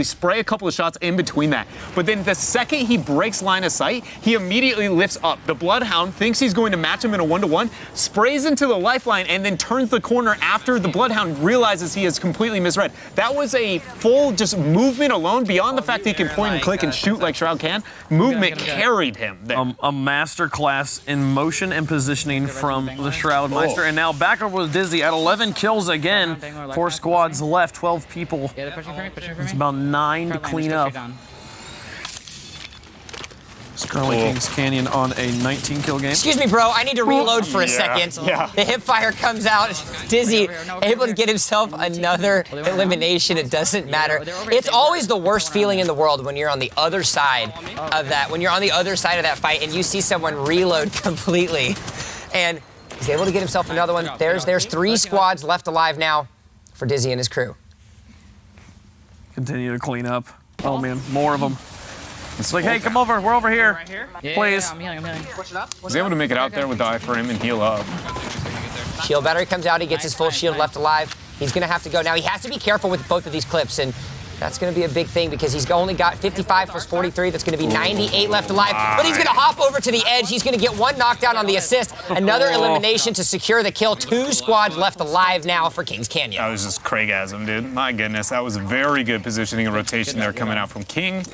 spray a couple of shots in between that. But then the second he breaks line of sight, he immediately lifts up. The Bloodhound thinks he's going to match him in a 1-to-1, sprays into the lifeline, and then turns the corner after the Bloodhound realizes he is completely misread. That was a full just movement alone, beyond the fact he can point and click and shoot like Shroud can. Movement carried him there. A master class in motion and positioning from the Shroud Meister. And now back over with Dizzy at 11 kills again. 4 squads left, 12 people. It's about 9 to clean up. It's currently Kings Canyon on a 19-kill game. Excuse me, bro. I need to reload for a second. Yeah. The hipfire comes out. Dizzy able to get himself another elimination. It doesn't matter. It's always the worst feeling in the world when you're on the other side of that. When you're on the other side of that fight and you see someone reload completely, and he's able to get himself another one. There's 3 squads left alive now for Dizzy and his crew. Continue to clean up. Oh man, more of them. It's like, hey, come over. We're over here. Please. I'm healing. He's able to make it out there with the eye for him and heal up. Shield battery comes out. He gets his full shield left alive. He's going to have to go. Now, he has to be careful with both of these clips, and that's going to be a big thing because he's only got 55 plus 43. That's going to be 98 left alive. But he's going to hop over to the edge. He's going to get 1 knockdown on the assist. Another elimination to secure the kill. 2 squads left alive now for Kings Canyon. That was just Craigasm, dude. My goodness, that was very good positioning and rotation there coming out from King.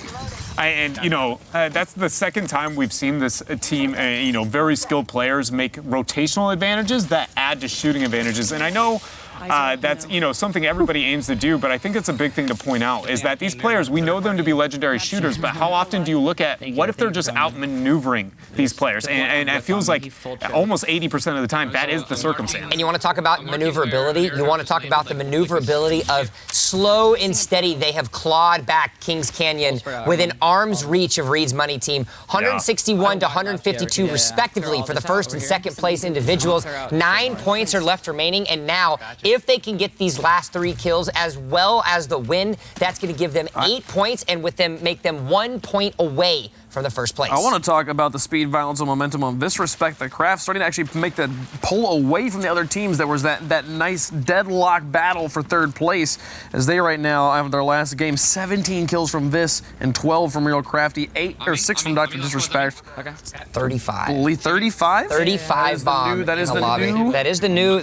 That's the second time we've seen this team, very skilled players make rotational advantages that add to shooting advantages. And I know that's, something everybody aims to do, but I think it's a big thing to point out is that these players, we know them to be legendary shooters, but how often do you look at what if they're just outmaneuvering these players? And it feels like almost 80% of the time that is the circumstance. And you want to talk about maneuverability? You want to talk about the maneuverability of slow and steady. They have clawed back Kings Canyon within arm's reach of Reed's money team. 161 to 152 respectively for the first and second place individuals. 9 points are left remaining, and now if they can get these last 3 kills as well as the win, that's going to give them 8 points and with them make them 1 point away from the first place. I want to talk about the speed, violence, and momentum on DrDisrespect. The Craft starting to actually make the pull away from the other teams. There was that nice deadlock battle for 3rd place as they right now have their last game 17 kills from Viss and 12 from Real Crafty, 6 from DrDisrespect. Okay. 35. 35? 35 bomb. That is the new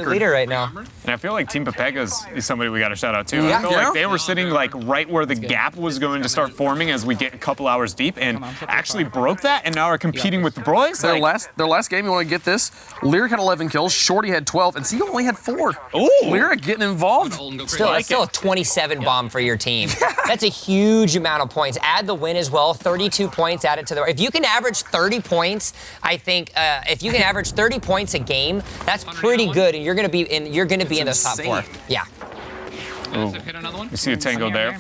leader right now. And I feel like Team Pepega's is somebody we got to shout out to. I feel like they were sitting right where the gap was going to start forming as we get a couple hours deep, and actually broke that, and now are competing with the boys. Their last game, you want to get this? Lirik had 11 kills, Shorty had 12, and Seagull only had 4. Ooh. Lirik getting involved. Still a 27 bomb for your team. That's a huge amount of points. Add the win as well. 32 points added to the. If you can average 30 points, I think if you can average 30 points a game, that's pretty good, and you're going to be in the top 4. Yeah. Ooh. You see a tango there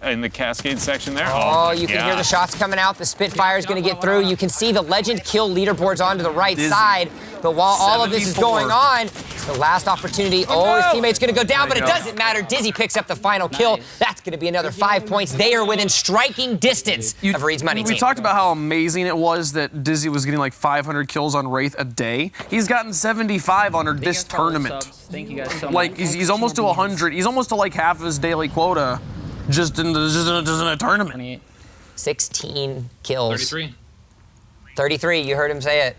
in the Cascade section there. Oh, you can hear the shots coming out. The Spitfire is going to get through. You can see the Legend kill leaderboards onto the right side. But while all of this is going on, it's the last opportunity. Oh, his teammate's going to go down, but it doesn't matter. Dizzy picks up the final kill. That's going to be another 5 points. They are within striking distance of Reed's money team. We talked about how amazing it was that Dizzy was getting like 500 kills on Wraith a day. He's gotten 75 under this tournament. Thank you guys so much. Like, he's almost to 100. He's almost to like half of his daily quota just in a tournament. 16 kills. 33, you heard him say it.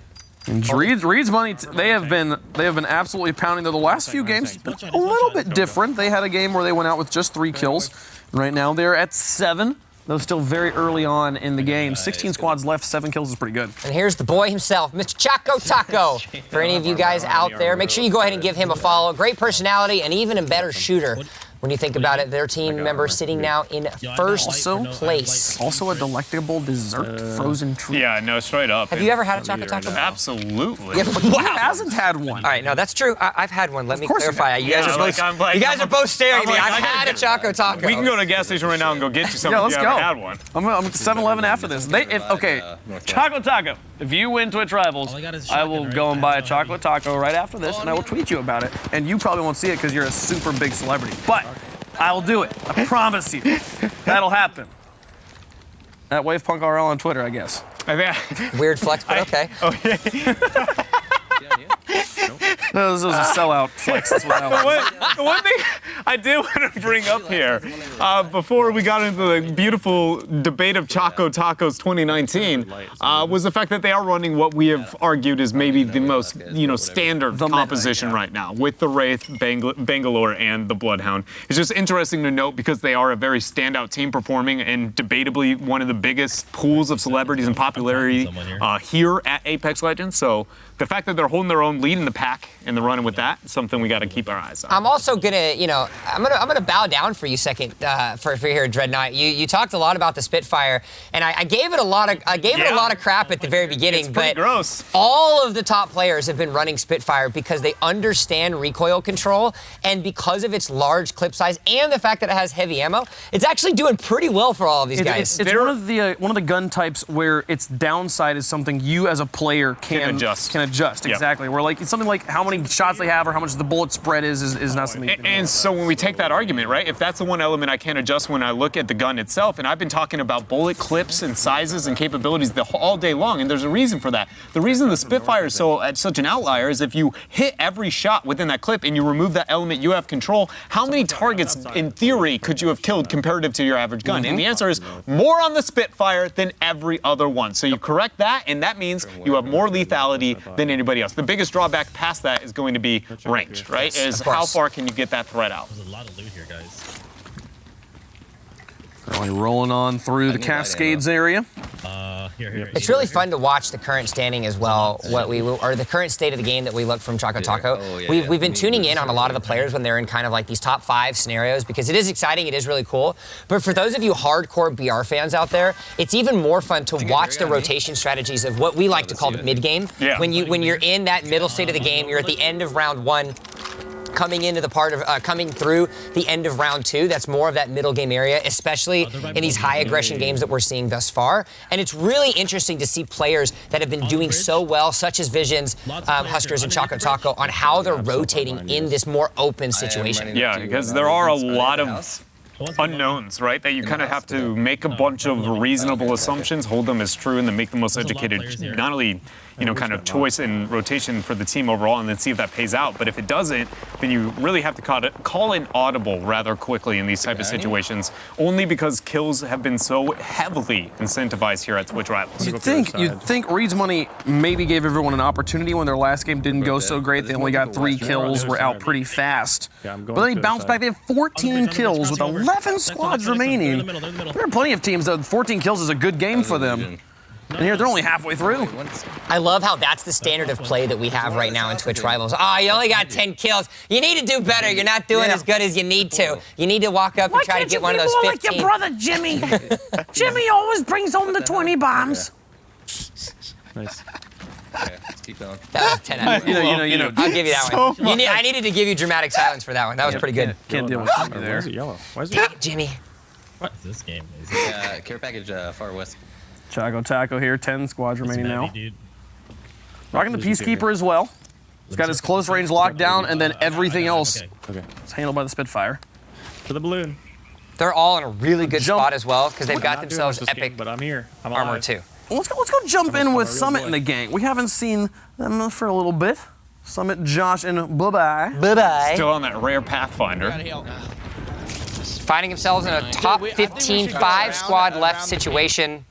And Reed's money, they have been absolutely pounding. The last few games been a little bit different. They had a game where they went out with just 3 kills. Right now they're at 7. Though still very early on in the game. 16 squads left, 7 kills is pretty good. And here's the boy himself, Mr. Chocotaco. For any of you guys out there, make sure you go ahead and give him a follow. Great personality and even a better shooter. When you think about it, their team member sitting now in first place. Also a delectable dessert, frozen treat. Yeah, no, straight up. Have you ever had a Chocotaco? Absolutely. Yeah, Who hasn't had one? All right, no, that's true. I've had one. Let me clarify. You guys are both staring at me. I've had a Chocotaco. We can go to a gas station right now and go get you something if you haven't had one. I'm at 7-Eleven after this. Chocotaco. If you win Twitch Rivals, I will go and buy a Chocotaco right after this, and I will tweet you about it. And you probably won't see it because you're a super big celebrity. But I will do it. I promise you. That'll happen. At WavePunkRL on Twitter, I guess. Weird flex, but okay. Oh, yeah. This was a sellout flex. That's what that was. The one thing I did want to bring up here, before we got into the beautiful debate of Chocotaco's 2019, was the fact that they are running what we have argued is maybe the most, standard composition right now, with the Wraith, Bangalore, and the Bloodhound. It's just interesting to note because they are a very standout team performing and debatably one of the biggest pools of celebrities and popularity here at Apex Legends. So the fact that they're holding their own lead in the pack and they're running with that is something we got to keep our eyes on. I'm also gonna, I'm gonna bow down for you second for here, Dreadnought. You talked a lot about the Spitfire, and I gave it a lot of crap at the very beginning. It's pretty gross. All of the top players have been running Spitfire because they understand recoil control, and because of its large clip size and the fact that it has heavy ammo, it's actually doing pretty well for all of these guys. It's one of the gun types where its downside is something you as a player can adjust. Exactly. Where it's something like how many shots they have or how much the bullet spread is not something. And so when we take that argument, right, if that's the one element I can't adjust when I look at the gun itself, and I've been talking about bullet clips and sizes and capabilities all day long, and there's a reason for that. The reason the Spitfire is such an outlier is if you hit every shot within that clip and you remove that element you have control, how many targets in theory could you have killed comparative to your average gun? And the answer is more on the Spitfire than every other one. So you correct that, and that means you have more lethality than anybody else. The biggest drawback past that is going to be range, right? Is how far can you get that threat out? There's a lot of loot here, guys. Currently rolling on through the Cascades area. Here. It's really fun to watch the current standing as well, or the current state of the game that we look from Chocotaco. We've been tuning in on a lot of the players when they're in kind of like these top 5 scenarios because it is exciting, it is really cool. But for those of you hardcore BR fans out there, it's even more fun to watch the rotation strategies of what we like to call the mid game. Yeah. When you're in that middle state of the game, you're at the end of round 1. Coming into the part of coming through the end of round 2, that's more of that middle game area, especially in these high aggression games that we're seeing thus far. And it's really interesting to see players that have been doing so well, such as Visions, Huskers, and Chocotaco, on how they're rotating in this more open situation. Yeah, because there are a lot of unknowns, right? That you kind of have to make a bunch of reasonable assumptions, hold them as true, and then make the most educated, not only kind of choice and rotation for the team overall, and then see if that pays out. But if it doesn't, then you really have to call an audible rather quickly in these type of situations, only because kills have been so heavily incentivized here at Twitch Rivals. You'd think Reed's Money maybe gave everyone an opportunity when their last game didn't go so great. They only got 3 kills, were out pretty fast. But then he bounced back. They have 14 kills with 11 squads remaining. There are plenty of teams that 14 kills is a good game for them. And here, they're only halfway through. I love how that's the standard of play that we have right now in Twitch Rivals. Oh, you only got 10 kills. You need to do better. You're not doing as good as you need to. You need to walk up and try to get one of those 15. Like your brother, Jimmy. Jimmy always brings home the 20 bombs. Nice. Okay, let's keep going. That was 10 out of 10. I'll give you that one. I needed to give you dramatic silence for that one. That was pretty good. Can't deal with Jimmy there. Why is it yellow? Why is it? Jimmy. What is this game? Care package far west. Chocotaco here, 10 squads remaining now. Dude. Rocking the Peacekeeper as well. He's got his close range locked down, and then everything else is handled by the Spitfire. To the balloon. They're all in a really good spot as well because they've got themselves epic but I'm here. I'm armor alive. too. Let's go jump in with Summit in the gang. We haven't seen them for a little bit. Summit, Josh, and Bye-Bye. Bye-bye. Still on that rare Pathfinder. Finding themselves in a top 15 5-squad left situation.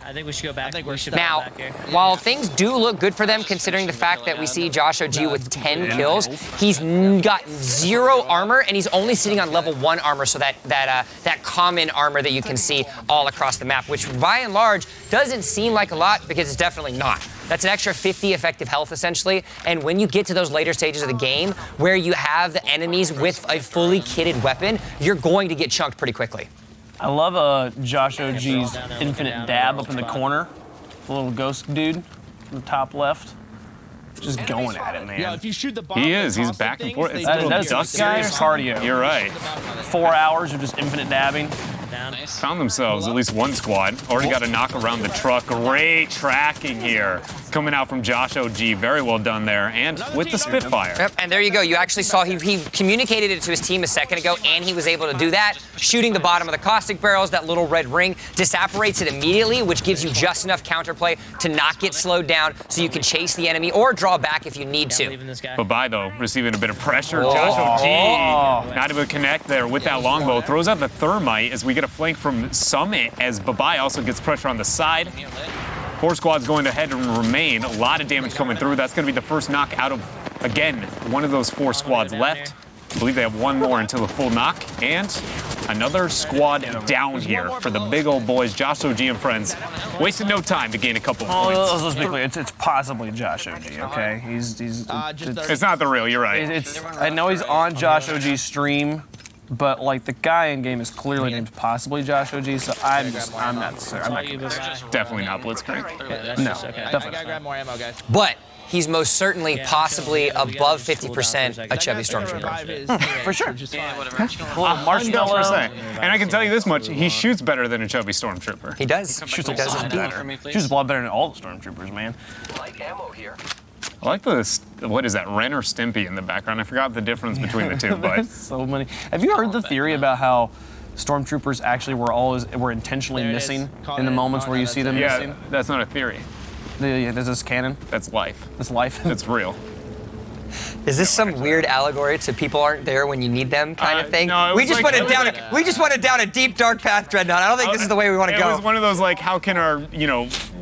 I think we should go back. Now, while things do look good for them, considering the fact that we see Josh OG with 10 kills, he's got 0 armor, and he's only sitting on level 1 armor, so that common armor that you can see all across the map, which by and large doesn't seem like a lot because it's definitely not. That's an extra 50 effective health, essentially, and when you get to those later stages of the game where you have the enemies with a fully kitted weapon, you're going to get chunked pretty quickly. I love Josh OG's infinite dab up in the corner. The little ghost dude in the top left. Just going at it, man. Yeah, if you shoot the bomb, He is. He's back and forth. It's That is dust serious cardio. You're right. 4 hours of just infinite dabbing. Found themselves at least one squad. Already got a knock around the truck. Great tracking here. coming out from Josh OG. Very well done there. And with the Spitfire. Yep, and there you go. You actually saw he communicated it to his team a second ago, and he was able to do that, shooting the bottom of the caustic barrels. That little red ring disapparates it immediately, which gives you just enough counterplay to not get slowed down so you can chase the enemy or draw back if you need to. Babai, though, receiving a bit of pressure. Josh OG not able to connect there with that longbow. Throws out the thermite as we get a flank from Summit as Babai also gets pressure on the side. 4 squads going ahead and remain. A lot of damage coming through. That's going to be the first knock out of, again, one of those 4 squads left. I believe they have one more until the full knock. And another squad down here for the big old boys. Josh OG and friends wasted no time to gain a couple of points. Let's be clear. It's possibly Josh OG, okay? It's not the real, you're right. I know he's on Josh OG's stream, but like the guy in game is clearly named possibly Josh OG, so I'm not convinced. Definitely not Blitzcrank. No, definitely. Grab more ammo, guys. But he's most certainly possibly above 50% a chubby stormtrooper. For sure. Marshmallow. And I can tell you this much, he shoots better than a chubby stormtrooper. He does. Shoots a He does lot indeed. better. Shoots a lot better than all the stormtroopers, man. I like what is that, Ren or Stimpy in the background? I forgot the difference between the two, but So many. Have you heard the theory about how stormtroopers actually were intentionally missing in the moments where you see them yeah, missing? that's not a theory. This is canon. That's life. That's life. That's real. Is this some weird allegory to people aren't there when you need them kind of thing? no, it we was just like- went down a deep dark path, Dreadnought. I don't think this is the way we want to It go. was one of those, like, how can our,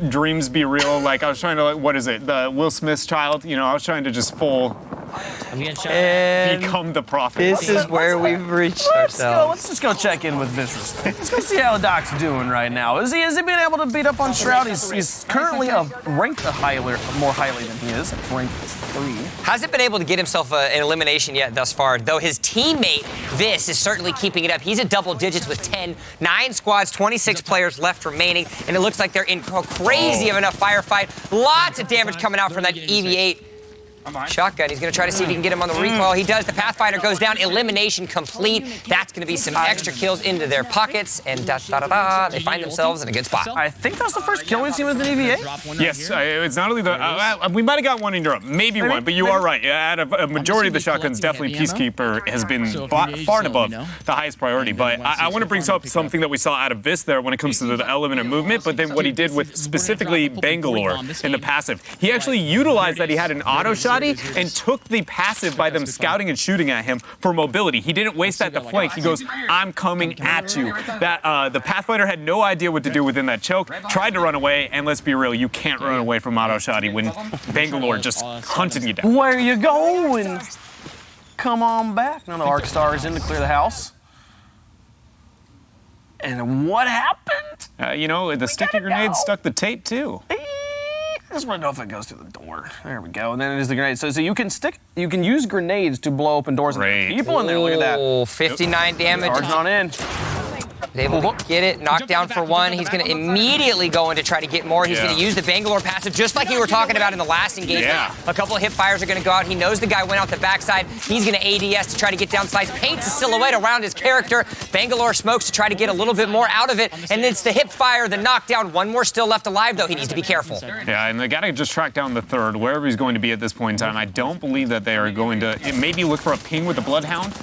dreams be real? Like, I was trying to, what is it, the Will Smith's child? I was trying to just I'm getting shot. become the prophet. This is where we've reached ourselves. Let's just go check in with Viss. Let's go see how Doc's doing right now. Has he been able to beat up on Shroud? He's currently ranked more highly than he is. Ranked 3. Hasn't been able to get himself an elimination yet thus far, though his teammate, Viss, is certainly keeping it up. He's at double digits with 10, 9 squads, 26 players left remaining, and it looks like they're in crazy of enough firefight. Lots of damage coming out from that EV8. Shotgun, he's going to try to see if he can get him on the recoil. He does. The Pathfinder goes down. Elimination complete. That's going to be some extra kills into their pockets, and they find themselves in a good spot. I think that's the first kill we've seen with an EVA. Yes, it's not only the. We might have got one in Europe, maybe one, but you are right. Out of a majority of the shotguns, definitely Peacekeeper has been far and above the highest priority. But I want to bring up something that we saw out of Viss there when it comes to the element of movement, but then what he did with specifically Bangalore in the passive. He actually utilized that he had an auto shot and took the passive by them scouting and shooting at him for mobility. He didn't waste that to flank. He goes, I'm coming at you. The Pathfinder had no idea what to do within that choke, tried to run away, and let's be real, you can't run away from auto shotty when Bangalore just hunted you down. Where you going? Come on back. Now the Arc Star is in to clear the house. And what happened? The sticky grenade stuck the tape too. I just want to know if it goes through the door. There we go. And then it is the grenade. So you can use grenades to blow open doors. Great. People in there, look at that. Oh, 59 damage. Charge on in. Able to get it, knocked down for 1. He's going to immediately go in to try to get more. He's going to use the Bangalore passive, just like you were talking about in the last engagement. Yeah. A couple of hip fires are going to go out. He knows the guy went out the backside. He's going to ADS to try to get down sides, paints a silhouette around his character. Bangalore smokes to try to get a little bit more out of it, and it's the hip fire, the knockdown. 1 more still left alive, though. He needs to be careful. Yeah, and they got to just track down the third, wherever he's going to be at this point in time. I don't believe that they are going to maybe look for a ping with the Bloodhound.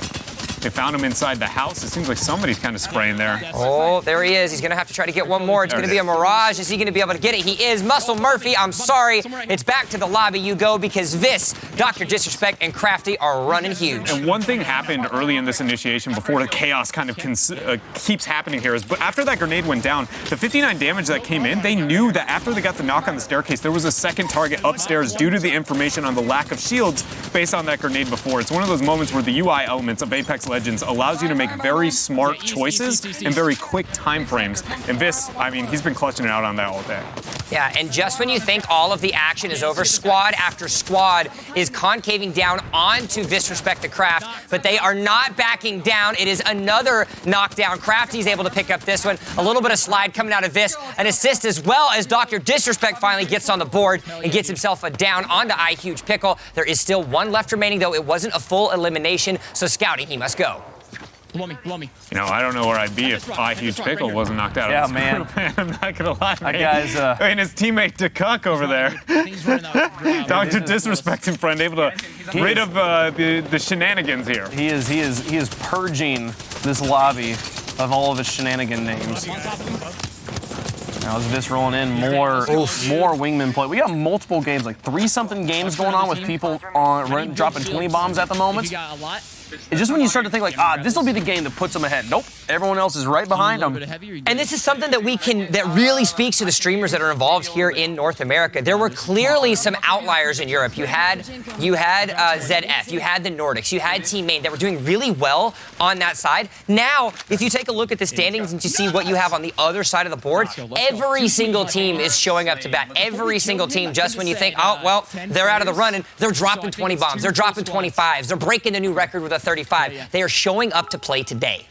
They found him inside the house. It seems like somebody's kind of spraying there. Oh, there he is. He's going to have to try to get one more. It's going to be a mirage. Is he going to be able to get it? He is. Muscle Murphy, I'm sorry. It's back to the lobby you go because Viss, DrDisrespect, and Crafty are running huge. And one thing happened early in this initiation before the chaos kind of keeps happening here is, but after that grenade went down, the 59 damage that came in, they knew that after they got the knock on the staircase, there was a second target upstairs due to the information on the lack of shields based on that grenade before. It's one of those moments where the UI elements of Apex Legends allows you to make very smart choices in very quick time frames. And Viss, he's been clutching it out on that all day. Yeah, and just when you think all of the action is over, squad after squad is concaving down onto DrDisrespect the Craft, but they are not backing down. It is another knockdown. Crafty's able to pick up this one. A little bit of slide coming out of Viss. An assist as well as DrDisrespect finally gets on the board and gets himself a down onto iHuge Pickle. There is still 1 left remaining, though. It wasn't a full elimination, so Scouty, he must go. You know, I don't know where I'd be if Huge Pickle wasn't knocked out. Yeah, of this man. group, man. I'm not gonna lie, That man. guy's, and his teammate DeCuck over there. Dr. Disrespect and friend, able to rid of the shenanigans here. He is purging this lobby of all of his shenanigan names. Now is Viss rolling in more wingman play. We got multiple games, like 3-something games going on with people on dropping 20 bombs at the moment. It's just when you start to think like, this will be the game that puts them ahead. Nope, everyone else is right behind them. And this is something that that really speaks to the streamers that are involved here in North America. There were clearly some outliers in Europe. You had ZF, you had the Nordics, you had Team Main that were doing really well on that side. Now, if you take a look at the standings and you see what you have on the other side of the board, every single team is showing up to bat. Every single team, just when you think, oh, well, they're out of the running, they're dropping 20 bombs, they're dropping 25s, they're breaking the new record with a 35. They are showing up to play today.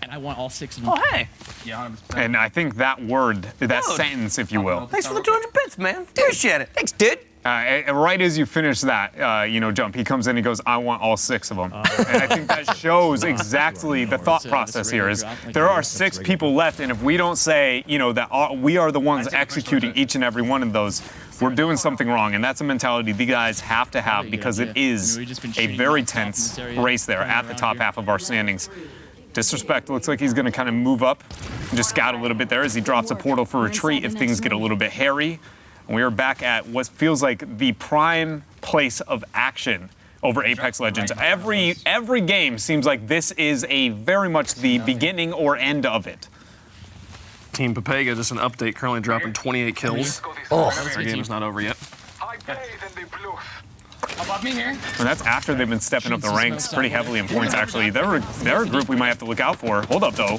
And I want all 6 of them. Oh, hey. Yeah, 100%. And I think that word, that sentence, if you will. Thanks for the 200 bits, man. Appreciate it. Thanks, dude. Right as you finish that, jump, he comes in, he goes, I want all 6 of them. And I think that shows exactly the thought process here is there are 6 people left, and if we don't say, that we are the ones executing each and every one of those, we're doing something wrong. And that's a mentality the guys have to have because it is a very tense race there at the top half of our standings. Disrespect looks like he's going to kind of move up and just scout a little bit there as he drops a portal for retreat if things get a little bit hairy. And we are back at what feels like the prime place of action over Apex Legends. Every game seems like this is very much the beginning or end of it. Team Papega, just an update, currently dropping 28 kills. Oh, Our game is not over yet. Above me here. And that's after they've been stepping up the ranks pretty heavily in points, actually. They're a group we might have to look out for. Hold up, though.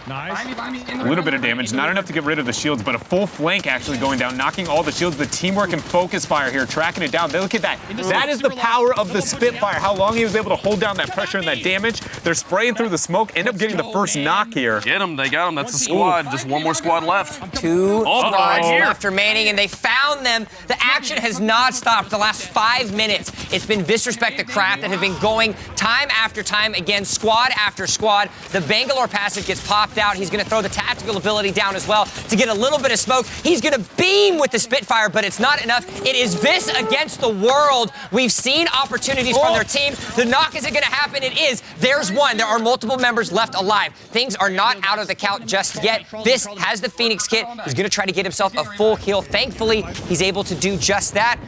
Nice. A little bit of damage, not enough to get rid of the shields, but a full flank actually going down, knocking all the shields. The teamwork and focus fire here, tracking it down. Look at that. That is the power of the Spitfire, how long he was able to hold down that pressure and that damage. They're spraying through the smoke, end up getting the first knock here. Get him, they got him. That's the squad. Just one more squad left. 2 squads right here. left remaining, and they found them. The action has not stopped the last 5 minutes. It's been Disrespect the Craft that have been going time after time again, squad after squad. The Bangalore passive gets popped out. He's going to throw the tactical ability down as well to get a little bit of smoke. He's going to beam with the Spitfire, but it's not enough. It is Viss against the world. We've seen opportunities from their team. The knock isn't going to happen. It is. There's one. There are multiple members left alive. Things are not out of the count just yet. Viss has the Phoenix kit. He's going to try to get himself a full kill. Thankfully, he's able to do just that.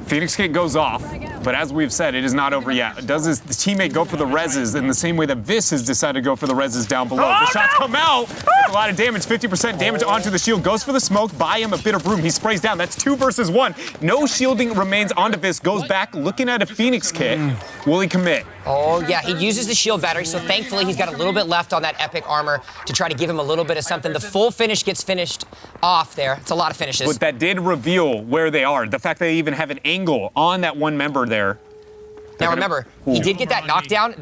Phoenix kit goes off, but as we've said, it is not over yet. Does his teammate go for the reses in the same way that Viss has decided to go for the reses down below? The shots come out. That's a lot of damage, 50% damage onto the shield. Goes for the smoke, buy him a bit of room. He sprays down. That's 2 versus 1. No shielding remains onto Viss. Goes back, looking at a Phoenix kit. Will he commit? Oh, yeah, he uses the shield battery, so thankfully he's got a little bit left on that epic armor to try to give him a little bit of something. The full finish gets finished off there. It's a lot of finishes. But that did reveal where they are. The fact that they even have an angle on that one member there. Now remember, he did get that knockdown.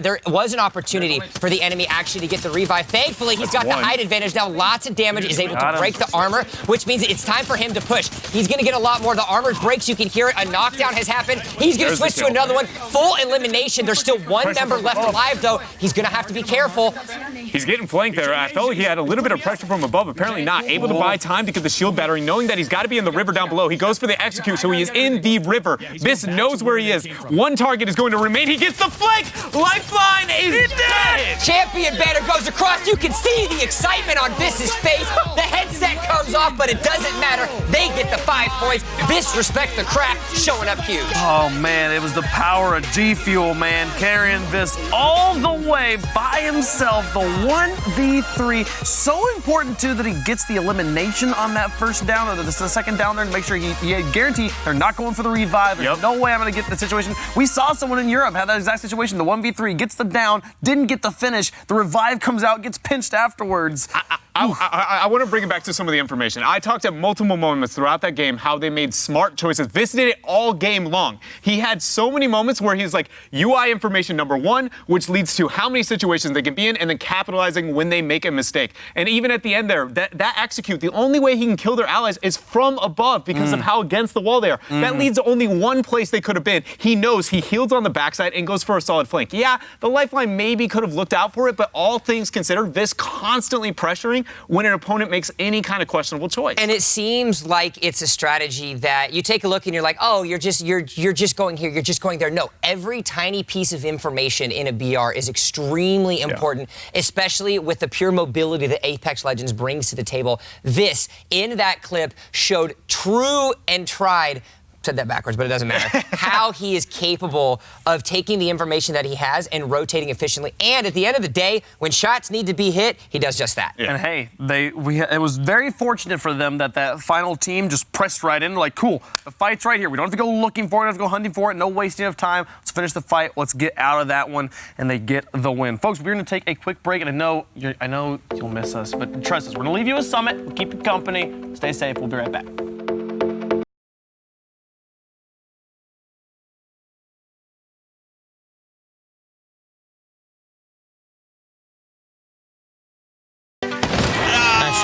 There was an opportunity for the enemy actually to get the revive. Thankfully, he's got the height advantage now. Lots of damage, is able to break the armor, which means it's time for him to push. He's going to get a lot more. The armor breaks. You can hear it. A knockdown has happened. He's going to switch to another one. Full elimination. There's still one member left alive, though. He's going to have to be careful. He's getting flanked there. I felt like he had a little bit of pressure from above. Apparently not. Able to buy time to get the shield battery, knowing that he's got to be in the river down below. He goes for the execute, so he is in the river. Viss knows where he is. One target is going to remain. He gets the flank. Lifeline is dead. Champion banner goes across. You can see the excitement on Viss's face. The headset comes off, but it doesn't matter. They get the 5 points. Disrespect the Craft showing up huge. Oh, man, it was the power of G Fuel, man, carrying Viss all the way by himself. The 1v3. So important, too, that he gets the elimination on that first down, or the second down there, to make sure he guarantee they're not going for the revive. There's no way I'm going to get the situation. We saw someone in Europe had that exact situation. The 1v3 gets the down, didn't get the finish. The revive comes out, gets pinched afterwards. I want to bring it back to some of the information. I talked at multiple moments throughout that game how they made smart choices. Viss did it all game long. He had so many moments where he's like, UI information number 1, which leads to how many situations they can be in, and then capitalizing when they make a mistake. And even at the end there, that execute, the only way he can kill their allies is from above because of how against the wall they are. That leads to only one place they could have been. He knows, he heals on the backside and goes for a solid flank. Yeah, the lifeline maybe could have looked out for it, but all things considered, Viss constantly pressuring when an opponent makes any kind of questionable choice. And it seems like it's a strategy that you take a look and you're like, oh, you're just going here, you're just going there. No, every tiny piece of information in a BR is extremely important, especially with the pure mobility that Apex Legends brings to the table. Viss, in that clip, showed true and tried, said that backwards, but it doesn't matter, how he is capable of taking the information that he has and rotating efficiently. And at the end of the day, when shots need to be hit, he does just that. And hey, it was very fortunate for them that final team just pressed right in. Like, cool, the fight's right here. We don't have to go looking for it, we don't have to go hunting for it, no wasting of time. Let's finish the fight, let's get out of that one, and they get the win. Folks, we're gonna take a quick break, and I know you'll miss us, but trust us, we're gonna leave you a Summit, we'll keep you company, stay safe, we'll be right back.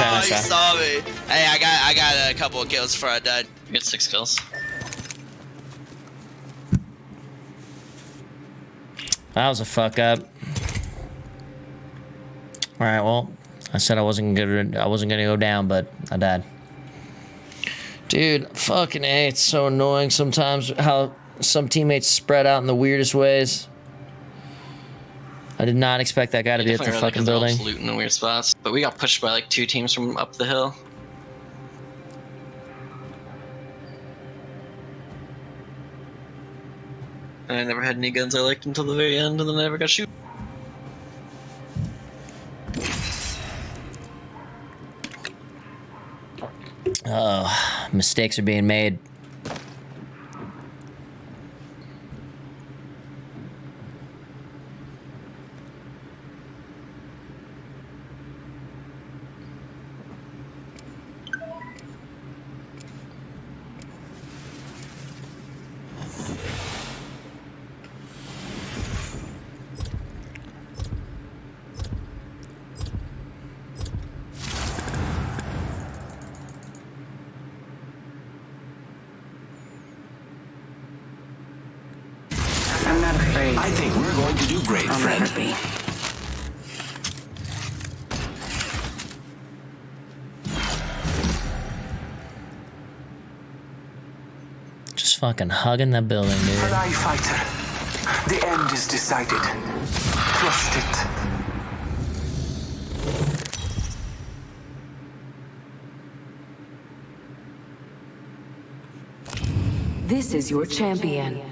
Oh, you saw me. Hey, I got a couple of kills before I died. You get 6 kills. That was a fuck up. All right, well, I said I wasn't gonna go down, but I died. Dude, fucking A, it's so annoying sometimes how some teammates spread out in the weirdest ways. I did not expect that guy to be at the fucking building. Looting in weird spots, but we got pushed by like 2 teams from up the hill. And I never had any guns I liked until the very end, and then I never got shoot. Oh, mistakes are being made. I'm not afraid. I think we're going to do great, friend. Never be. Just fucking hugging that building, dude. Ally fighter. The end is decided. Trust it. This is your champion.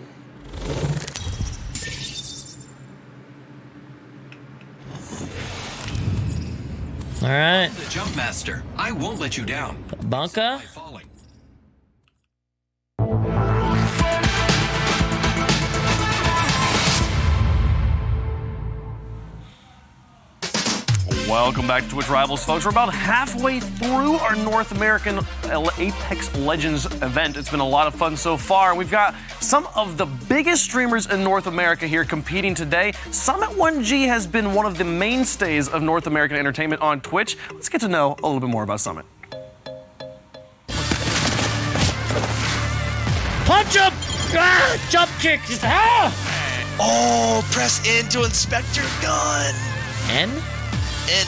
All right. The jump master. I won't let you down. Bunka. Falling. Welcome back to Twitch Rivals, folks. We're about halfway through our North American Apex Legends event. It's been a lot of fun so far. We've got some of the biggest streamers in North America here competing today. Summit 1G has been one of the mainstays of North American entertainment on Twitch. Let's get to know a little bit more about Summit. Punch him! Ah, jump kick! Just, ah! Oh, press N to inspect your gun. N? N.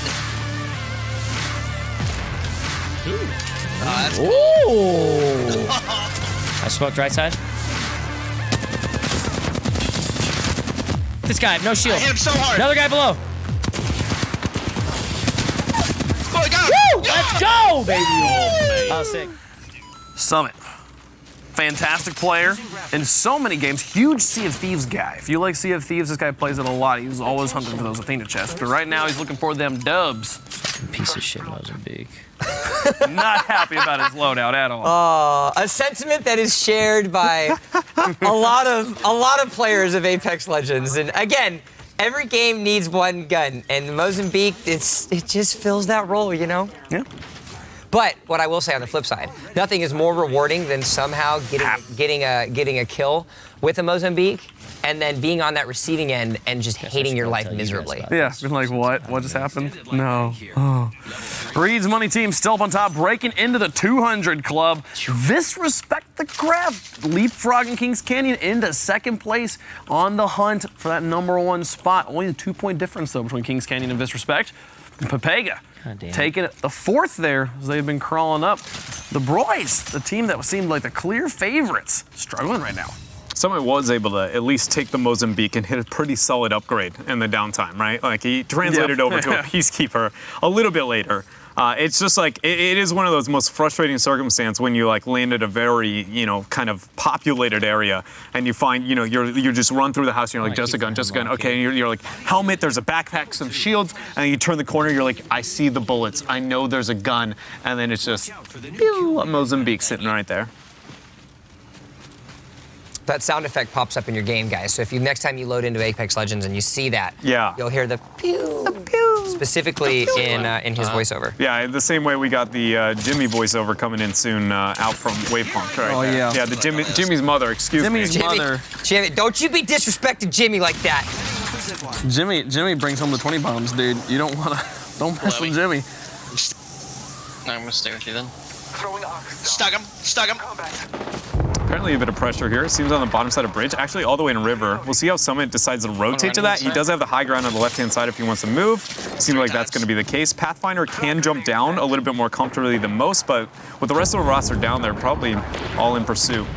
Oh, that's Ooh! I smoked right side. This guy, no shield. I hit him so hard. Another guy below. Oh, I got him. Woo! Let's go, baby! Oh, sick. Summit. Fantastic player in so many games. Huge Sea of Thieves guy. If you like Sea of Thieves, this guy plays it a lot. He's always hunting for those Athena chests. But right now, he's looking for them dubs. Piece of shit Mozambique. Not happy about his loadout at all. A sentiment that is shared by a lot of players of Apex Legends. And again, Every game needs one gun, and Mozambique, it just fills that role, you know? Yeah. But what I will say on the flip side, nothing is more rewarding than somehow getting a kill with a Mozambique and then being on that receiving end and just hating your life miserably. Yeah, been like, what? What just happened? No. Oh. Reed's money team still up on top, breaking into the 200 club. Disrespect the grab. Leapfrogging Kings Canyon into second place on the hunt for that #1 spot. Only a 2-point difference, though, between Kings Canyon and Disrespect. Papega taking it the 4th there as they've been crawling up. The Broys, the team that seemed like the clear favorites, struggling right now. Summit was able to at least take the Mozambique and hit a pretty solid upgrade in the downtime, right? Like he translated over to a Peacekeeper a little bit later. It's just like, it is one of those most frustrating circumstances when you like land at a very, kind of populated area and you find, you just run through the house and you're like, just a gun. Okay, and you're like, helmet, there's a backpack, some shields, and then you turn the corner, you're like, I see the bullets, I know there's a gun, and then it's just, pew, a Mozambique sitting right there. That sound effect pops up in your game, guys. So if you next time you load into Apex Legends and you see that, you'll hear the pew, specifically in his voiceover. Yeah, the same way we got the Jimmy voiceover coming in soon out from Wavepunk, right? Oh, yeah. Yeah, the Jimmy's mother, excuse me. Jimmy's mother. Jimmy, don't you be disrespecting Jimmy like that. Jimmy brings home the 20 bombs, dude. You don't mess with Jimmy. I'm gonna stay with you then. Stuck him. Apparently a bit of pressure here. It seems on the bottom side of bridge, actually all the way in river. We'll see how Summit decides to rotate to that. He does have the high ground on the left-hand side if he wants to move. Seems like that's going to be the case. Pathfinder can jump down a little bit more comfortably than most, but with the rest of the roster down, they're probably all in pursuit.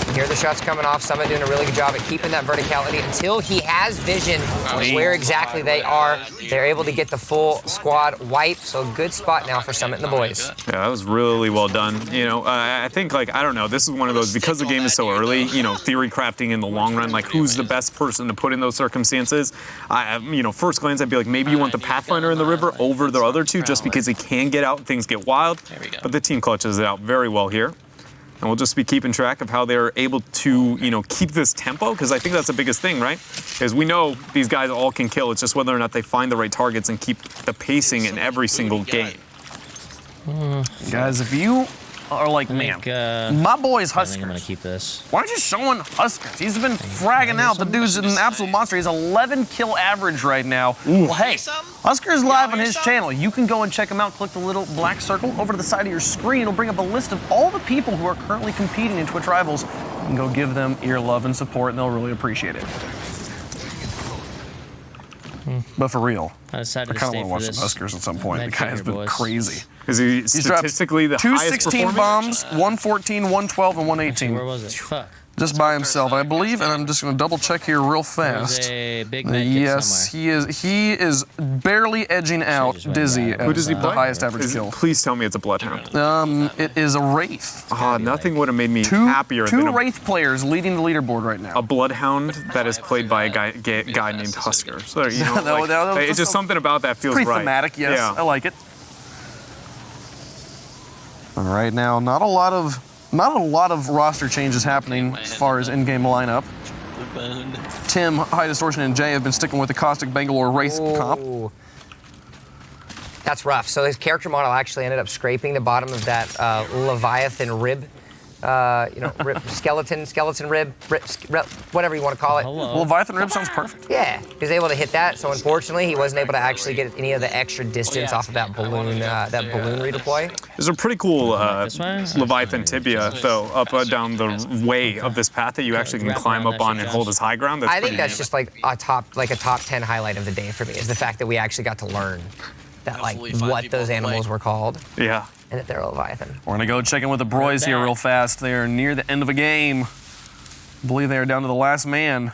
You hear the shots coming off. Summit doing a really good job at keeping that verticality until he has vision of where exactly they are. They're able to get the full squad wipe. So good spot now for Summit and the boys. Yeah, that was really well done. I think, I don't know, this is one of those, because the game is so early, theory crafting in the long run, like who's the best person to put in those circumstances. First glance, I'd be like, maybe you want the Pathfinder in the river over the other two just because he can get out and things get wild. But the team clutches it out very well here. And we'll just be keeping track of how they're able to, keep this tempo, because I think that's the biggest thing, right? Because we know these guys all can kill. It's just whether or not they find the right targets and keep the pacing in every single game. Guys, if you are like, man, my boy's Huskers. I think I'm going to keep this. Why aren't you showing Huskers? He's been fragging out. The dude's an absolute monster. He's 11 kill average right now. Well, hey, Huskers live on his channel. You can go and check him out. Click the little black circle over to the side of your screen. It'll bring up a list of all the people who are currently competing in Twitch Rivals. You can go give them ear love and support, and they'll really appreciate it. But for real, I kind of want to watch some Huskers at some point. The guy has been crazy. Is he statistically the highest 216 bombs, 114, 112, and 118. Where was it? Fuck. Just by himself, I believe, and I'm just going to double check here real fast. A big med kit yes, somewhere. he is barely edging out Dizzy Who does as he the play? highest average kill. Please tell me it's a Bloodhound. It is a Wraith. Nothing would have made me happier Two than Wraith players leading the leaderboard right now. a Bloodhound that is played by a guy named Husker. So, it's just something about that feels pretty right. thematic, yes. Yeah. I like it. All right, now not a lot of roster changes happening as far as in-game lineup. Tim, High Distortion, and Jay have been sticking with the Caustic Bangalore Wraith comp. That's rough. So his character model actually ended up scraping the bottom of that Leviathan rib. Skeleton rib, whatever you want to call it. Leviathan rib sounds perfect. Yeah, he was able to hit that. So unfortunately, he wasn't able to actually get any of the extra distance off of that balloon redeploy. There's a pretty cool Leviathan tibia, though, up down the way of this path that you actually can climb up on and hold as high ground. I think that's just like a top 10 highlight of the day for me, is the fact that we actually got to learn that, like, what those animals were called. Yeah. And that they're a Leviathan. We're gonna go check in with the Broys here real fast. They are near the end of a game. I believe they are down to the last man.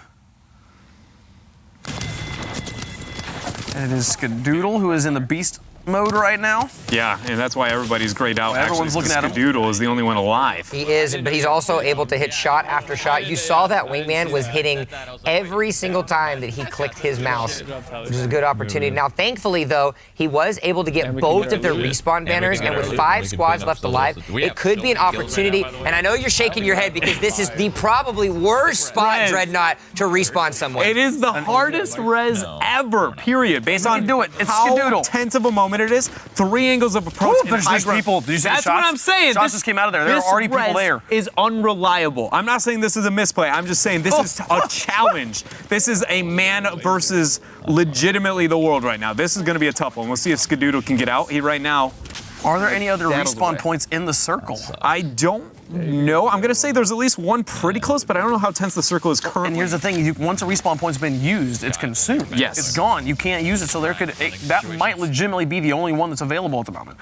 And it is Skadoodle who is in the Beast mode right now. Yeah, and that's why everybody's grayed out. Everyone's looking at him. Skadoodle is the only one alive. He is, but he's also able to hit shot after shot. You saw that wingman was hitting every single time that he clicked his mouse, which is a good opportunity. Now, thankfully, though, he was able to get both of their respawn banners, and with 5 squads left alive, it could be an opportunity. And I know you're shaking your head because this is the probably worst spot, Dreadnought, to respawn someone. It is the hardest res ever, period. Based on do it. It's how Skadoodle. tense of a moment it is. 3 angles of approach. There's people. Did you see the That's shots? what I'm saying. Shots just came out of there. There are already people there. Is unreliable. I'm not saying this is a misplay. I'm just saying this is a challenge. This is a man versus legitimately the world right now. This is going to be a tough one. We'll see if Skadoodle can get out. He right now. Are there any other respawn points in the circle? I don't know. I'm going to say there's at least one pretty close, but I don't know how tense the circle is currently. And here's the thing, once a respawn point's been used, it's consumed. Yes. It's gone. You can't use it, so that might legitimately be the only one that's available at the moment.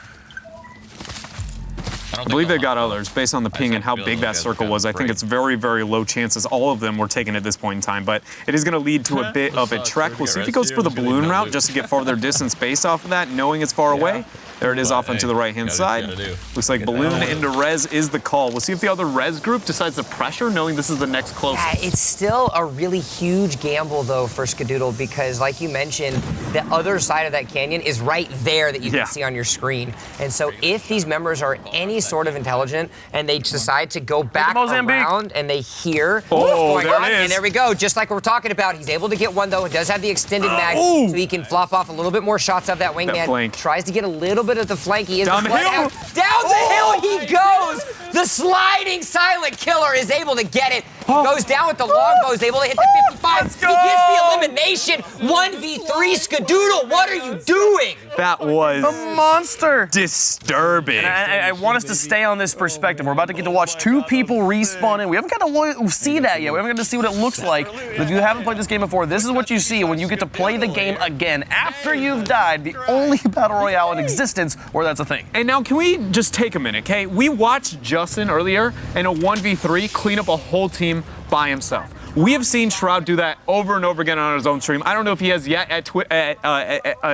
I believe they got others based on the ping and how big that circle was. I think it's very, very low chances all of them were taken at this point in time, but it is going to lead to a bit of a trek. We'll see if he goes for the balloon route just to get farther distance based off of that, knowing it's far away. There it is off onto the right-hand side. Looks like balloon into res is the call. We'll see if the other res group decides to pressure, knowing this is the next closest. Yeah, it's still a really huge gamble, though, for Skadoodle because, like you mentioned, the other side of that canyon is right there that you can see on your screen. And so if these members are any sort of intelligent and they decide to go back around and they hear what's going on, and there we go, just like we're talking about, he's able to get one, though. It does have the extended mag, so he can flop off a little bit more shots of that wingman. Tries to get a little bit of the flank. He is down the hill. Down the hill he goes. The sliding silent killer is able to get it. He goes down with the longbow, is able to hit the 55. He gets the elimination. 1v3 Skadoodle, what are you doing? That was a monster. Disturbing. And I want us to stay on this perspective. We're about to get to watch 2 people respawn in. We haven't got to see that yet. We haven't got to see what it looks like. But if you haven't played this game before, this is what you see when you get to play the game again after you've died. The only battle royale in existence where that's a thing. And now can we just take a minute, okay? We watched Justin earlier in a 1v3 clean up a whole team by himself. We have seen Shroud do that over and over again on his own stream. I don't know if he has yet at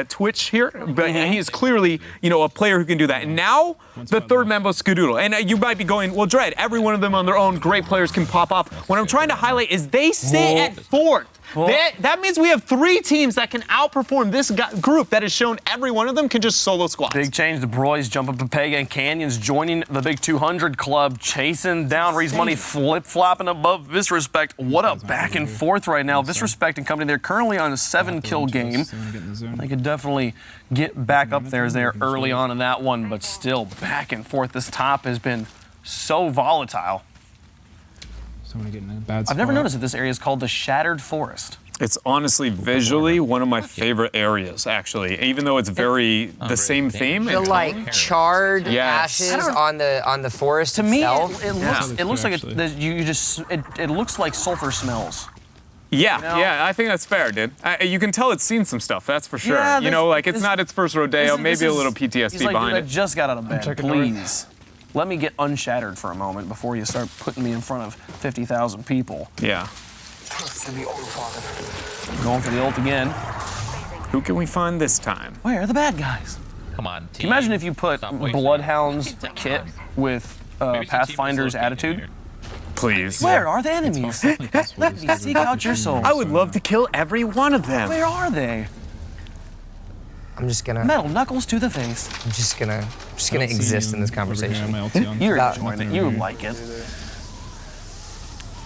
Twitch here, but he is clearly, you know, a player who can do that. And now, the third member, Skadoodle. And you might be going, well, Dread, every one of them on their own, great players can pop off. What I'm trying to highlight is they stay at 4th. That means we have 3 teams that can outperform this group that has shown every one of them can just solo squats. Big change. The Broys jump up to Pega and Canyons joining the big 200 club, chasing down Reed's Money, flip-flopping above DrDisrespect. What a back and forth right now. DrDisrespect and company, they're currently on a 7-kill game. They could definitely get back up there as they're early on in that one, but still back and forth. This top has been so volatile. I've never noticed that this area is called the Shattered Forest. It's honestly visually one of my favorite areas, actually. Even though it's very the same theme. The like charred ashes on the forest. To me, itself. it looks like it looks like sulfur smells. Yeah, You know? yeah, I think that's fair, dude. You can tell it's seen some stuff, that's for sure. Yeah, you know, like it's not its first rodeo, maybe a little PTSD he's like, behind dude, it. I just got out of bed, please. Let me get unshattered for a moment before you start putting me in front of 50,000 people. Yeah. Going for the ult again. Who can we find this time? Where are the bad guys? Come on, team. Can you imagine if you put Bloodhound's kit with Pathfinder's attitude? Please. Where are the enemies? Let me seek out your souls. I would love to kill every one of them. Where are they? I'm just gonna metal knuckles to the face. I'm just gonna exist in this conversation. You're enjoying it. You like it.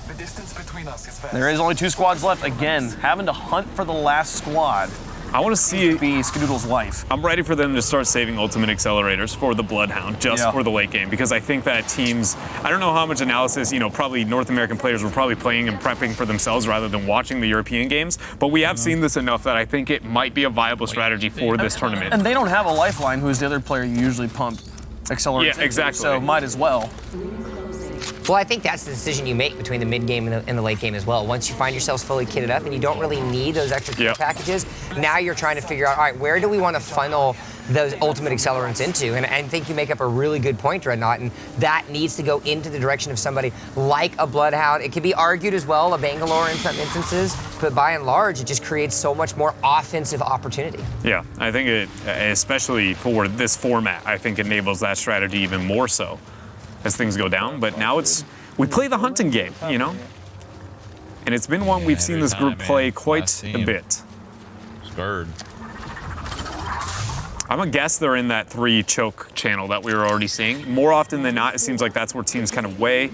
The distance between us is vast. There is only 2 squads left. Again, having to hunt for the last squad. I want to see be Skadoodle's life. I'm ready for them to start saving ultimate accelerators for the Bloodhound, just for the late game, because I think that teams, I don't know how much analysis, you know, probably North American players were probably playing and prepping for themselves rather than watching the European games, but we have seen this enough that I think it might be a viable strategy for this tournament. And they don't have a lifeline, who's the other player you usually pump accelerators into, exactly. so might as well. Well, I think that's the decision you make between the mid game and the late game as well. Once you find yourselves fully kitted up and you don't really need those extra care packages, now you're trying to figure out, all right, where do we want to funnel those ultimate accelerants into? And I think you make up a really good point, Dreadnought, and that needs to go into the direction of somebody like a Bloodhound. It could be argued as well, a Bangalore in some instances, but by and large, it just creates so much more offensive opportunity. Yeah, I think it, especially for this format, I think enables that strategy even more so as things go down. But now we play the hunting game, you know? And it's been one we've seen this group play quite a bit. Scared. I'm gonna guess they're in that 3 choke channel that we were already seeing. More often than not, it seems like that's where teams kind of weigh.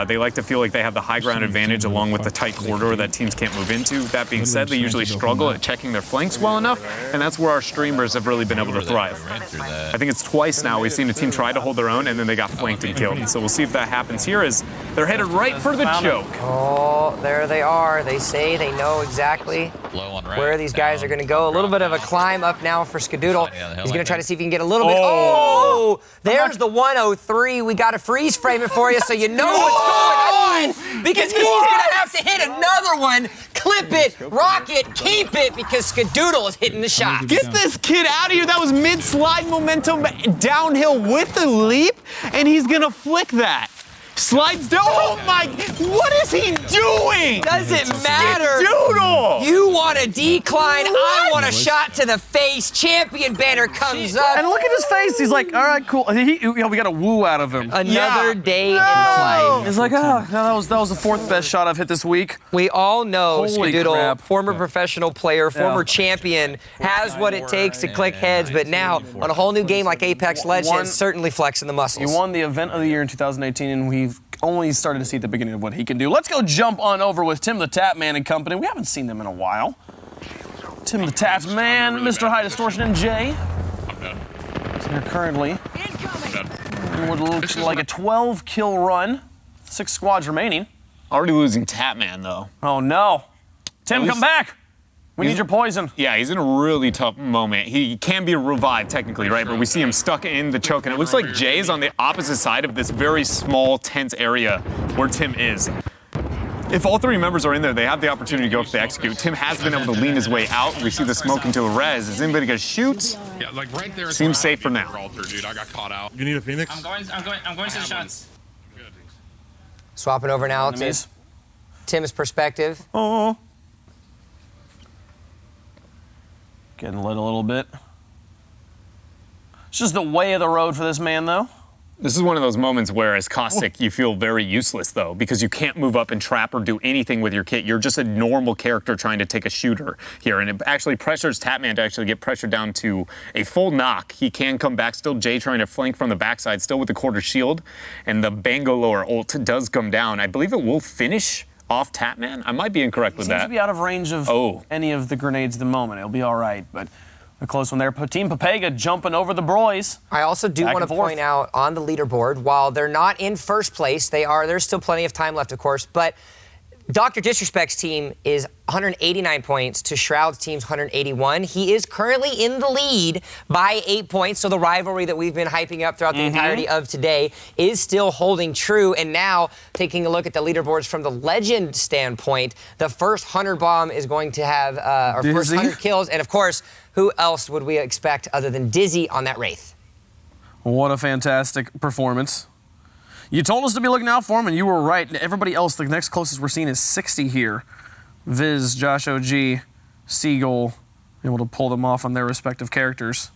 They like to feel like they have the high ground advantage along with the tight corridor that teams can't move into. That being said, they usually struggle at checking their flanks well enough, and that's where our streamers have really been able to thrive. I think it's twice now we've seen a team try to hold their own, and then they got flanked and killed. So we'll see if that happens here as they're headed right for the choke. Oh, there they are. They say they know exactly where these guys are going to go. A little bit of a climb up now for Skadoodle. He's going to try to see if he can get a little bit. Oh, there's the 103. We got to freeze frame it for you so you know what's going on, because he's going to have to hit another one. Clip it, rock it, keep it, because Skadoodle is hitting the shot. Get this kid out of here. That was mid-slide momentum downhill with the leap, and he's going to flick that. Slides down. Oh my, what is he doing? Doesn't matter. Skadoodle! You want a decline, I want a shot to the face. Champion banner comes up. And look at his face. He's like, all right, cool. We got a woo out of him. Another day in the life. He's like, oh, that was the 4th best shot I've hit this week. We all know Holy Skadoodle, crap. former professional player, former champion, has what it takes to click heads, but now on a whole new game like Apex Legends, certainly flexing the muscles. He won the event of the year in 2018, and we've only started to see the beginning of what he can do. Let's go jump on over with TimTheTatman and company. We haven't seen them in a while. TimTheTatman, Mr. High Distortion, and Jay. Here currently. What looks like a 12-kill run. 6 squads remaining. Already losing Tatman, though. Oh, no. Tim, come back. We need your poison. Yeah, he's in a really tough moment. He can be revived, technically, right? But we see him stuck in the choke, and it looks like Jay's on the opposite side of this very small, tense area where Tim is. If all 3 members are in there, they have the opportunity to go if they execute. Tim has been able to lean his way out. We see the smoke into a res. Is anybody gonna shoot? Yeah, like right there. Seems safe for now. Altar, dude. I got caught out. You need a Phoenix? I'm going to the shots. Swapping over now to Tim's perspective. Oh. Getting lit a little bit. It's just the way of the road for this man, though. This is one of those moments where, as Caustic, you feel very useless, though, because you can't move up and trap or do anything with your kit. You're just a normal character trying to take a shooter here, and it actually pressures Tatman to actually get pressured down to a full knock. He can come back. Still Jay trying to flank from the backside, still with the quarter shield, and the Bangalore ult does come down. I believe it will finish off Tatman. I might be incorrect with that. Seems to be out of range of any of the grenades at the moment. It'll be all right, but a close one there. Team Papega jumping over the broys. I also do want to point out on the leaderboard, while they're not in first place, there's still plenty of time left, of course, but DrDisrespect's team is 189 points to Shroud's team's 181. He is currently in the lead by 8 points, so the rivalry that we've been hyping up throughout the entirety of today is still holding true. And now, taking a look at the leaderboards from the Legend standpoint, the first 100 bomb is going to have, our first 100 kills, and of course, who else would we expect other than Dizzy on that Wraith? What a fantastic performance. You told us to be looking out for him, and you were right. Everybody else, the next closest we're seeing is 60 here. Viss, Josh OG, Seagull, able to pull them off on their respective characters.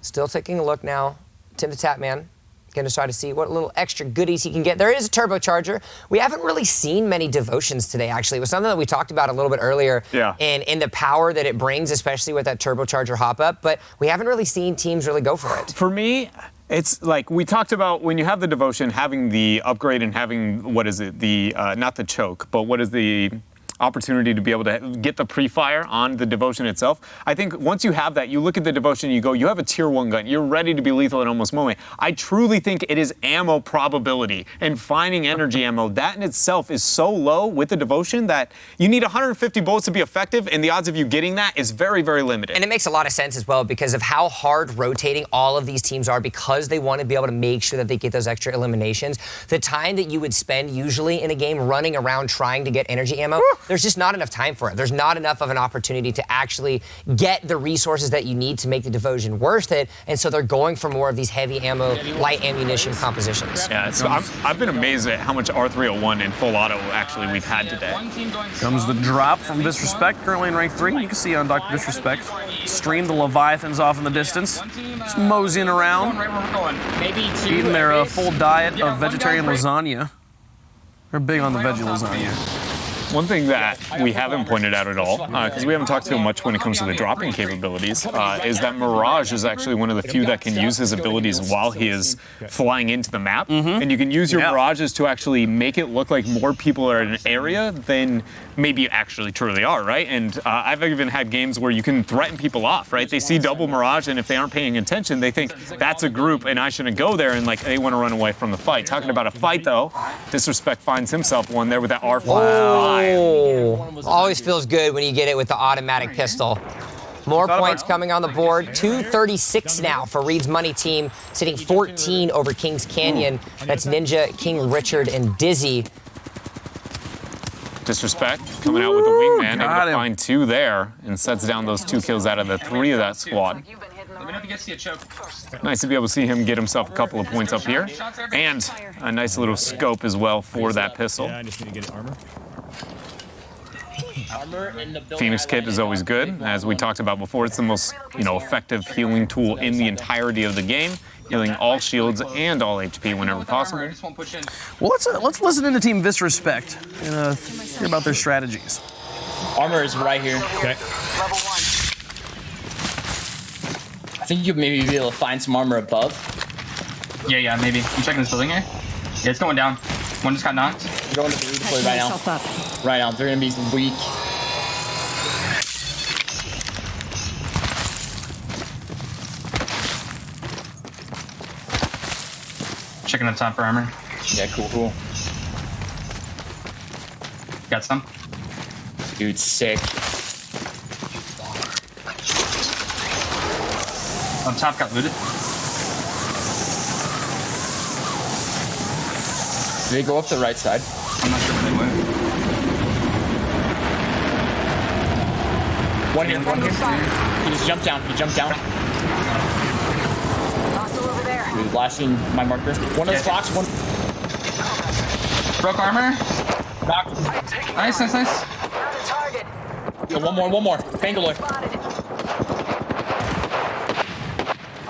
Still taking a look now. TimTheTatman, going to try to see what little extra goodies he can get. There is a turbocharger. We haven't really seen many devotions today, actually. It was something that we talked about a little bit earlier in the power that it brings, especially with that turbocharger hop-up, but we haven't really seen teams really go for it. For me, it's like we talked about when you have the devotion, having the upgrade and having, what is it, the, not the choke, but what is the opportunity to be able to get the pre-fire on the devotion itself. I think once you have that, you look at the devotion and you go, you have a tier 1 gun. You're ready to be lethal at almost moment. I truly think it is ammo probability and finding energy ammo. That in itself is so low with the devotion that you need 150 bullets to be effective, and the odds of you getting that is very, very limited. And it makes a lot of sense as well because of how hard rotating all of these teams are, because they want to be able to make sure that they get those extra eliminations. The time that you would spend usually in a game running around trying to get energy ammo there's just not enough time for it. There's not enough of an opportunity to actually get the resources that you need to make the devotion worth it, and so they're going for more of these heavy ammo, light ammunition compositions. Yeah, I've been amazed at how much R301 in full auto actually we've had today. Comes the drop from DrDisrespect, currently in rank 3. You can see on DrDisrespect. Stream the Leviathans off in the distance. Just moseying around, eating their full diet of vegetarian lasagna. They're big on the veggie lasagna. One thing that we haven't pointed out at all, because we haven't talked to him much when it comes to the dropping capabilities, is that Mirage is actually one of the few that can use his abilities while he is flying into the map. And you can use your Mirages to actually make it look like more people are in an area than maybe actually truly are, right? And I've even had games where you can threaten people off, right? They see double Mirage, and if they aren't paying attention, they think that's a group and I shouldn't go there, and like they want to run away from the fight. Talking about a fight, though, DrDisrespect finds himself one there with that R5. Oh, always feels good when you get it with the automatic pistol. More points coming on the board. 236 now for Reed's Money team, sitting 14 over Kings Canyon. That's Ninja, King Richard, and Dizzy. DrDisrespect coming out with the wingman, able to find 2 there, and sets down those 2 kills out of the 3 of that squad. Nice to be able to see him get himself a couple of points up here, and a nice little scope as well for that pistol. Yeah, I just need to get armor. Phoenix Kit is always good. As we talked about before, it's the most effective healing tool in the entirety of the game, healing all shields and all HP whenever possible. Well, let's listen in to Team DrDisrespect and hear about their strategies. Armor is right here. Okay. Level 1. I think you maybe be able to find some armor above. Yeah, maybe. You checking this building here? Yeah, it's going down. One just got knocked. I'm going to the redeploy right now. Right now, they're gonna be weak. Checking up top for armor. Yeah, cool. Got some? Dude, sick. On top got looted. Did they go up the right side? I'm not sure if they went. One here. He just jumped down. Hostile over there. Dude, blasting my marker. One of those blocks, one. Broke armor. Knocked. Nice. Target. One more. Bangalore.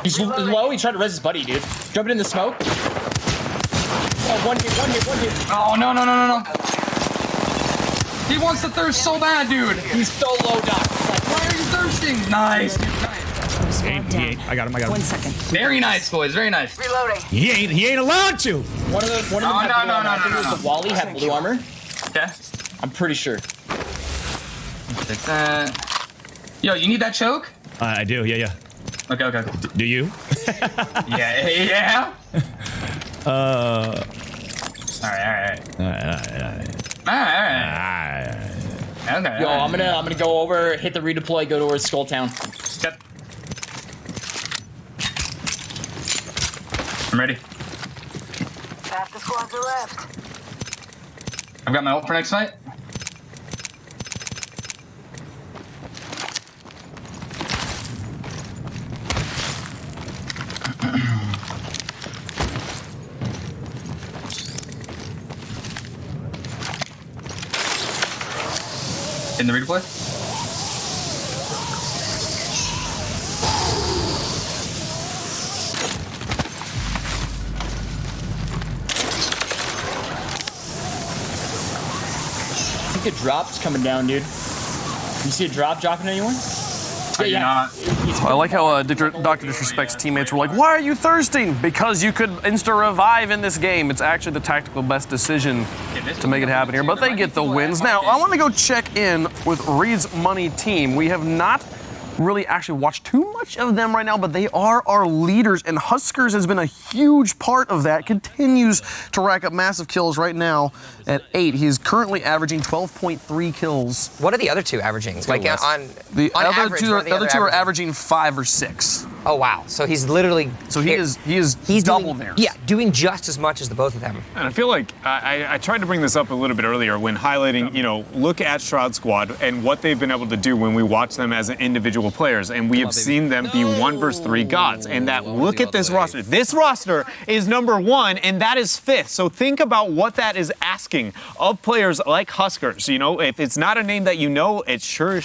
He's low. He tried to res his buddy, dude. Jumping in the smoke. Oh, one hit. Oh, no. He wants to thirst so bad, dude. He's so low, Doc. Like, why are you thirsting? Nice, dude. Nice. I got him. 1 second. Very nice, boys. Very nice. Reloading. He ain't allowed to. One of them had blue armor. I think it was the Wally had blue armor. Okay. I'm pretty sure. Take that. Yo, you need that choke? I do. Yeah. Okay. Do you? Yeah. All right. Okay. Yo, I'm gonna go over, hit the redeploy, go towards Skull Town. Yep. I'm ready. Half the squads are left. I've got my ult for next fight. In the redeploy? I think a drop's coming down, dude. You see a drop dropping anyone? Yeah. I like how Dr. DrDisrespect's teammates were like, why are you thirsting? Because you could insta-revive in this game. It's actually the tactical best decision to make it happen here, but they get the wins. Now, I want to go check in with Reed's Money team. We have not really actually watched too much of them right now, but they are our leaders, and Huskers has been a huge part of that, continues to rack up massive kills right now at 8. He is currently averaging 12.3 kills. What are the other 2 averaging? Like on The other average, two what are the are other averaging 5 or 6. Oh wow! So he's literally. So he is double there. Yeah, doing just as much as the both of them. And I feel like I tried to bring this up a little bit earlier when highlighting, look at Shroud Squad and what they've been able to do when we watch them as individual players, and we have seen them be 1 versus 3 gods. And that look at this roster. This roster is #1, and that is 5th. So think about what that is asking of players like Huskers. If it's not a name that you know, it sure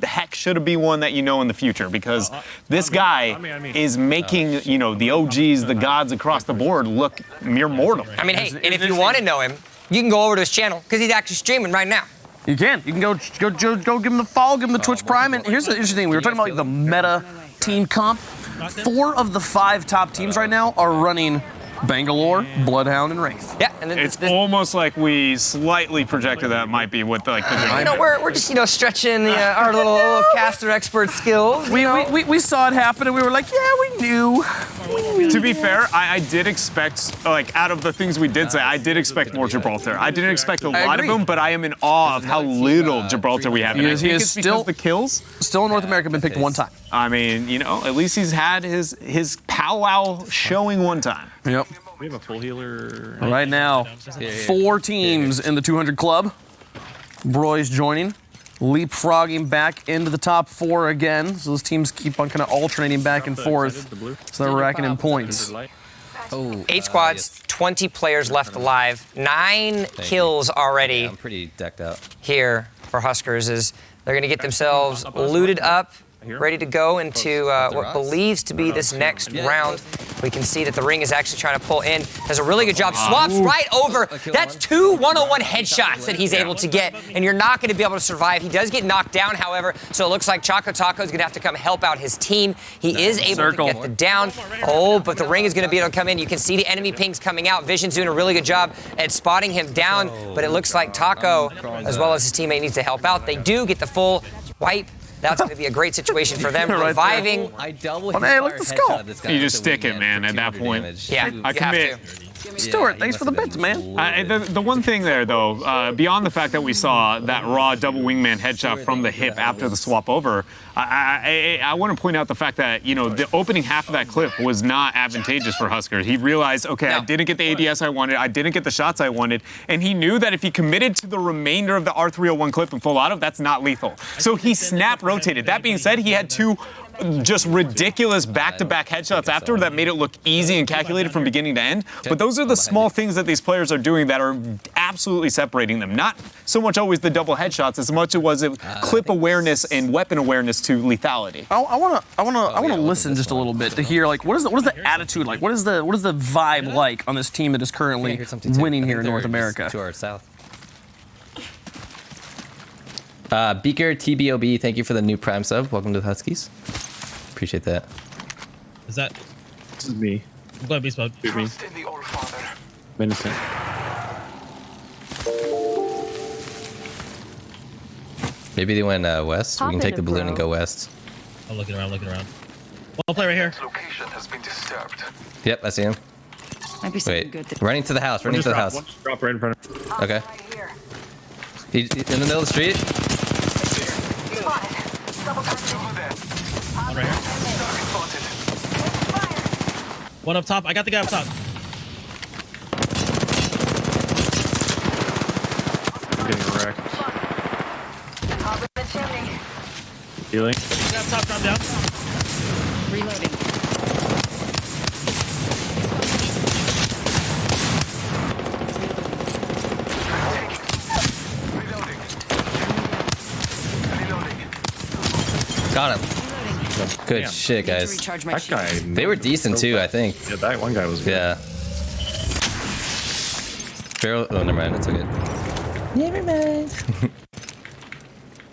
heck should be one that you know in the future, because this guy is making, the OGs, the gods across the board look mere mortal. I mean, hey, and if you want to know him, you can go over to his channel because he's actually streaming right now. You can. You can go give him the follow, give him the Twitch Prime. And here's the interesting thing. We were talking about like the meta team comp. 4 of the 5 top teams right now are running Bangalore, Bloodhound, and Wraith. Yeah, and it's almost like we slightly projected that might be what the we're just stretching our little caster expert skills. We saw it happen and we were like, yeah, we knew. To be fair, I did expect, out of the things we did say, I did expect more Gibraltar. I didn't expect a lot of them, but I am in awe of how little Gibraltar we have. He is still the kills. Still in North America, been picked 1 time. I mean, at least he's had his powwow showing 1 time. Yep. We have a full healer. Right now, 4 teams in the 200 club. Broy's joining, leapfrogging back into the top 4 again. So those teams keep on kind of alternating back and forth. So they're racking in points. 8 squads, 20 players left alive, 9 kills already. Yeah, I'm pretty decked out here for Huskers as they're going to get themselves looted up, ready to go into what believes to be this next round. We can see that the ring is actually trying to pull in. Does a really good job. Swaps right over. That's 2 101 headshots that he's able to get, and you're not going to be able to survive. He does get knocked down, however, so it looks like Chocotaco is going to have to come help out his team. He is able to get the down. Oh, but the ring is going to be able to come in. You can see the enemy pings coming out. Vision's doing a really good job at spotting him down, but it looks like Taco, as well as his teammate, needs to help out. They do get the full wipe. That's going to be a great situation for them. Reviving. Hey, look at the skull. You just stick it, man, at that point. Yeah, I commit. Stuart, thanks for the bits, man. The one thing there, though, beyond the fact that we saw that raw double wingman headshot from the hip after the swap over, I want to point out the fact that, the opening half of that clip was not advantageous for Husker. He realized, okay, I didn't get the ADS I wanted, I didn't get the shots I wanted, and he knew that if he committed to the remainder of the R301 clip and full auto, that's not lethal. So he snap rotated. That being said, he had 2 just ridiculous back-to-back headshots after that made it look easy and calculated from beginning to end. But those are the small things that these players are doing that are absolutely separating them. Not so much always the double headshots as much as it was clip awareness and weapon awareness to lethality. I wanna listen just a little bit to hear what is the attitude like? What is the vibe like on this team that is currently winning here in North America? To our south. Beaker TBOB, thank you for the new Prime sub. Welcome to the Huskies. Appreciate that. This is me. I'm glad Beast Shoot me. Innocent. Maybe they went west. We can take the balloon and go west. I'm looking around. One player right here. Location has been disturbed. Yep, I see him. Might be something good. Running to the house. Running to the house. Drop right in front of me. Okay. He's in the middle of the street. One right here. One up top. I got the guy up top. I'm getting wrecked. Healing. Guy up top, drop down. Reloading. Got him. Good shit, guys. That guy. They were decent too, I think. Yeah, that one guy was good. Yeah. Barrel. Oh, never mind. It's okay. Never mind.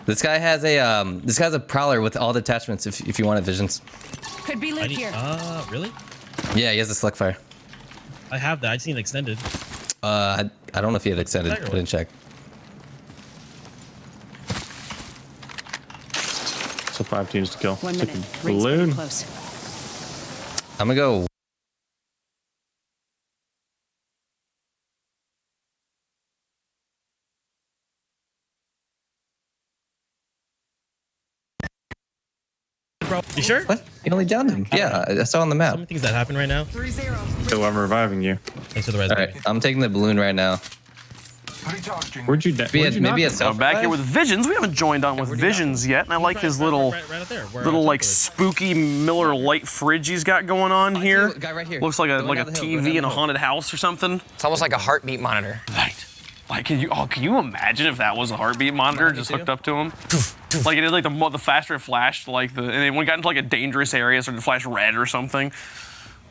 This guy has a This guy's a prowler with all the attachments. If you wanted visions. Could be loot here. Really? Yeah, he has a slick fire. I have that. I seen extended. I don't know if he had extended. I didn't check. So 5 teams to kill. 1 minute. Balloon. Close. I'm gonna go. You sure? What? You only downed him. Yeah, I saw on the map. Some things that happen right now. 3-0. So I'm reviving you. Thanks for the res. All right, I'm taking the balloon right now. Where'd you Maybe it's So back here with Visions. We haven't joined on with Visions yet, and I like his little, like spooky Miller Lite fridge he's got going on here. Guy right here. Looks like a TV in a haunted house or something. It's almost like a heartbeat monitor. Right. Like, can you imagine if that was a heartbeat monitor just hooked up to him? Like it did like the faster it flashed, like and then when it got into like a dangerous area, it started to flash red or something.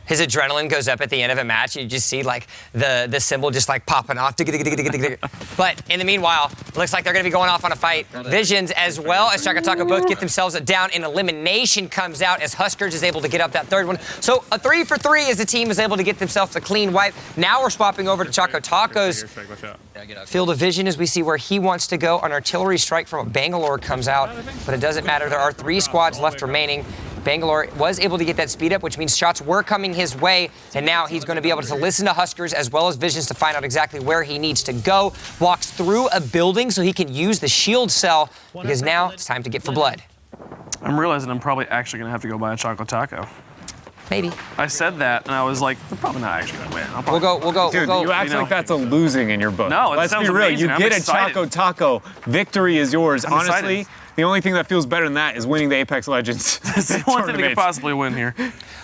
His adrenaline goes up at the end of a match, and you just see like the symbol just like popping off. But in the meanwhile, it looks like they're going to be going off on a fight. Visions as well as Chocotaco both get themselves down, and elimination comes out as Huskers is able to get up that third one. So a 3 for 3 as the team is able to get themselves a clean wipe. Now we're swapping over to Chocotaco's field of vision as we see where he wants to go. An artillery strike from Bangalore comes out, but it doesn't matter. There are 3 squads left remaining. Bangalore was able to get that speed up, which means shots were coming his way, and now he's going to be able to listen to Huskers as well as Visions to find out exactly where he needs to go. Walks through a building so he can use the shield cell, because now it's time to get for blood. I'm realizing I'm probably actually going to have to go buy a Chocotaco. Maybe. I said that, and I was like, they're probably not actually going to win. We'll go. Dude, you act like that's a losing in your book. No, it let's sounds be real. amazing. You I'm get excited. a Chocotaco. Victory is yours. I'm Honestly, excited. the only thing that feels better than that is winning the Apex Legends. That's the only thing they could possibly win here.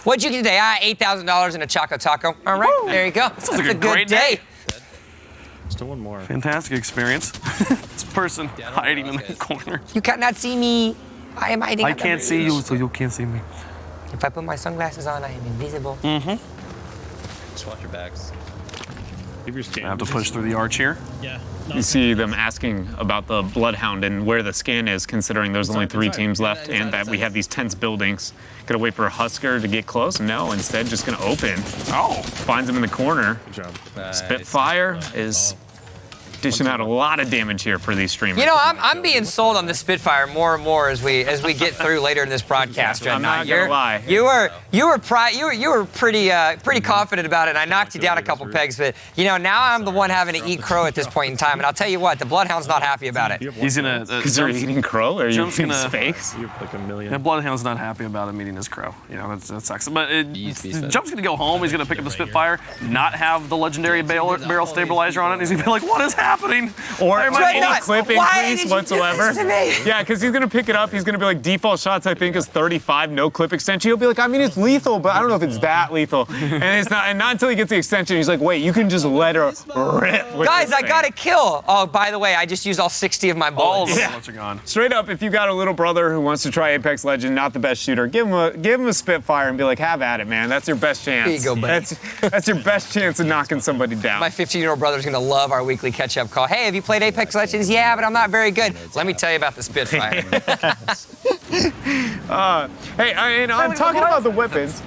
What'd you get today? $8,000 in a Chocotaco. All right, there you go. That's like a a good great day. Still one more. Fantastic experience. This person hiding in the corner. You cannot see me. I am hiding. I can't see you, so you can't see me. If I put my sunglasses on, I am invisible. Mm-hmm. Just watch your backs. I have to push through the arch here. Yeah. You see them asking about the Bloodhound and where the scan is, considering there's only 3 teams left and that we have these tense buildings. Gonna wait for a Husker to get close? No, instead just gonna open. Oh. Finds him in the corner. Good job. Spitfire is dishing out a lot of damage here for these streamers. You know, I'm being sold on the Spitfire more and more as we get through later in this broadcast. I'm not gonna lie. You were pretty confident about it. And I knocked you down a couple pegs, but you know now I'm the one having to eat crow at this point in time. And I'll tell you what, the Bloodhound's not happy about it. He's gonna. Because you're eating crow, or are you eating his face? You have like a million. The Bloodhound's not happy about him eating his crow. You know, that sucks. But Jump's gonna go home. He's gonna pick up the Spitfire, not have the legendary barrel stabilizer on it. And he's gonna be like, "What is happening?" Or any clip Why increase did you whatsoever. do this to me? Yeah, because he's gonna pick it up. He's gonna be like, default shots I think is 35, no clip extension. He'll be like, I mean it's lethal, but I don't know if it's that lethal. And it's not. And not until he gets the extension, he's like, wait, you can just let her rip. With Guys, this I thing. got a kill. Oh, by the way, I just used all 60 of my All bullets. of the bullets are gone. Straight up, if you got a little brother who wants to try Apex Legend, not the best shooter, give him a Spitfire and be like, have at it, man. That's your best chance. Here you go, buddy. That's your best chance of knocking somebody down. My 15-year-old brother's gonna love our weekly catch-up call. Hey, have you played Apex Legends? Yeah, but I'm not very good. Let me tell you about the Spitfire. Hey, and I'm talking about the weapons.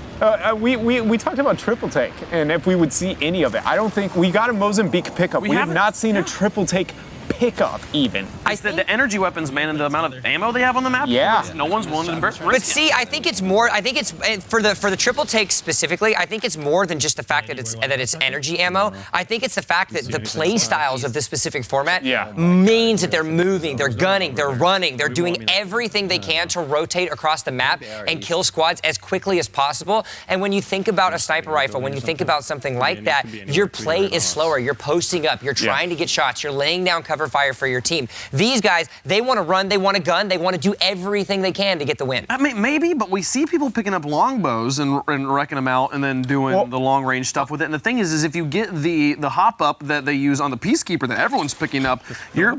We talked about triple take, and if we would see any of it. I don't think we got a Mozambique pickup. We have not seen a triple take pickup even. I said the energy weapons, man, and the amount of ammo they have on the map. Yeah. No one's willing to risk But see, I think it's more. I think it's for the triple take specifically. I think it's more than just the fact that it's energy ammo. I think it's the fact that the play styles of this specific format means that they're moving, they're gunning, they're running, they're doing everything they can to rotate across the map and kill squads as quickly as possible. And when you think about a sniper rifle, when you think about something like that, your play is slower. You're posting up. You're trying to get shots. You're laying down cover fire for your team. These guys, they want to run, they want to gun, they want to do everything they can to get the win. I mean, maybe, but we see people picking up longbows and wrecking them out and then doing the long range stuff with it. And the thing is if you get the hop up that they use on the Peacekeeper that everyone's picking up, your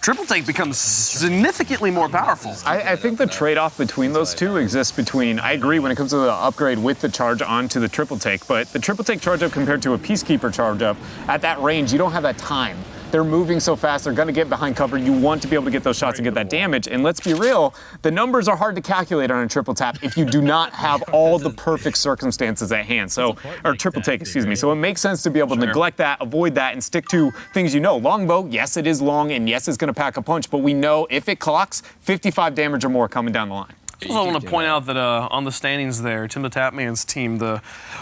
triple take becomes significantly more powerful. I think the trade-off between those two exists between, I agree when it comes to the upgrade with the charge onto the triple take, but the triple take charge up compared to a Peacekeeper charge up, at that range, you don't have that time. They're moving so fast, they're gonna get behind cover. You want to be able to get those shots and get that damage. And let's be real, the numbers are hard to calculate on a triple tap if you do not have all the perfect circumstances at hand. So, or triple take, excuse me. So it makes sense to be able to neglect that, avoid that, and stick to things you know. Longbow, yes, it is long, and yes, it's gonna pack a punch, but we know if it clocks, 55 damage or more coming down the line. Also, I want to point out that on the standings there, TimTheTatman's team, the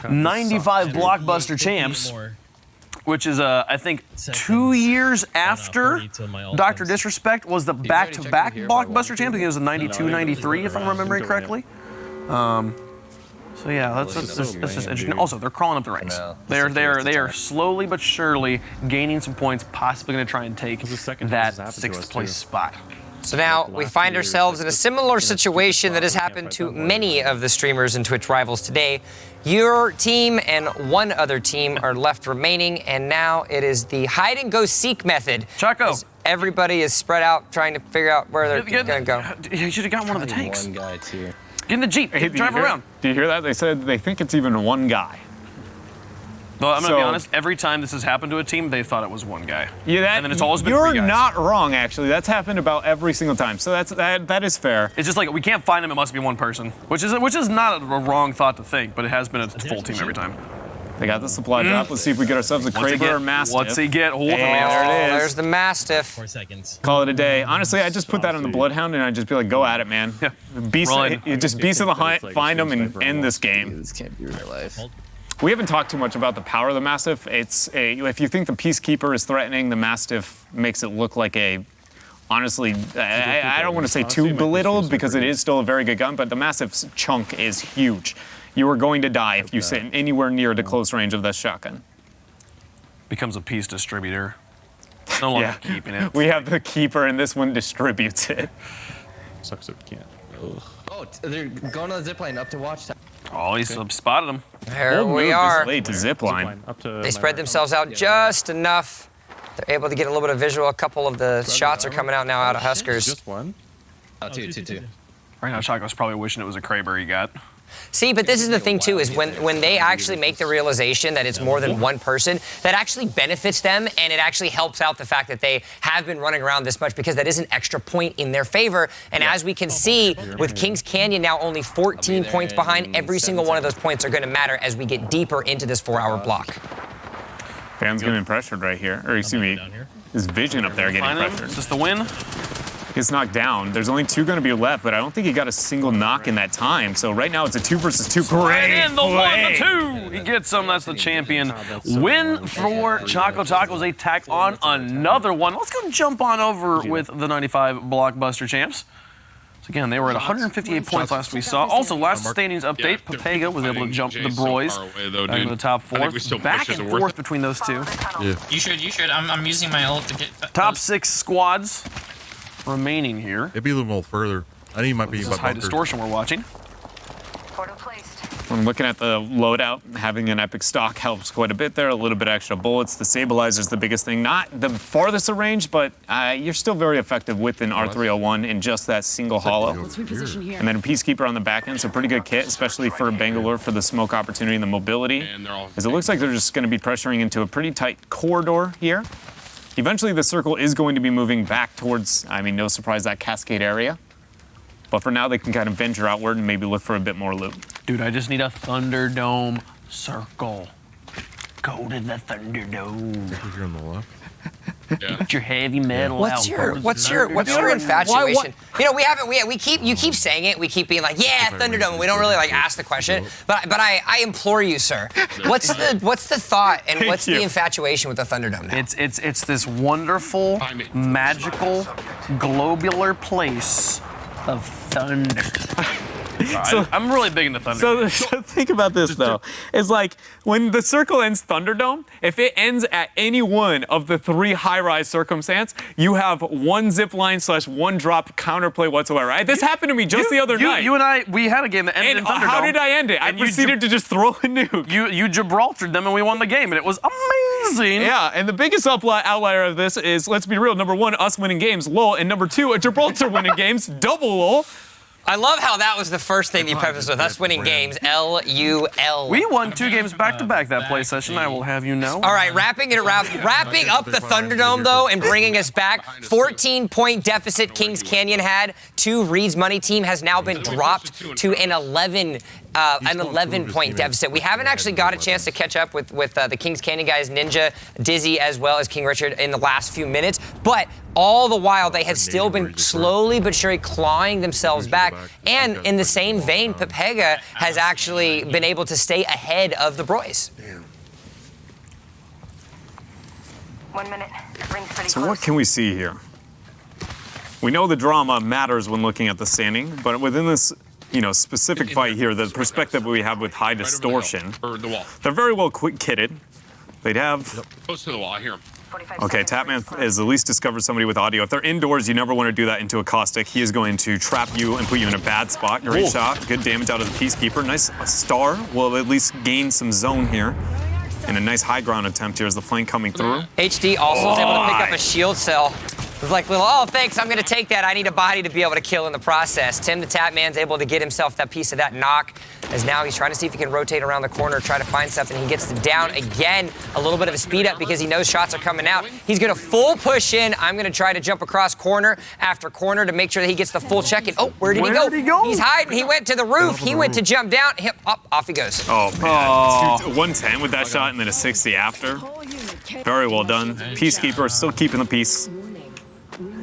95 blockbuster champs, which is, I think, 2 years after DrDisrespect was the back-to-back blockbuster champ. I think it was a 92-93, if I'm remembering correctly. So yeah, that's just interesting. Also, they're crawling up the ranks. They are slowly but surely gaining some points, possibly going to try and take that 6th place spot. So now we find ourselves in a similar situation that has happened to many of the streamers and Twitch rivals today. Your team and one other team are left remaining, and now it is the hide and go seek method. Choco. Everybody is spread out trying to figure out where they're going to go. You should have got one of the tanks. One guy too. Get in the Jeep. Drive around. Do you hear that? They said they think it's even one guy. Well, I'm going to be honest. Every time this has happened to a team, they thought it was one guy. Yeah, and then it's always been you're 3 guys. not wrong, actually. That's happened about every single time. So that is fair. It's just like we can't find him. It must be one person, which is not a wrong thought to think, but it has been a full team every time. They got the supply drop. Let's see if we get ourselves a Kraber or Mastiff. What's he get? There it is. There's the Mastiff. 4 seconds. Call it a day. Honestly, I just put that on the Bloodhound and I'd just be like, go at it, man. Yeah. Beast of the hunt, find them, and end this game. This can't be real life. We haven't talked too much about the power of the Mastiff. If you think the Peacekeeper is threatening, the Mastiff makes it look like a, honestly, I don't want to say too belittled because it is still a very good gun, but the Mastiff's chunk is huge. You are going to die if you sit anywhere near the close range of this shotgun. Becomes a peace distributor. No longer keeping it. We have the Keeper, and this one distributes it. Sucks if we can't. Ugh. Oh, they're going on the zipline up to watchtower. Oh, he's spotted him. There we are. Late to zipline. They spread themselves out just enough. They're able to get a little bit of visual. A couple of the shots are coming out now out of Huskers. Just one? Oh, two. Right now, Choco's probably wishing it was a Kraber he got. See, but this is the thing too, is when they actually make the realization that it's more than one person, that actually benefits them, and it actually helps out the fact that they have been running around this much, because that is an extra point in their favor. And as we can see, with Kings Canyon now only 14 points behind, every single one of those points are going to matter as we get deeper into this 4-hour block. Fan's getting pressured right here. Or excuse me, his vision up there getting pressured. Is this the win? Gets knocked down. There's only 2 going to be left, but I don't think he got a single knock in that time. So right now it's a 2 versus 2. Great And the 1, the 2. He gets him. That's the champion win for Chocotaco. They tack on another one. Let's go jump on over with the 95 Blockbuster champs. So again, they were at 158 points last we saw. Also, last standings update, Papega was able to jump the Broys back into the top 4. Back and forth between those two. Yeah. You should. I'm using my ult to get top 6 squads remaining here. It'd be a little more further. I think you might be. This is high distortion we're watching. When looking at the loadout, having an epic stock helps quite a bit there. A little bit extra bullets. The stabilizer is the biggest thing. Not the farthest of range, but you're still very effective with an R301 in just that single hollow. And then a Peacekeeper on the back end. So pretty good kit, especially for Bangalore for the smoke opportunity and the mobility. As it looks like they're just going to be pressuring into a pretty tight corridor here. Eventually, the circle is going to be moving back towards, I mean, no surprise, that Cascade area. But for now, they can kind of venture outward and maybe look for a bit more loot. Dude, I just need a Thunderdome circle. Go to the Thunderdome. Here on the left. Get your heavy metal What's your infatuation? You know, you keep saying it. We keep being like, yeah, Thunderdome. We don't really like ask the question. But I implore you, sir. What's the thought and what's the infatuation with the Thunderdome now? It's this wonderful, magical, globular place of thunder. So, I'm really big into thunder. So think about this though. It's like when the circle ends Thunderdome, if it ends at any one of the 3 high-rise circumstance, you have 1 zip line / 1 drop counterplay whatsoever. Right? This happened to me just the other night. You and I, we had a game that ended in Thunderdome. How did I end it? I proceeded to just throw a nuke. You Gibraltared them and we won the game, and it was amazing. Yeah, and the biggest outlier of this is, let's be real, number 1, us winning games, lol, and number 2, a Gibraltar winning games, double lol. I love how that was the first thing you prefaced with us winning games, LUL. We won 2 games back-to-back that play session, I will have you know. All right, wrapping up the Thunderdome, though, and bringing us back. 14-point deficit Kings Canyon had to Reed's Money Team has now been dropped to an 11-point deficit. We haven't actually got a chance to catch up with the Kings Canyon guys, Ninja, Dizzy, as well as King Richard in the last few minutes, but all the while, they have still been slowly but surely clawing themselves back. And in the same vein, Papega has actually been able to stay ahead of the Broys. 1 minute. So what can we see here? We know the drama matters when looking at the standing, but within this specific fight here, the perspective we have with high distortion, Or the wall. they're very well kitted. They'd have. Close to the wall. I hear him. Okay, Tatman has at least discovered somebody with audio. If they're indoors, you never want to do that into a caustic. He is going to trap you and put you in a bad spot. Great shot. Good damage out of the Peacekeeper. Nice star. Will at least gain some zone here. And a nice high ground attempt here as the flank coming through. HD also was able to pick up a shield cell. It was like, oh, thanks, I'm going to take that. I need a body to be able to kill in the process. TimTheTatman's able to get himself that piece of that knock, as now he's trying to see if he can rotate around the corner, try to find something. He gets down again, a little bit of a speed up because he knows shots are coming out. He's going to full push in. I'm going to try to jump across corner after corner to make sure that he gets the full check-in. Oh, where did he go? He's hiding. He went to the roof. He went to jump down. Off he goes. Oh, man. 110 with that shot and then a 60 after. Very well done. Peacekeeper still keeping the peace.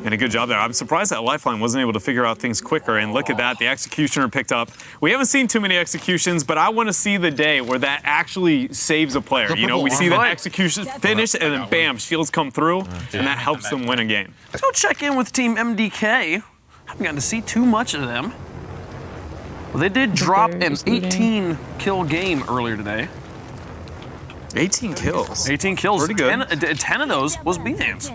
And a good job there. I'm surprised that Lifeline wasn't able to figure out things quicker. And look at that, the Executioner picked up. We haven't seen too many executions, but I want to see the day where that actually saves a player. We see the execution finish, and then bam, shields come through, and that helps them win a game. Let's go check in with Team MDK. Haven't gotten to see too much of them. Well, they did drop an 18-kill game earlier today. 18 kills? 18 kills. Pretty good. 10 of those was B-Nans.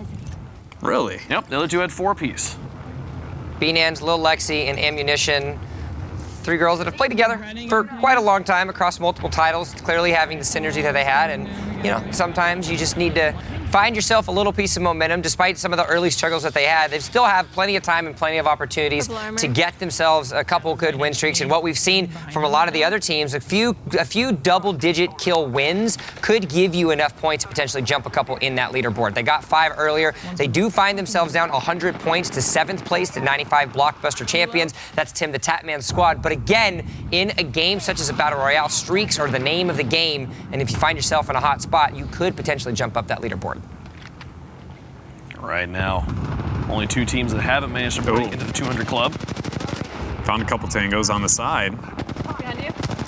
Really? Yep, the other two had 4 apiece. B-Nans, Lil Lexi, and Annemunition. 3 girls that have played together for quite a long time across multiple titles, clearly having the synergy that they had. And, sometimes you just need to find yourself a little piece of momentum. Despite some of the early struggles that they had, they still have plenty of time and plenty of opportunities to get themselves a couple good win streaks. And what we've seen from a lot of the other teams, a few double-digit kill wins could give you enough points to potentially jump a couple in that leaderboard. They got 5 earlier. They do find themselves down 100 points to 7th place to 95 Blockbuster champions. That's TimTheTatman's squad. But again, in a game such as a Battle Royale, streaks are the name of the game. And if you find yourself in a hot spot, you could potentially jump up that leaderboard. Right now, only 2 teams that haven't managed to break into the 200 club. Found a couple tangos on the side.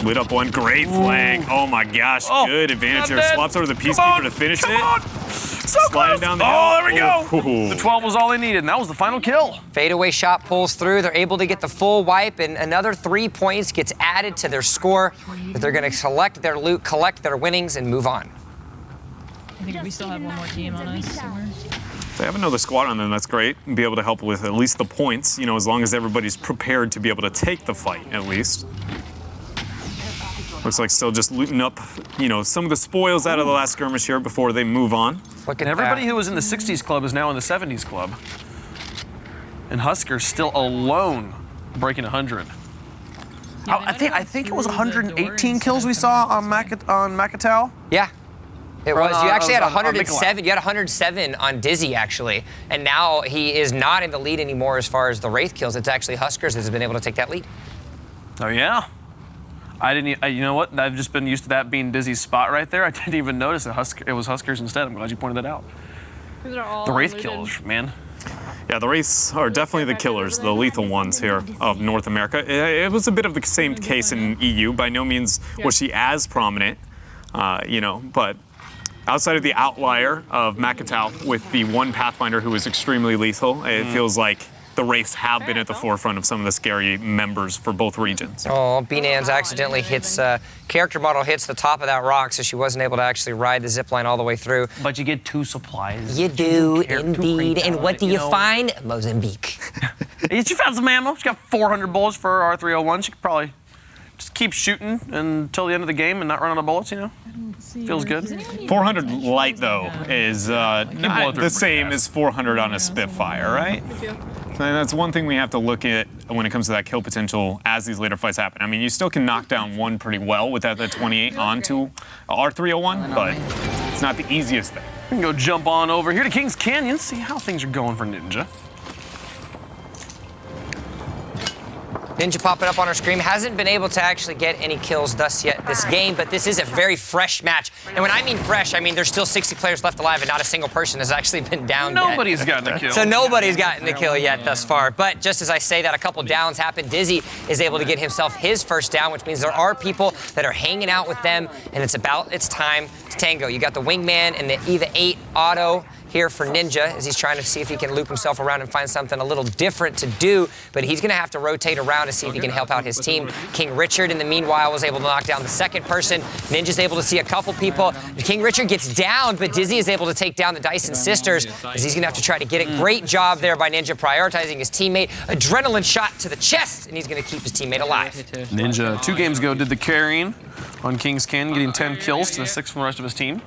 Lit up one, great flank. Oh my gosh, good advantage here. Swaps over the Peacekeeper to finish it. Sliding down the hill. Oh, there we go. The 12 was all they needed, and that was the final kill. Fadeaway shot pulls through. They're able to get the full wipe, and another 3 points gets added to their score. That they're going to collect their loot, collect their winnings, and move on. I think we still have one more team on us somewhere. They have another squad on them, that's great. And be able to help with at least the points, as long as everybody's prepared to be able to take the fight, at least. Looks like still just looting up, some of the spoils out of the last skirmish here before they move on. Look at everybody who was in the 60s club is now in the 70s club. And Husker's still alone breaking 100. Yeah, I think it was 118 kills we saw on Macatao. Yeah. It was. You actually had 107. You had 107 on Dizzy, actually. And now he is not in the lead anymore as far as the Wraith kills. It's actually Huskers that has been able to take that lead. Oh, yeah? I didn't, you know what? I've just been used to that being Dizzy's spot right there. I didn't even notice it was Huskers instead. I'm glad you pointed that out. The Wraith kills, man. Yeah, the Wraiths are definitely the killers, the lethal ones here of North America. It was a bit of the same case in EU. By no means was she as prominent, but outside of the outlier of Macatao with the one Pathfinder who was extremely lethal, it feels like the Wraiths have been at the forefront of some of the scary members for both regions. Oh, B-Nans accidentally hits, character model hits the top of that rock, so she wasn't able to actually ride the zip line all the way through. But you get 2 supplies. You do, indeed. And what do you find? Mozambique. She found some ammo. She got 400 bullets for her R301. She could probably just keep shooting until the end of the game and not run out of bullets, Feels good. 400 light, though, is not the same as 400 on a Spitfire, right? And that's one thing we have to look at when it comes to that kill potential as these later fights happen. I mean, you still can knock down one pretty well with that 28 onto R301, but it's not the easiest thing. We can go jump on over here to Kings Canyon, see how things are going for Ninja. Ninja popping up on our screen, hasn't been able to actually get any kills thus yet this game, but this is a very fresh match. And when I mean fresh, I mean there's still 60 players left alive and not a single person has actually been down yet. Nobody's gotten a kill. So nobody's gotten the kill yet thus far. But just as I say that, a couple downs happen. Dizzy is able to get himself his first down, which means there are people that are hanging out with them, and it's about its time to tango. You got the Wingman and the EVA 8 auto. here for Ninja as he's trying to see if he can loop himself around and find something a little different to do, but he's going to have to rotate around to see if he can help out his team. King Richard, in the meanwhile, was able to knock down the second person. Ninja's able to see a couple people. King Richard gets down, but Dizzy is able to take down the Dyson sisters as he's going to have to try to get it. Great job there by Ninja, prioritizing his teammate. Adrenaline shot to the chest, and he's going to keep his teammate alive. Ninja, 2 games ago, did the carrying on Kings Canyon, getting 10 kills to the 6 from the rest of his team.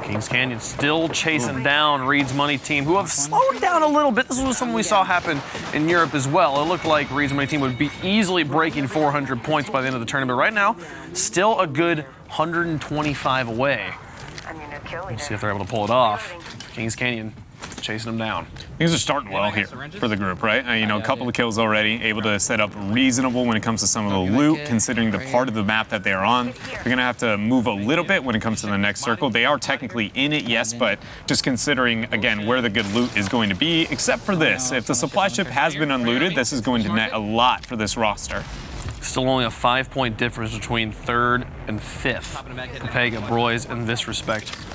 Kings Canyon still chasing down Reed's Money team, who have slowed down a little bit. This was something we saw happen in Europe as well. It looked like Reed's Money team would be easily breaking 400 points by the end of the tournament. Right now, still a good 125 away. We'll see if they're able to pull it off. Kings Canyon chasing them down. Things are starting well here for the group, right? You know, a couple of kills already, able to set up reasonable when it comes to some of the loot, considering the part of the map that they're on. They're going to have to move a little bit when it comes to the next circle. They are technically in it, yes, but just considering, again, where the good loot is going to be, except for this. If the supply ship has been unlooted, this is going to net a lot for this roster. Still only a 5-point difference between 3rd and 5th. Pega, Broyes, and DrDisrespect.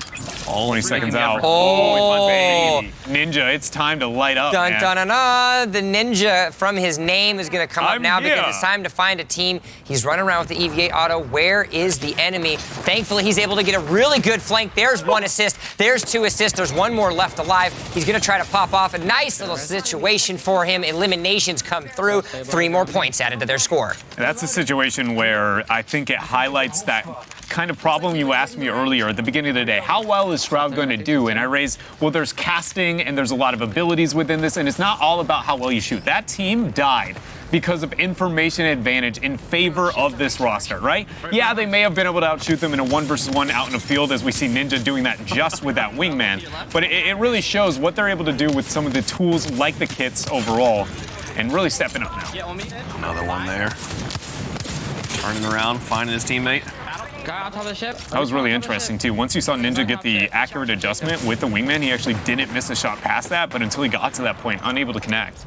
All 20 seconds out. Oh, Ninja, it's time to light up, dun, man. dun, dun, dun. The Ninja from his name is going to come up now because it's time to find a team. He's running around with the EVA auto. Where is the enemy? Thankfully, he's able to get a really good flank. There's 1 assist. There's 2 assists. There's 1 more left alive. He's going to try to pop off. A nice little situation for him. Eliminations come through. 3 more points added to their score. That's a situation where I think it highlights that kind of problem you asked me earlier at the beginning of the day. How well is Shroud going to do? And I raised, well, there's casting and there's a lot of abilities within this, and it's not all about how well you shoot. That team died because of information advantage in favor of this roster, right? Yeah, they may have been able to outshoot them in a 1-versus-1 out in the field, as we see Ninja doing that just with that wingman. But it really shows what they're able to do with some of the tools like the kits overall, and really stepping up now. Another one there. Turning around, finding his teammate. Guy on top of the ship. That was really interesting, too. Once you saw Ninja get the accurate adjustment with the wingman, he actually didn't miss a shot past that, but until he got to that point, unable to connect.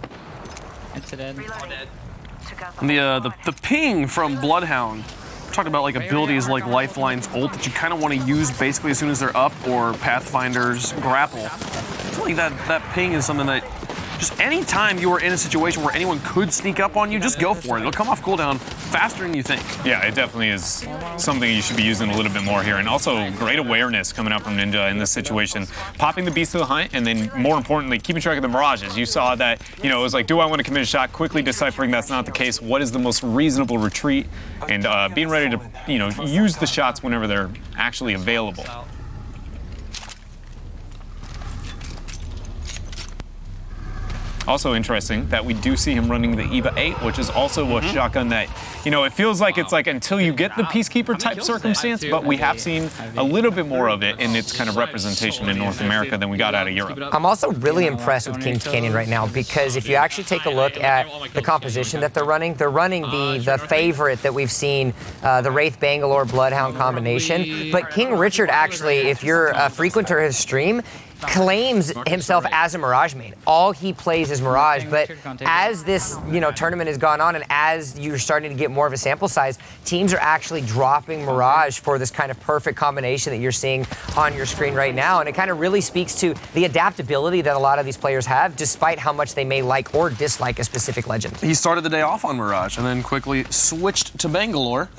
The ping from Bloodhound. Talked about like abilities like Lifeline's ult that you kind of want to use basically as soon as they're up, or Pathfinder's grapple. I feel like that ping is something that just any time you are in a situation where anyone could sneak up on you, just go for it. It'll come off cooldown faster than you think. Yeah, it definitely is something you should be using a little bit more here. And also great awareness coming out from Ninja in this situation. Popping the beast to the hunt, and then more importantly, keeping track of the mirages. You saw that, you know, it was like, do I want to commit a shot? Quickly deciphering that's not the case. What is the most reasonable retreat? And being ready to, you know, use the shots whenever they're actually available. Also interesting that we do see him running the EVA 8, which is also a shotgun that, you know, it feels like it's like until you get the Peacekeeper type circumstance, but we have seen a little bit more of it in its kind of representation in North America than we got out of Europe. I'm also really impressed with Kings Canyon right now, because if you actually take a look at the composition that they're running the favorite that we've seen, the Wraith Bangalore Bloodhound combination. But King Richard actually, if you're a frequenter of his stream, claims himself as a Mirage main. All he plays is Mirage, but as this, you know, tournament has gone on and as you're starting to get more of a sample size, teams are actually dropping Mirage for this kind of perfect combination that you're seeing on your screen right now, and it kind of really speaks to the adaptability that a lot of these players have, despite how much they may like or dislike a specific legend. He started the day off on Mirage and then quickly switched to Bangalore,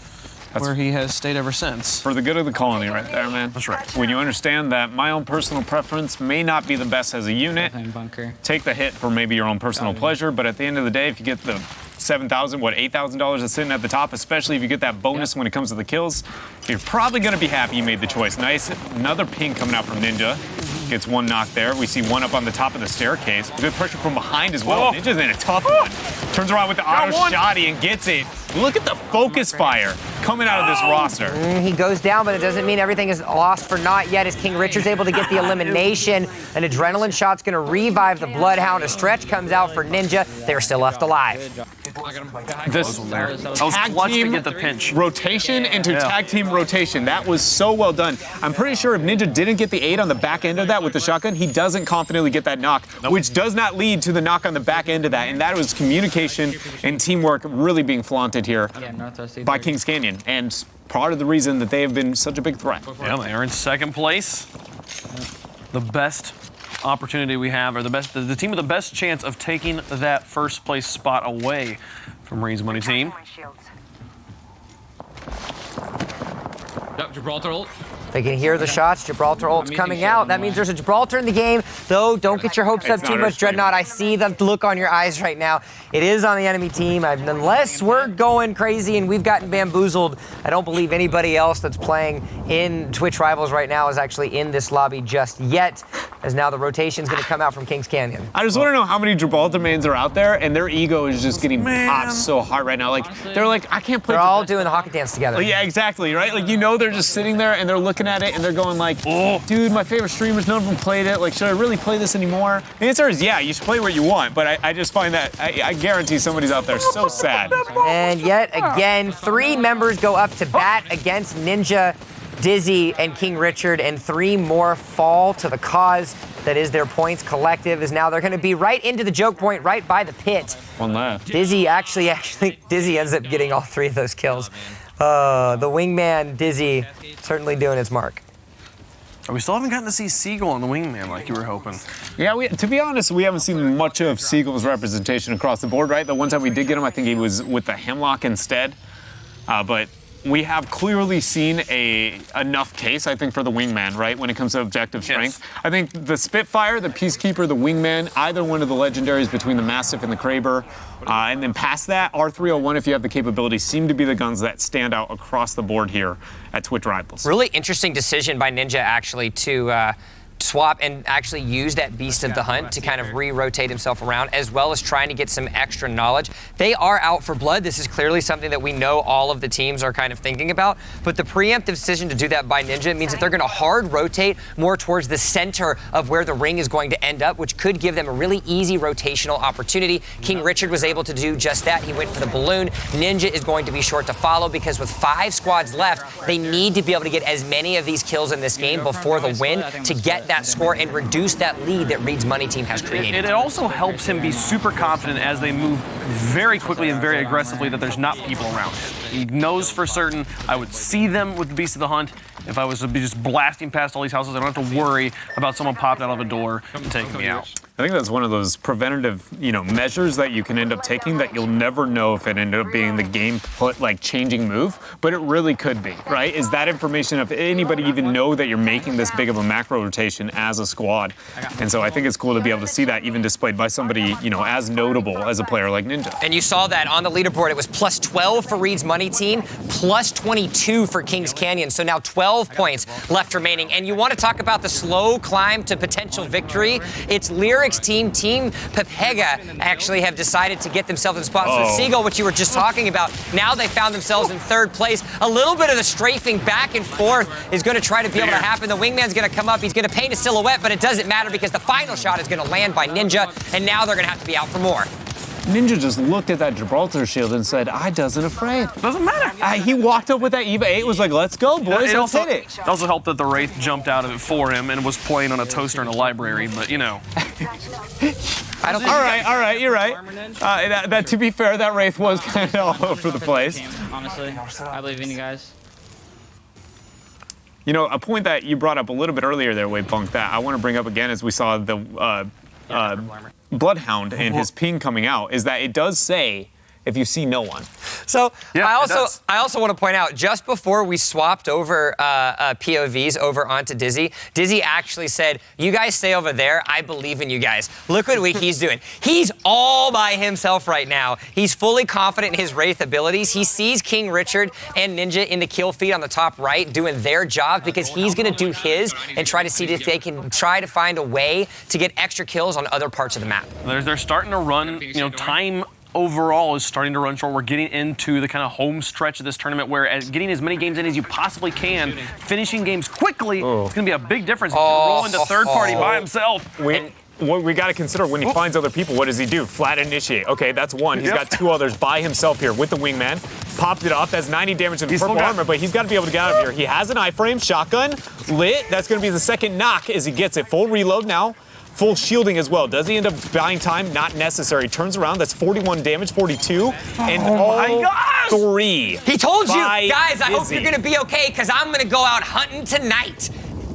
where he has stayed ever since. For the good of the colony right there, man. That's right. When you understand that my own personal preference may not be the best as a unit, take the hit for maybe your own personal pleasure, but at the end of the day, if you get the $7,000, $8,000 that's sitting at the top, especially if you get that bonus when it comes to the kills, you're probably gonna be happy you made the choice. Nice, another ping coming out from Ninja. Gets one knock there. We see one up on the top of the staircase. Good pressure from behind as well. Ninja's in a tough one. Turns around with the auto shotty and gets it. Look at the focus fire coming out of this roster. He goes down, but it doesn't mean everything is lost for naught yet, as King Richard's able to get the elimination. An adrenaline shot's going to revive the Bloodhound. A stretch comes out for Ninja. They're still left alive. This tag team to get the pinch. Rotation into tag team rotation. That was so well done. I'm pretty sure if Ninja didn't get the 8 on the back end of that with the shotgun, he doesn't confidently get that knock, which does not lead to the knock on the back end of that. And that was communication and teamwork really being flaunted here by Kings Canyon. And part of the reason that they have been such a big threat. Yeah, they are in second place. the best opportunity we have, or the team with the best chance of taking that first place spot away from Reed's Money team. Yep, Gibraltar ult. They can hear the shots. Gibraltar ult's coming out. That means there's a Gibraltar in the game. Though, don't get your hopes up too much, Dreadnought. I see the look on your eyes right now. It is on the enemy team. Unless we're going crazy and we've gotten bamboozled, I don't believe anybody else that's playing in Twitch Rivals right now is actually in this lobby just yet, as now the rotation's going to come out from Kings Canyon. I just want to know how many Gibraltar mains are out there, and their ego is just getting popped so hard right now. Like, they're like, I can't play. They're all doing the hockey dance together. Yeah, exactly, right? Like, you know, they're just sitting there and they're looking at it and they're going like, oh, dude, my favorite streamers, none of them played it. Like, should I really play this anymore? The answer is yeah, you should play what you want, but I just find that, I guarantee somebody's out there so sad. And yet again, 3 members go up to bat against Ninja, Dizzy, and King Richard, and 3 more fall to the cause that is their points collective. Is now they're going to be right into the choke point, right by the pit. One left. Dizzy Dizzy ends up getting all 3 of those kills. The wingman, Dizzy, certainly doing its mark. We still haven't gotten to see Seagull on the wingman like you were hoping. Yeah, to be honest, we haven't seen much of Seagull's representation across the board, right? The one time we did get him, I think he was with the Hemlock instead. But we have clearly seen enough case, I think, for the wingman, right? When it comes to objective strength. Yes. I think the Spitfire, the Peacekeeper, the wingman, either one of the legendaries between the Mastiff and the Kraber. And then past that, R301, if you have the capability, seem to be the guns that stand out across the board here at Twitch Rivals. Really interesting decision by Ninja, actually, to swap and actually use that Beast of the Hunt to kind of re-rotate himself around, as well as trying to get some extra knowledge. They are out for blood. This is clearly something that we know all of the teams are kind of thinking about, but the preemptive decision to do that by Ninja means that they're going to hard rotate more towards the center of where the ring is going to end up, which could give them a really easy rotational opportunity. King Richard was able to do just that. He went for the balloon. Ninja is going to be short to follow because with 5 squads left, they need to be able to get as many of these kills in this game before the win to get that score and reduce that lead that Reed's Money team has created. It also helps him be super confident as they move very quickly and very aggressively that there's not people around him. He knows for certain, I would see them with the Beast of the Hunt. If I was to be just blasting past all these houses, I don't have to worry about someone popping out of a door and taking me out. I think that's one of those preventative, measures that you can end up taking that you'll never know if it ended up being the game changing move, but it really could be, right? Is that information, if anybody even know that you're making this big of a macro rotation as a squad? And so I think it's cool to be able to see that even displayed by somebody, as notable as a player like Ninja. And you saw that on the leaderboard. It was plus 12 for Reed's Money team, plus 22 for Kings Canyon. So now 12 points left remaining. And you want to talk about the slow climb to potential victory? It's Lirik's team, Team Pepega, actually have decided to get themselves in spots. So Seagull, which you were just talking about, now they found themselves in 3rd place. A little bit of the strafing back and forth is going to try to be able to happen. The wingman's going to come up. He's going to paint a silhouette, but it doesn't matter because the final shot is going to land by Ninja, and now they're going to have to be out for more. Ninja just looked at that Gibraltar shield and said, I doesn't afraid. Doesn't matter. He walked up with that EVA 8, was like, let's go, boys, let's hit it. It also helped that the Wraith jumped out of it for him and was playing on a toaster in a library, but all right, you're right. That to be fair, that Wraith was kind of all over the place. Honestly, I believe in you guys. A point that you brought up a little bit earlier there, Wavepunk, that I want to bring up again as we saw the Bloodhound and his ping coming out, is that it does say if you see no one. So I also want to point out, just before we swapped over POVs over onto Dizzy, Dizzy actually said, you guys stay over there, I believe in you guys. Look what he's doing. He's all by himself right now. He's fully confident in his Wraith abilities. He sees King Richard and Ninja in the kill feed on the top right doing their job because he's going to do his and try to see if they can try to find a way to get extra kills on other parts of the map. They're starting to run, time overall is starting to run short. We're getting into the kind of home stretch of this tournament where getting as many games in as you possibly can, finishing games quickly, is going to be a big difference. If you roll into third party by himself. What we got to consider when he finds other people, what does he do? Flat initiate. Okay, that's one. He's got 2 others by himself here with the wingman. Popped it off. That's 90 damage to the purple armor, but he's got to be able to get out of here. He has an iframe, shotgun, lit. That's going to be the second knock as he gets it. Full reload now. Full shielding as well. Does he end up buying time? Not necessary. Turns around. That's 41 damage, 42. And my gosh! 3. He told you, guys, I hope you're going to be okay because I'm going to go out hunting tonight.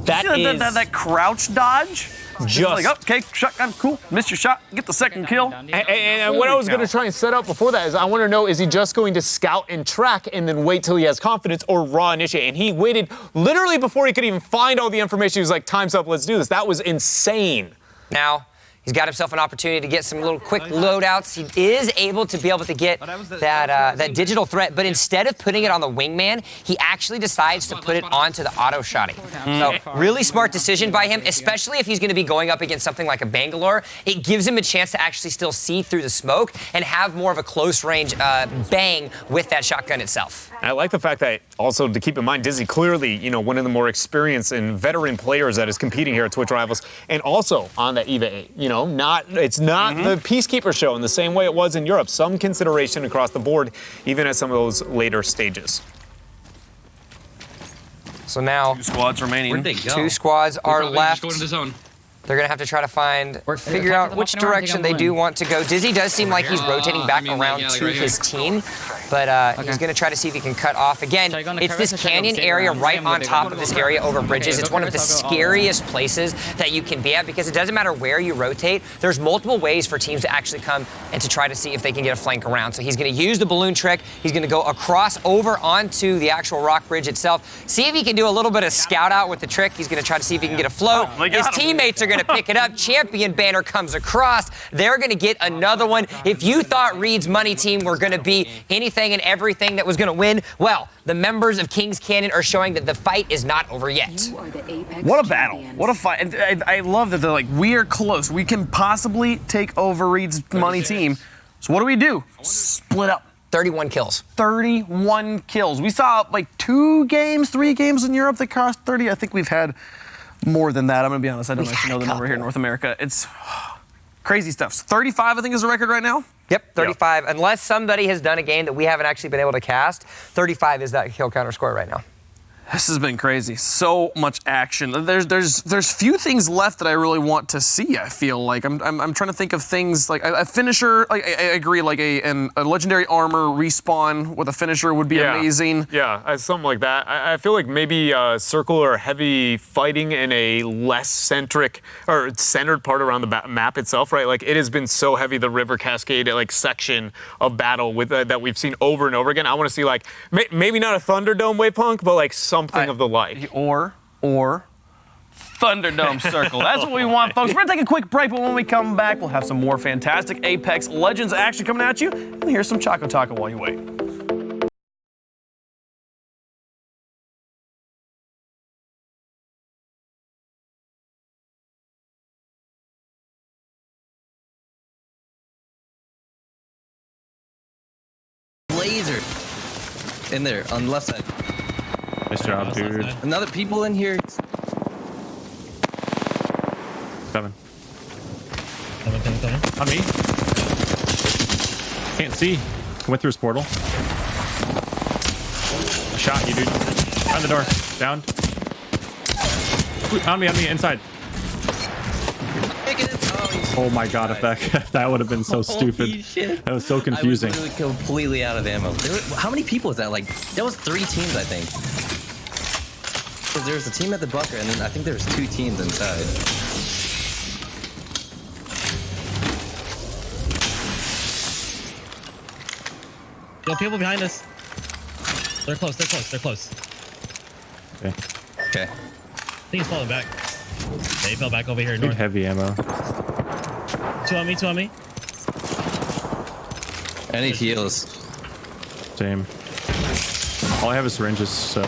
That crouch dodge. Just like, okay, shotgun, cool. Missed your shot. Get the second kill. And what I was going to try and set up before that is I want to know, is he just going to scout and track and then wait till he has confidence, or raw initiate? And he waited literally before he could even find all the information. He was like, time's up, let's do this. That was insane. Now, he's got himself an opportunity to get some little quick loadouts. He is able to be able to get that digital threat, but instead of putting it on the wingman, he actually decides to put it onto the auto shotty. So really smart decision by him, especially if he's going to be going up against something like a Bangalore. It gives him a chance to actually still see through the smoke and have more of a close range bang with that shotgun itself. I like the fact that also to keep in mind, Dizzy clearly, you know, one of the more experienced and veteran players that is competing here at Twitch Rivals, and also on that EVA 8. You know, it's not the Peacekeeper show in the same way it was in Europe. Some consideration across the board, even at some of those later stages. So now, 2 squads remaining. Where'd they go? 2 squads are left. Just go into the zone. They're going to have to try to figure out which direction they do want to go. Dizzy does seem like he's rotating back around to his team, but he's going to try to see if he can cut off. Again, it's this canyon area right on top of this area over bridges. It's one of the scariest places that you can be at because it doesn't matter where you rotate. There's multiple ways for teams to actually come and to try to see if they can get a flank around. So he's going to use the balloon trick. He's going to go across over onto the actual rock bridge itself. See if he can do a little bit of scout out with the trick. He's going to try to see if he can get a float. His teammates are going to pick it up. Champion banner comes across. They're going to get another one. If you thought Reed's money team were going to be anything and everything that was going to win, well, the members of Kings Canyon are showing that the fight is not over yet. What a battle. What a fight. And I love that they're like, we are close. We can possibly take over Reed's money team. So what do? Split up. 31 kills. 31 kills. We saw like 3 games in Europe that crossed 30. I think we've had more than that. I'm going to be honest. I don't actually know the number here in North America. It's crazy stuff. 35, I think, is the record right now. Yep, 35. Yep. Unless somebody has done a game that we haven't actually been able to cast, 35 is that kill counter score right now. This has been crazy. So much action. There's few things left that I really want to see. I feel like I'm trying to think of things like a finisher. Like I agree. Like a legendary armor respawn with a finisher would be amazing. Yeah, something like that. I feel like maybe circle or heavy fighting in a less centered part around the map itself. Right. Like it has been so heavy, the River Cascade like section of battle with that we've seen over and over again. I want to see like maybe not a Thunderdome waypunk, but like something of the like. Or Thunderdome Circle. That's what we want, folks. We're going to take a quick break, but when we come back, we'll have some more fantastic Apex Legends action coming at you. And here's some Chocotaco while you wait. Laser. In there, on the left side. Nice job, dude. Another people in here. Coming. Coming. On me. Can't see. Went through his portal. I shot you, dude. Behind the door. Down. Ooh, on me, inside. Oh my god, if that would have been so stupid. Shit. That was so confusing. I was really completely out of ammo. How many people was that? Like, that was 3 teams, I think. Because there was a team at the bunker, and then I think there was 2 teams inside. Yo, people behind us. They're close. Okay. Okay. I think he's falling back. They fell back over here Big north. heavy ammo. 2 on me. I need heals. Same. All I have is syringes, so.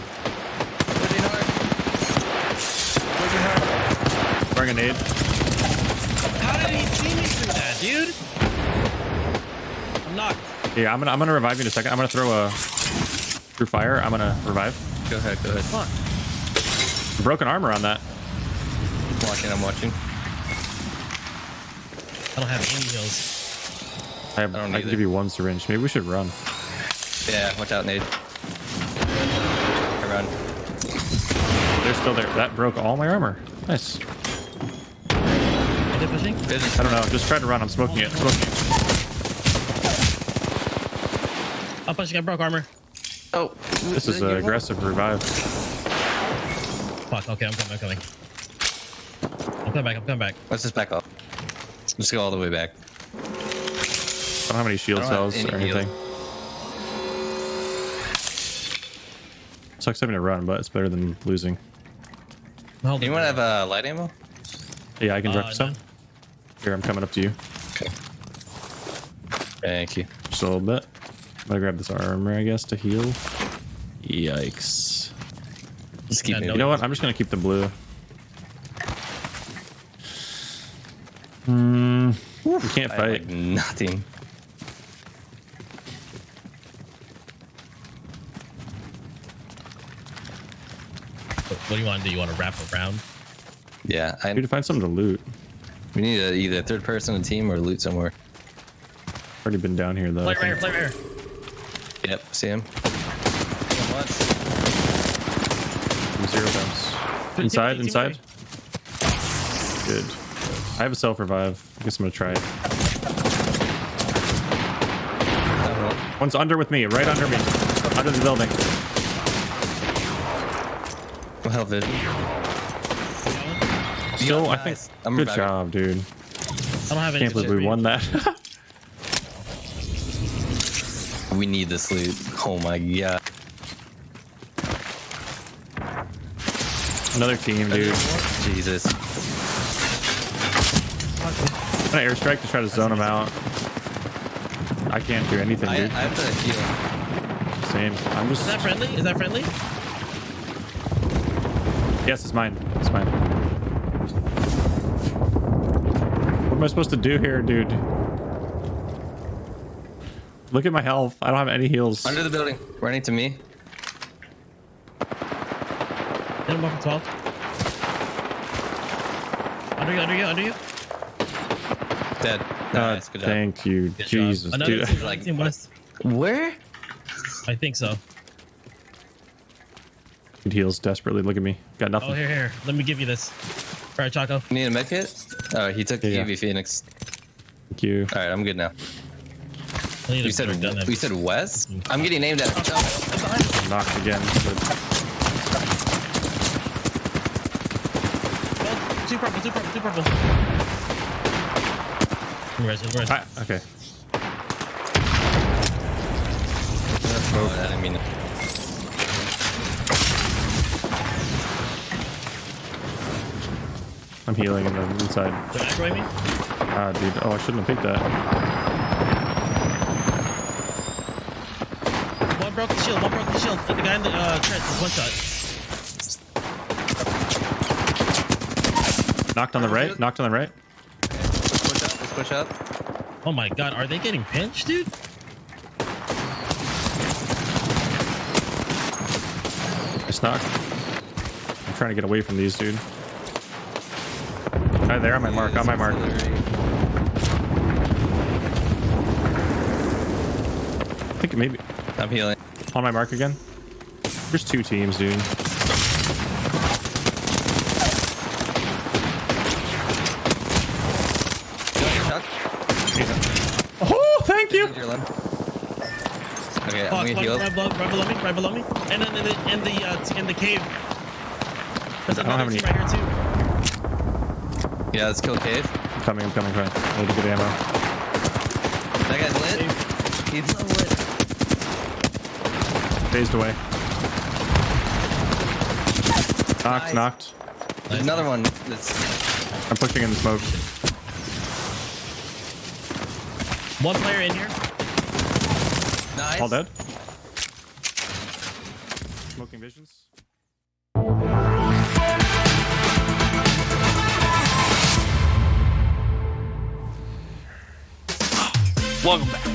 Throwing a nade. How did he see me through that, dude? I'm knocked. Yeah, I'm gonna revive you in a second. I'm gonna throw through fire. I'm gonna revive. Go ahead. Come on. Broken armor on that. I'm watching. I don't have any heals. I can give you 1 syringe. Maybe we should run. Yeah, watch out, Nate. I run. They're still there. That broke all my armor. Nice. Are they pushing? I don't know. Just try to run. I'm smoking it. I'm pushing. I broke armor. Oh. This is an aggressive revive. Fuck. Okay, I'm coming. I'm coming back. Let's just back up. Let's go all the way back. I don't have any shield cells or anything. Sucks having to run, but it's better than losing. Anyone have light ammo? Yeah, I can drop some. Here, I'm coming up to you. Okay. Thank you. Just a little bit. I'm gonna grab this armor, I guess, to heal. Yikes. Just keep you know what? I'm just gonna keep the blue. We can't fight. Like nothing. What do you want to do? You want to wrap around? Yeah, I need to find something to loot. We need either a third person on the team or loot somewhere. Already been down here though. Play right here. Yep, see him. Zero dumps. Inside. Good. I have a self-revive. I guess I'm gonna try it. One's under with me, right under me. Under the building. Well, vision. Still, I think. Good job, dude. I don't have any. Can't believe we won that. We need this loot. Oh my god. Another team, dude. Jesus. I'm gonna airstrike to try to zone them out. I can't do anything, dude. I have to heal. Same. I'm just. Is that friendly? Yes, it's mine. It's mine. What am I supposed to do here, dude? Look at my health. I don't have any heals. Under the building. Running to me. Hit him off at 12. Under you. Dead. Nice, good job. Thank you. Good Jesus, job. dude. Another team west. Where? I think so. Need heals desperately. Look at me. Got nothing. Oh, here. Let me give you this. All right, Choco. Need a med kit? Oh, he took the UV Phoenix. Thank you. All right, I'm good now. We said west? I'm getting named at. I'm knocked again. But... Two purple. Okay. Oh, I didn't mean it. I'm healing in the inside. Did me? Ah, dude. Oh, I shouldn't have picked that. One broke the shield. The guy in the trench was one shot. Knocked on the right. Let's push up. Oh my god, are they getting pinched, dude? It's knocked. I'm trying to get away from these, dude. Right there on my mark. On my mark. I think maybe. I'm healing. On my mark again. There's two teams, dude. Oh, thank you. Okay, I'm gonna heal. Right below me. And then in the cave. There's another team right here too. Yeah, let's kill cave. I'm coming. I need to get ammo. That guy's lit. He's so lit. Phased away. Knocked. There's another one I'm pushing in the smoke. One player in here. Nice. All dead. Smoking visions. Welcome back.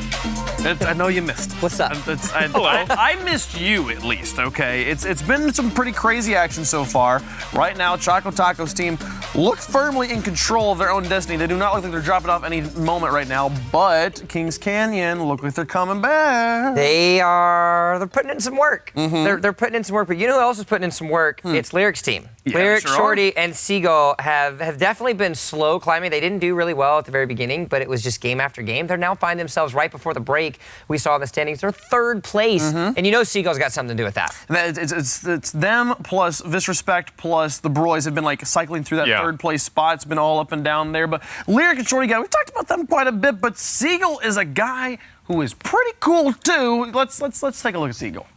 I know you missed. What's up? I missed you at least, okay? It's been some pretty crazy action so far. Right now, Chocotaco's team look firmly in control of their own destiny. They do not look like they're dropping off any moment right now, but Kings Canyon look like they're coming back. They're putting in some work. They're putting in some work, but you know who else is putting in some work? It's Lirik's team. Yeah, Lirik, sure Shorty, and Seagull have definitely been slow climbing. They didn't do really well at the very beginning, but it was just game after game. They're now finding themselves right before the break like we saw in the standings. They're third place, and you know Seagull's got something to do with that. It's them plus DrDisrespect plus the Broys have been like cycling through that third place spot. It's been all up and down there. But Lirik and Shorty guy, we've talked about them quite a bit. But Seagull is a guy who is pretty cool too. Let's take a look at Seagull.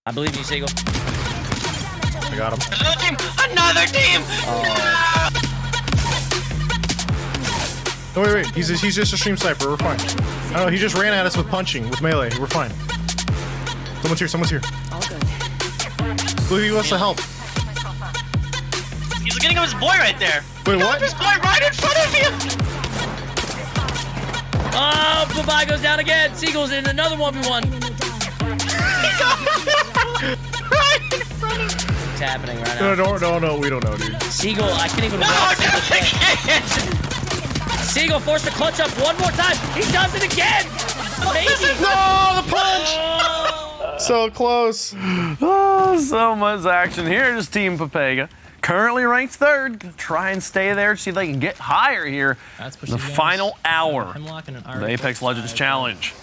I believe you, Seagull. I got him. Another team! Oh, wait. He's just a stream sniper. We're fine. I don't know. He just ran at us with punching, with melee. We're fine. Someone's here. All good. Blue, he wants to help. He's getting his boy right there. Wait, what? His boy right in front of you! Oh, Bye-bye goes down again. Seagull's in another 1v1. Right in front of you! What's happening right now? No, we don't know, dude. Seagull, I can't even Seagull forced to clutch up one more time. He does it again. Amazing. No, the punch! So close. Oh, so much action. Here's Team Papega. Currently ranked third. Try and stay there to see if they can get higher here. The final hour of the Apex Legends Challenge.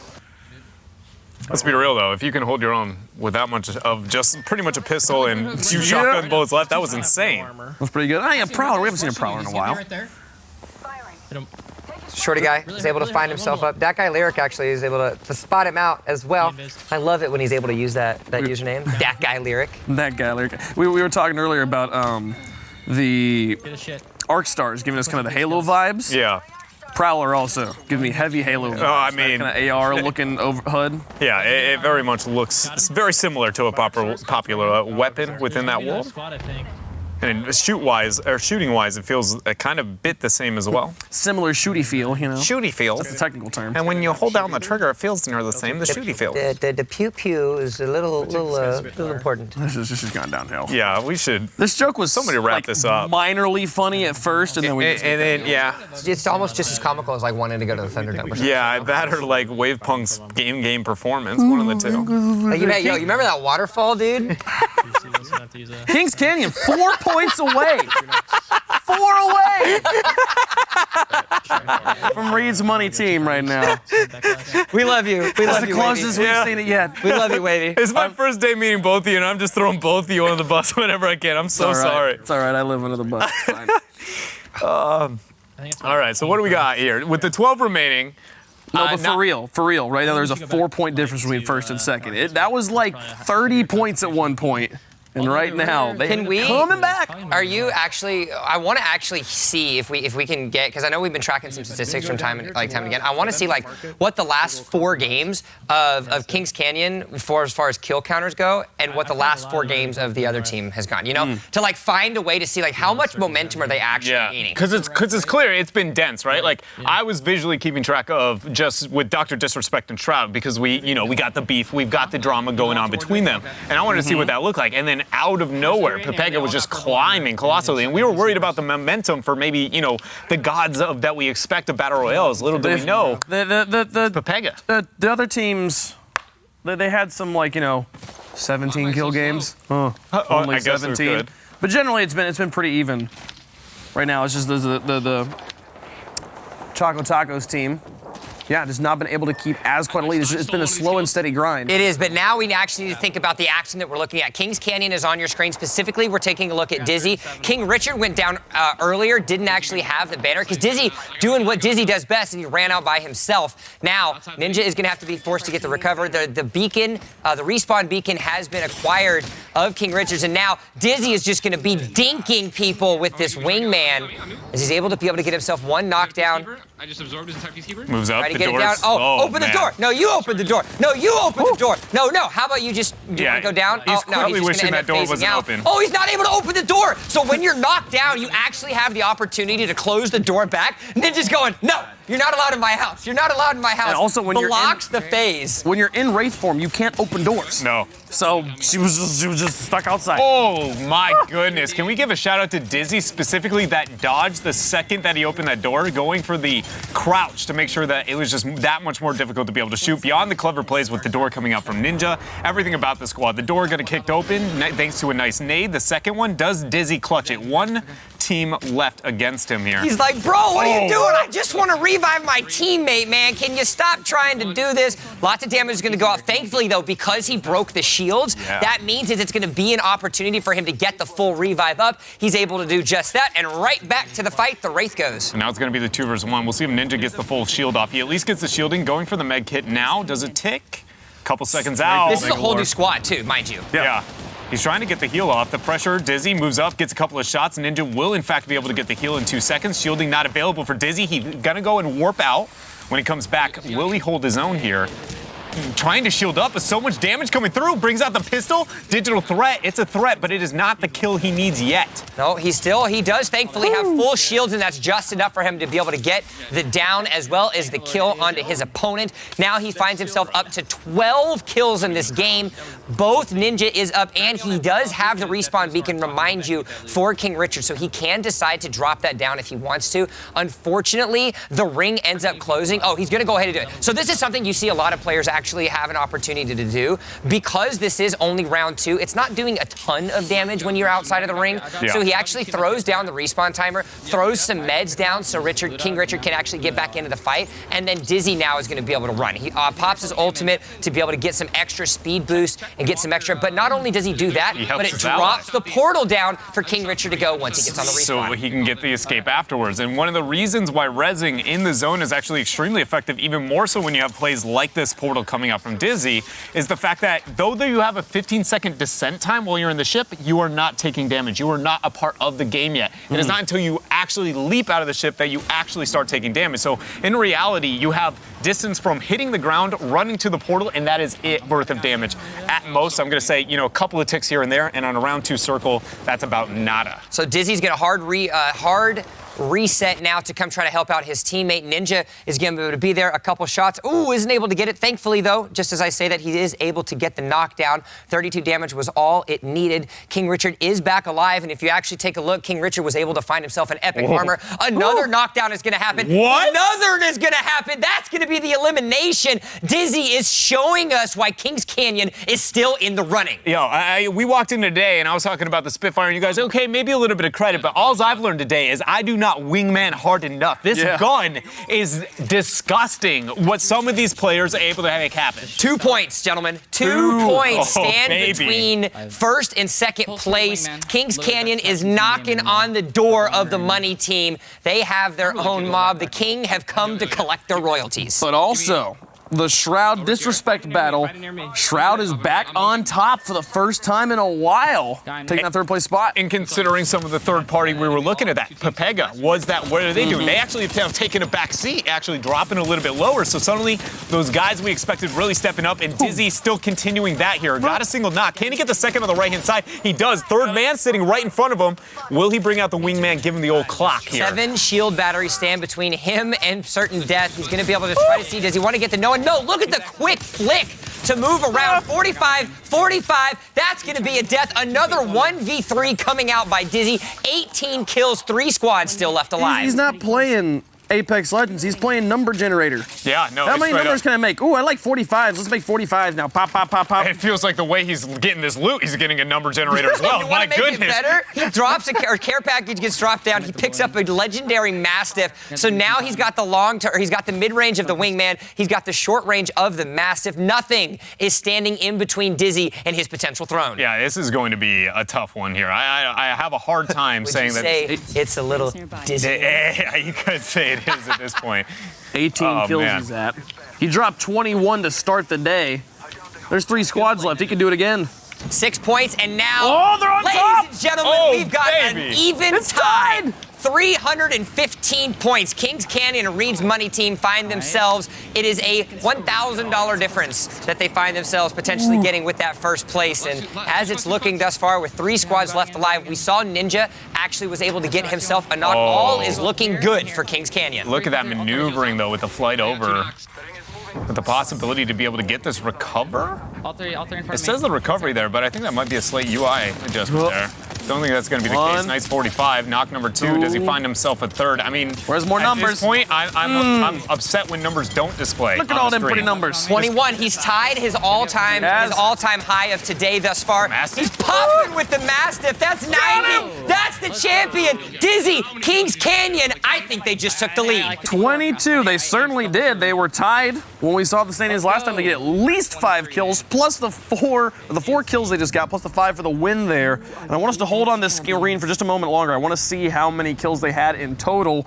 Let's be real though, if you can hold your own with that much of just pretty much a pistol and 2 shotgun bullets left, that was insane. That's pretty good. I am Prowler. We haven't seen a Prowler in a while. Shorty guy is able to find himself up. That guy Lirik actually is able to spot him out as well. I love it when he's able to use that username. That guy Lirik. That guy Lirik. We were talking earlier about the Arc Stars giving us kind of the Halo vibes. Yeah. Prowler also giving me heavy Halo vibes. Oh, I mean, kind of AR looking HUD. Yeah, it very much looks very similar to a popular weapon within that world. And shooting-wise, it feels kind of bit the same as well. Similar shooty feel, you know. Shooty feel. That's the technical term. And when you hold down the trigger, it feels near the same. The shooty feel. The pew-pew is a little important. This has gone downhill. Yeah, we should. This joke was somebody wrap this up. Minorly funny at first, and then we. Yeah. It's almost just as comical as like wanting to go to the Thunderdome. Or something. Yeah, that or like Wave Punk's game performance. One of the two. You remember that waterfall, dude? Kings Canyon, 4 points away. 4 away from Reed's money team right now. We love you. That's the closest we've seen it yet. We love you, Wavy. It's my first day meeting both of you, and I'm just throwing both of you under the bus whenever I can. I'm so sorry. It's all right. I live under the bus. It's fine. All right, so what do we got here? With the 12 remaining. No, but for real, right now there's a 4-point difference between first and second. That was like 30 points at one point. And right now, they're coming back. Are you actually? I want to actually see if we can get, because I know we've been tracking some statistics from time and again. I want to see like what the last 4 games of Kings Canyon as far as kill counters go, and what the last 4 games of the other team has gone. You know, to like find a way to see like how much momentum are they actually gaining. Because it's clear it's been dense, right? Like I was visually keeping track of just with DrDisrespect and Shroud because we got the beef, we've got the drama going on between them, and I wanted to see what that looked like, and then out of nowhere, Papega was just climbing colossally, and we were worried about the momentum for maybe, the gods that we expect of Battle Royales. Little do we know, Papega. The other teams, they had some 17 kill games. Only I guess 17. But generally, it's been pretty even. Right now, it's just the Chocotaco's team. Yeah, just not been able to keep as quite a lead. It's been a slow and steady grind. It is, but now we actually need to think about the action that we're looking at. Kings Canyon is on your screen. Specifically, we're taking a look at Dizzy. King Richard went down earlier, didn't actually have the banner, because Dizzy doing what Dizzy does best, and he ran out by himself. Now, Ninja is going to have to be forced to get the recover. The beacon, the respawn beacon has been acquired of King Richard's, and now Dizzy is just going to be dinking people with this wingman, as he's able to get himself one knockdown. I just absorbed his entire peacekeeper. Moves up. To get it down. Open the door. No, you open the door. No, you open the door. No. How about you just go down? He's clearly wishing that door wasn't open. Oh, he's not able to open the door. So when you're knocked down, you actually have the opportunity to close the door back. Ninja's going, no, you're not allowed in my house. You're not allowed in my house. And also, when blocks the phase. When you're in Wraith form, you can't open doors. No. So she was just stuck outside. Oh my goodness! Can we give a shout out to Dizzy, specifically that dodge the second that he opened that door, going for the crouch to make sure that it was just that much more difficult to be able to shoot. Beyond the clever plays with the door coming out from Ninja, everything about the squad. The door got kicked open thanks to a nice nade. The second one, does Dizzy clutch it? 1, team left against him here. He's like, bro, what are you doing? I just want to revive my teammate, man. Can you stop trying to do this? Lots of damage is going to go out. Thankfully, though, because he broke the shields, that means it's going to be an opportunity for him to get the full revive up. He's able to do just that, and right back to the fight, the Wraith goes. And now it's going to be the 2 versus 1. We'll see if Ninja gets the full shield off. He at least gets the shielding. Going for the med kit now. Does it tick? Couple seconds out. This is a whole new squad, too, mind you. Yeah. He's trying to get the heal off. The pressure, Dizzy moves up, gets a couple of shots. Ninja will, in fact, be able to get the heal in 2 seconds. Shielding not available for Dizzy. He's going to go and warp out. When he comes back, will he hold his own here? Trying to shield up, but so much damage coming through. Brings out the pistol. Digital threat. It's a threat, but it is not the kill he needs yet. No, he does thankfully have full shields, and that's just enough for him to be able to get the down as well as the kill onto his opponent. Now he finds himself up to 12 kills in this game. Both Ninja is up, and he does have the respawn beacon, remind you, for King Richard, so he can decide to drop that down if he wants to. Unfortunately, the ring ends up closing. Oh, he's going to go ahead and do it. So this is something you see a lot of players actually have an opportunity to do. Because this is only round 2, it's not doing a ton of damage when you're outside of the ring. So he actually throws down the respawn timer, throws some meds down so King Richard can actually get back into the fight, and then Dizzy now is going to be able to run. He pops his ultimate to be able to get some extra speed boost and get some extra, but not only does he do that, but it drops the portal down for King Richard to go once he gets on the respawn. So he can get the escape afterwards. And one of the reasons why rezzing in the zone is actually extremely effective, even more so when you have plays like this portal coming out from Dizzy, is the fact that though you have a 15-second descent time while you're in the ship, you are not taking damage. You are not a part of the game yet. It is not until you actually leap out of the ship that you actually start taking damage. So in reality, you have distance from hitting the ground, running to the portal, and that is it worth of damage. At most, I'm going to say, a couple of ticks here and there, and on a round 2 circle, that's about nada. So Dizzy's going to hard reset now to come try to help out his teammate. Ninja is going to be able to be there. A couple shots. Ooh, isn't able to get it. Thankfully, though, just as I say that, he is able to get the knockdown. 32 damage was all it needed. King Richard is back alive, and if you actually take a look, King Richard was able to find himself an epic armor. Another knockdown is going to happen. What? Another is going to happen. That's going to be the elimination. Dizzy is showing us why Kings Canyon is still in the running. We walked in today, and I was talking about the Spitfire, and you guys, okay, maybe a little bit of credit, but all I've learned today is I do not wingman hard enough. This gun is disgusting what some of these players are able to make happen. 2 points, gentlemen. 2 points stand between first and second place. Kings Canyon is knocking on the door of the money team. They have their own mob. The King have come to collect their royalties. But also, the Shroud Disrespect battle. Shroud is back on top for the first time in a while, taking that 3rd place spot. And considering some of the third party we were looking at, that Pepega, what are they doing? They actually have taken a back seat, actually dropping a little bit lower. So suddenly, those guys we expected really stepping up, and Dizzy still continuing that here. Got a single knock. Can he get the second on the right-hand side? He does. Third man sitting right in front of him. Will he bring out the wingman, give him the old clock here? 7 shield batteries stand between him and certain death. He's going to be able to try to see, does he want to get the no? No, look at the quick flick to move around. 45, 45. That's going to be a death. Another 1v3 coming out by Dizzy. 18 kills, 3 squads still left alive. He's not playing Apex Legends. He's playing number generator. Yeah, no. How many numbers can I make? Ooh, I like 45s. Let's make 45 now. Pop, pop, pop, pop. It feels like the way he's getting this loot, he's getting a number generator as well. My goodness. It better? He drops a care package, gets dropped down. He picks up a legendary Mastiff. So now he's got he's got the mid-range of the wingman. He's got the short range of the Mastiff. Nothing is standing in between Dizzy and his potential throne. Yeah, this is going to be a tough one here. I have a hard time saying that. It's a little Dizzy. You could say it is at this point. 18 kills he's at. He dropped 21 to start the day. There's 3 squads left. He can do it again. 6 points, and now, they're on ladies top! and gentlemen, we've got an even tie. 315 points. Kings Canyon and Reed's money team find themselves. It is a $1,000 difference that they find themselves potentially getting with that first place. And as it's looking thus far, with 3 squads left alive, we saw Ninja actually was able to get himself a knock. All is looking good for Kings Canyon. Look at that maneuvering, though, with the flight over. With the possibility to be able to get this recover? All three in front of me. It says the recovery there, but I think that might be a slight UI adjustment there. Don't think that's going to be the case. Nice 45. Knock number 2. Does he find himself a third? I mean, where's more numbers? At this point, I'm upset when numbers don't display. Look at all them pretty numbers. 21. He's tied his all-time high of today thus far. He's popping with the Mastiff. That's 90. That's the champion. Dizzy, Kings Canyon. I think they just took the lead. 22. They certainly did. They were tied when we saw the standings last time. They get at least 5 kills, plus the 4 kills they just got, plus the 5 for the win there. And I want us to hold on this screen for just a moment longer. I want to see how many kills they had in total.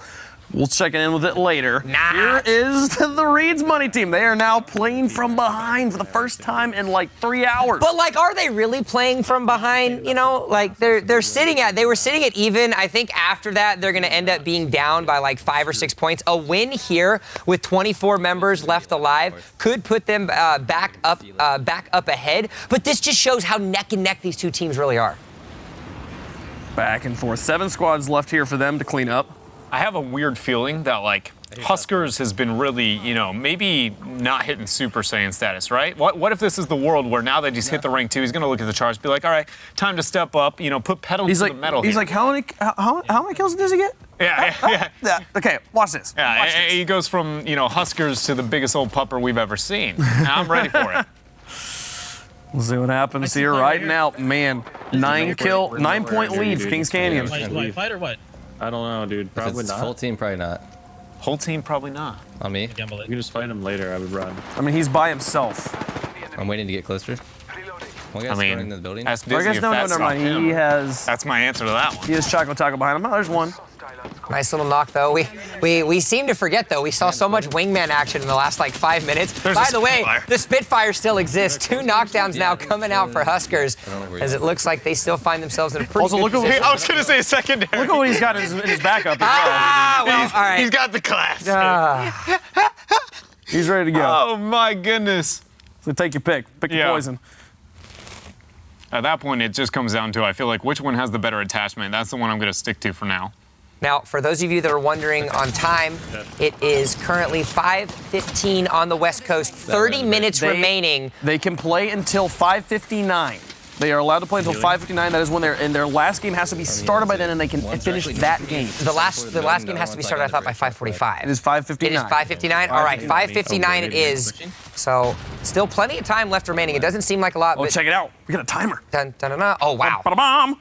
We'll check in with it later. Here is the Reed's Money team. They are now playing from behind for the first time in like 3 hours. But like, are they really playing from behind? You know, like they were sitting at even. I think after that, they're gonna end up being down by like 5 or 6 points. A win here with 24 members left alive could put them back up ahead. But this just shows how neck and neck these two teams really are. Back and forth. 7 squads left here for them to clean up. I have a weird feeling that, like, Huskers has been really, you know, maybe not hitting Super Saiyan status, right? What if this is the world where now that he's hit the rank 2, he's going to look at the charts, be like, all right, time to step up, you know, put pedal to the metal He's here. like, how many kills does he get? Yeah. Okay, watch this. Yeah, Watch this. He goes from, you know, Huskers to the biggest old pupper we've ever seen. And I'm ready for it. We'll see what happens here right now. Man, 9-point lead for Kings Canyon. Do I fight or what? I don't know, dude. Probably not. Full team, probably not. Whole team, probably not. On me? You can just fight him later. I would run. I mean, he's by himself. I'm waiting to get closer. One guy's going in the building. Ask Well, I Dizzy guess if no, that's never mind. not him. He has. That's my answer to that one. He has Chocotaco behind him. Oh, there's one. Nice little knock, though. We seem to forget, though. We saw so much wingman action in the last, like, 5 minutes. By the way, the Spitfire still exists. 2 knockdowns now coming out for Huskers, as it looks like they still find themselves in a pretty good position. I was going to say secondary. Look at what he's got in his backup as well. Well, all right. He's got the class. He's ready to go. Oh, my goodness. So take your pick. Pick your poison. At that point, it just comes down to, I feel like, which one has the better attachment. That's the one I'm going to stick to for now. Now, for those of you that are wondering on time, it is currently 5:15 on the West Coast, 30 minutes remaining. They can play until 5:59. They are allowed to play until 5:59. That is when their last game has to be started by then, and they can finish that game. The last game has to be started, I thought, by 5:45. It is 5:59. It is 5:59? All right, 5:59 it is. So, still plenty of time left remaining. It doesn't seem like a lot, Oh, but... check it out. We got a timer. Dun, dun, dun, dun. Oh, wow. Ba-da-bam.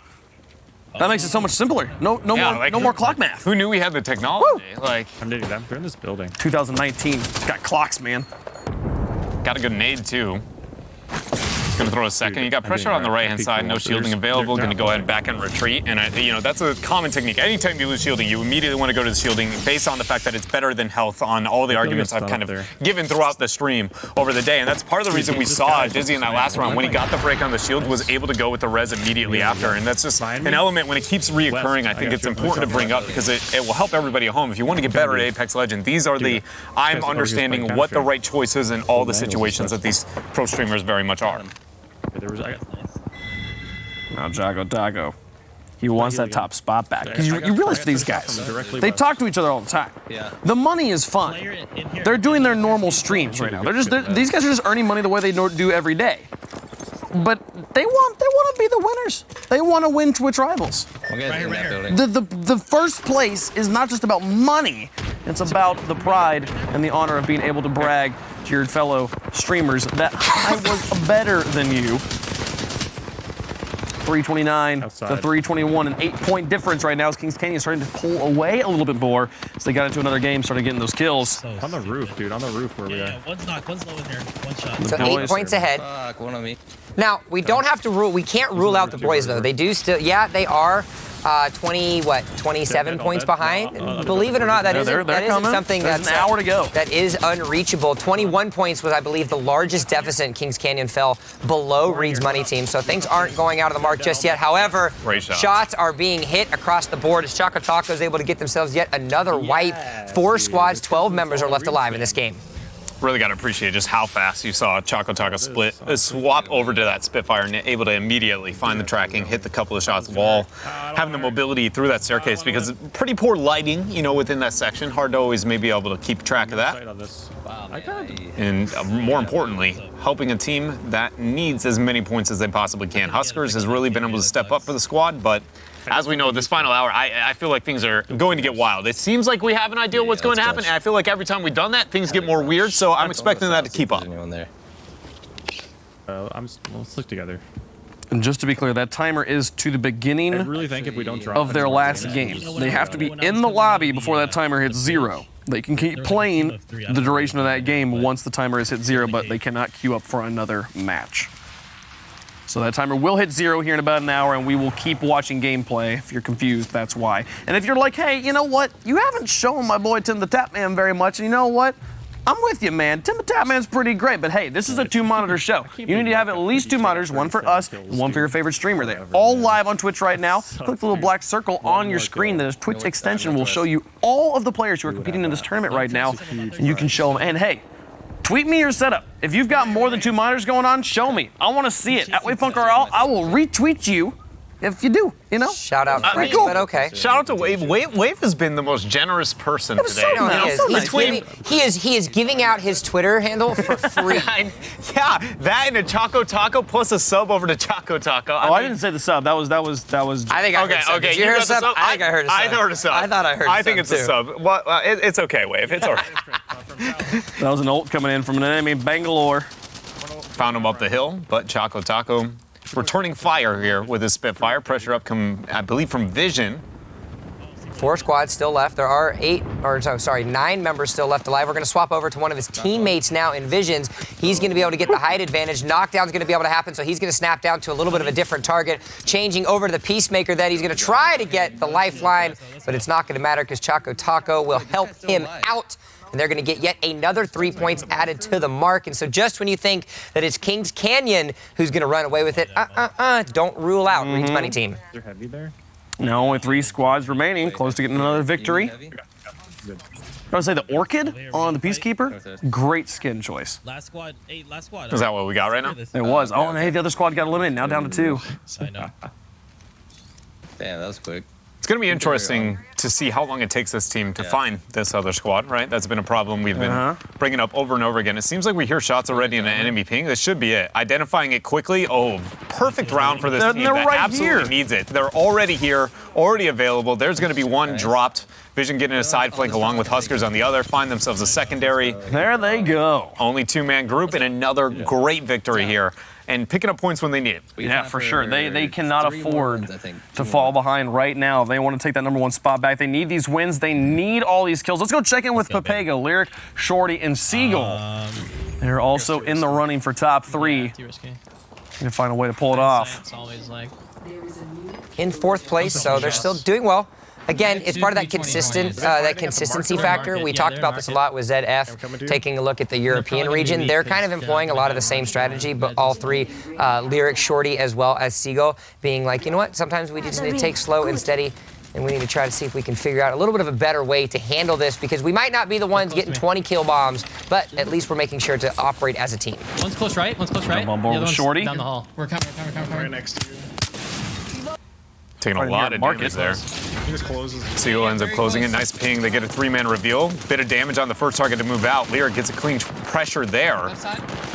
That makes it so much simpler. No more clock math. Who knew we had the technology? Like, They're in this building. 2019. Got clocks, man. got a good nade, too. Gonna throw a second. You got pressure on the right-hand side, no shielding available. Gonna go ahead and back and retreat. And, you know, that's a common technique. Anytime you lose shielding, you immediately want to go to the shielding based on the fact that it's better than health on all the arguments I've kind of given throughout the stream over the day. And that's part of the reason we saw Dizzy in that last round. When he got the break on the shield, was able to go with the res immediately after. And that's just an element when it keeps reoccurring. I think it's important to bring up because it will help everybody at home. If you want to get better at Apex Legends, these are the, I'm understanding what the right choice is in all the situations that these pro streamers very much are. Now Chocotaco. He wants that top spot back. Because you realize these guys, they talk to each other all the time. Yeah. The money is fun. They're doing their normal streams right now. These guys are just earning money the way they do every day. But they want to be the winners. They want to win Twitch Rivals. The first place is not just about money. It's about the pride and the honor of being able to brag to your fellow streamers that I was better than you. 329 to 321, an 8-point difference right now as Kings Canyon is starting to pull away a little bit more. So they got into another game, started getting those kills. On the roof, dude, on the roof where we are. One's knocked, one's low in there. One shot. So 8 points ahead. Fuck, one on me. Now, we don't have to rule, we can't rule out the boys though. They do still, yeah, they are 27 points behind. Believe it or not, that isn't something that's an hour to go. That is unreachable. 21 points was, I believe, the largest deficit Kings Canyon fell below Reed's Money team. So things aren't going out of the mark just yet. However, shots are being hit across the board as Chocotaco is able to get themselves yet another wipe. 4 squads, 12 members are left alive in this game. Really got to appreciate just how fast you saw Chocotaco swap over to that Spitfire and able to immediately find the tracking, hit the couple of shots wall, having the mobility through that staircase because pretty poor lighting, you know, within that section. Hard to always maybe able to keep track of that. And more importantly, helping a team that needs as many points as they possibly can. Huskers has really been able to step up for the squad, but as we know, this final hour, I feel like things are going to get wild. It seems like we have an idea what's going to happen, and I feel like every time we've done that, things get more weird, so I'm expecting that to keep up. We'll stick together. And just to be clear, that timer is to the beginning I really think if we don't drop of their last game. They have to be in the lobby before that timer hits 0. They can keep playing the duration of that game once the timer is hit 0, but they cannot queue up for another match. So that timer will hit 0 here in about an hour, and we will keep watching gameplay. If you're confused, that's why. And if you're like, hey, you know what? You haven't shown my boy TimTheTatman very much, and you know what? I'm with you, man. TimTheTatman's pretty great, but hey, this is a 2-monitor show. You need to have at least 2 monitors, one for us and one for your favorite streamer. They're all live on Twitch right now. Click the little black circle on your screen. That is Twitch extension will show you all of the players who are competing in this tournament right now, and you can show them. And hey, tweet me your setup. If you've got more than 2 monitors going on, show me. I want to see it. At WavePunkRL, I will retweet you if you do, you know? Shout out Frank, cool. but okay. Shout out to Wave. Wave has been the most generous person today. So nice. He is giving out his Twitter handle for free. Yeah, that and a Chocotaco plus a sub over to Chocotaco. I didn't say the sub. That was. I think I heard a sub. Did you hear a sub? I think I heard a sub. I heard a sub. I thought I heard a sub. I think it's a sub. Well, it's okay, Wave. It's all right. That was an ult coming in from an enemy, Bangalore. Found him up the hill, but Chocotaco returning fire here with his Spitfire. Pressure up, I believe, from Vision. 4 squads still left. There are 9 members still left alive. We're going to swap over to one of his teammates now in Visions. He's going to be able to get the height advantage. Knockdown's going to be able to happen, so he's going to snap down to a little bit of a different target. Changing over to the Peacemaker then. He's going to try to get the lifeline, but it's not going to matter because Chocotaco will help him out. And they're going to get yet another 3 points added to the mark. And so just when you think that it's Kings Canyon who's going to run away with it, don't rule out Reed's Money Team. They're heavy there? No, only 3 squads remaining, close to getting another victory. I would say the Orchid on the Peacekeeper, great skin choice. Last squad. Is that what we got right now? It was. Oh, and hey, the other squad got eliminated, now down to 2. I know. Damn, that was quick. It's going to be interesting to see how long it takes this team to find this other squad, right? That's been a problem we've been bringing up over and over again. It seems like we hear shots already in an enemy ping. This should be it. Identifying it quickly. Oh, perfect round for this team that right absolutely needs it. They're already here, already available. There's going to be one dropped. Vision getting a side flank along with Huskers on the other. Find themselves a secondary. There they go. Only 2-man group and another great victory here. And picking up points when they need it. Yeah, for sure. They cannot afford to fall behind right now. They want to take that #1 spot back. They need these wins. They need all these kills. Let's go check in with Papega, Lirik, Shorty, and Seagull. They're also in the running for top 3. Yeah, too risky. Need to find a way to pull it off. It's always like In 4th place, so they're still doing well. Again, it's part of that consistency factor. We talked about this a lot with ZF, taking a look at the European region. They're kind of employing a lot of the same strategy, but all 3, Lirik, Shorty, as well as Seagull, being like, you know what, sometimes we just need to take slow and steady, and we need to try to see if we can figure out a little bit of a better way to handle this, because we might not be the ones getting 20 kill bombs, but at least we're making sure to operate as a team. One's close right, one's close right. I'm on board with Shorty. Down the hall. We're coming. Right next to you. Taking a lot of damage there. He just closes. Seagull ends up closing it. Nice ping. They get a 3-man reveal. Bit of damage on the first target to move out. Lirik gets a clean pressure there.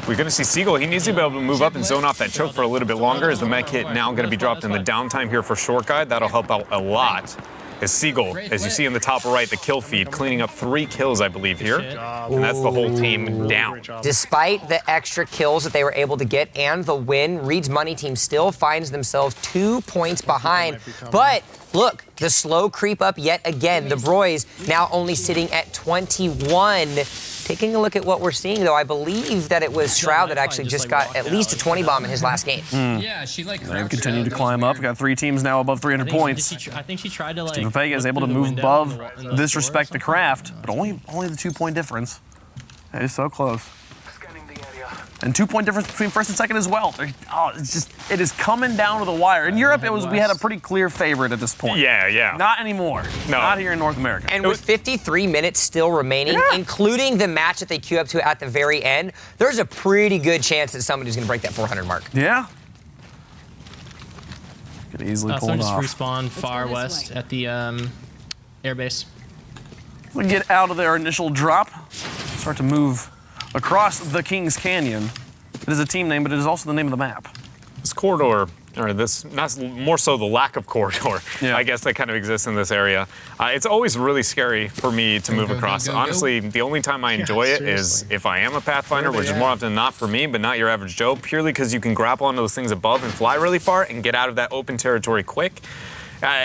We're going to see Seagull. He needs to be able to move up and zone off that choke for a little bit longer. As the mech hit now going to be dropped in the downtime here for Short Guy. That'll help out a lot. As Seagull, as you see in the top right, the kill feed, cleaning up 3 kills, I believe, here. And that's the whole team down. Despite the extra kills that they were able to get and the win, Reed's Money Team still finds themselves 2 points behind. But look, the slow creep up yet again. The Broys now only sitting at 21. Taking a look at what we're seeing, though, I believe that it was Shroud that actually just got at least a 20 bomb in his last game. Yeah, she like. They've continued to climb up. We've got 3 teams now above 300 points. I think she tried to like. Papega is able to move above Disrespect the Craft, but only the 2-point difference. It is so close. And 2-point difference between first and second as well. It is coming down to the wire. In Europe, we had a pretty clear favorite at this point. Yeah. Not anymore. No. Not here in North America. And with 53 minutes still remaining, including the match that they queue up to at the very end, there's a pretty good chance that somebody's going to break that 400 mark. Yeah. Could easily pull it off. Someone just respawned far west at the airbase. We get out of their initial drop, start to move across the Kings Canyon. It is a team name, but it is also the name of the map. This corridor, or this, not more so the lack of corridor, I guess, that kind of exists in this area. It's always really scary for me to move across. Honestly, the only time I enjoy it is if I am a Pathfinder, which is more often than not for me, but not your average Joe, purely because you can grapple onto those things above and fly really far and get out of that open territory quick.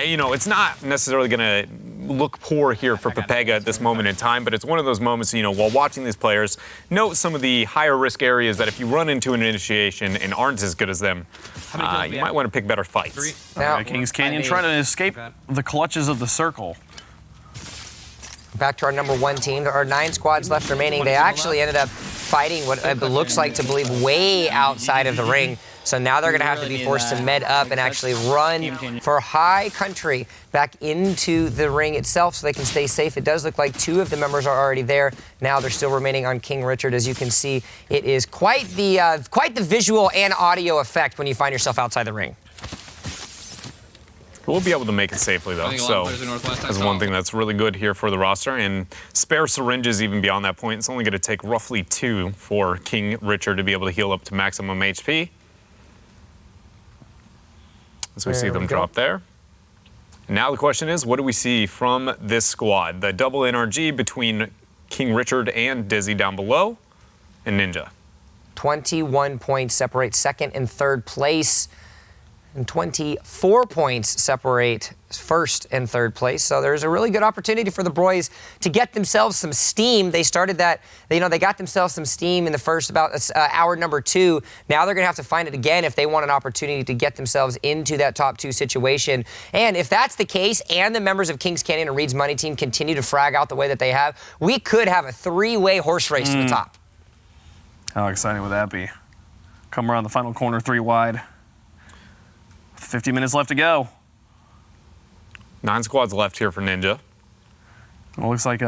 You know, it's not necessarily going to look poor here for Pepega at this moment in time, but it's one of those moments, you know, while watching these players, note some of the higher risk areas that if you run into an initiation and aren't as good as them, you might want to pick better fights. Now, Kings Canyon trying to escape the clutches of the circle. Back to our number 1 team. There are 9 squads left remaining. They actually ended up fighting what it looks like to believe way outside of the ring. So now they're going to have to be forced to med up and actually run for high country back into the ring itself so they can stay safe. It does look like 2 of the members are already there. Now they're still remaining on King Richard. As you can see, it is quite the visual and audio effect when you find yourself outside the ring. We'll be able to make it safely, though, so that's one thing that's really good here for the roster. And spare syringes even beyond that point. It's only going to take roughly 2 for King Richard to be able to heal up to maximum HP. As we see them drop there. And now the question is, what do we see from this squad? The double NRG between King Richard and Dizzy down below, and Ninja. 21 points separate second and third place, and 24 points separate first and third place. So there's a really good opportunity for the boys to get themselves some steam. They started that, you know, they got themselves some steam in the first about hour number 2. Now they're going to have to find it again if they want an opportunity to get themselves into that top 2 situation. And if that's the case, and the members of Kings Canyon and Reed's Money Team continue to frag out the way that they have, we could have a 3-way horse race to the top. How exciting would that be? Come around the final corner 3 wide. 50 minutes left to go. 9 squads left here for Ninja. Well, looks like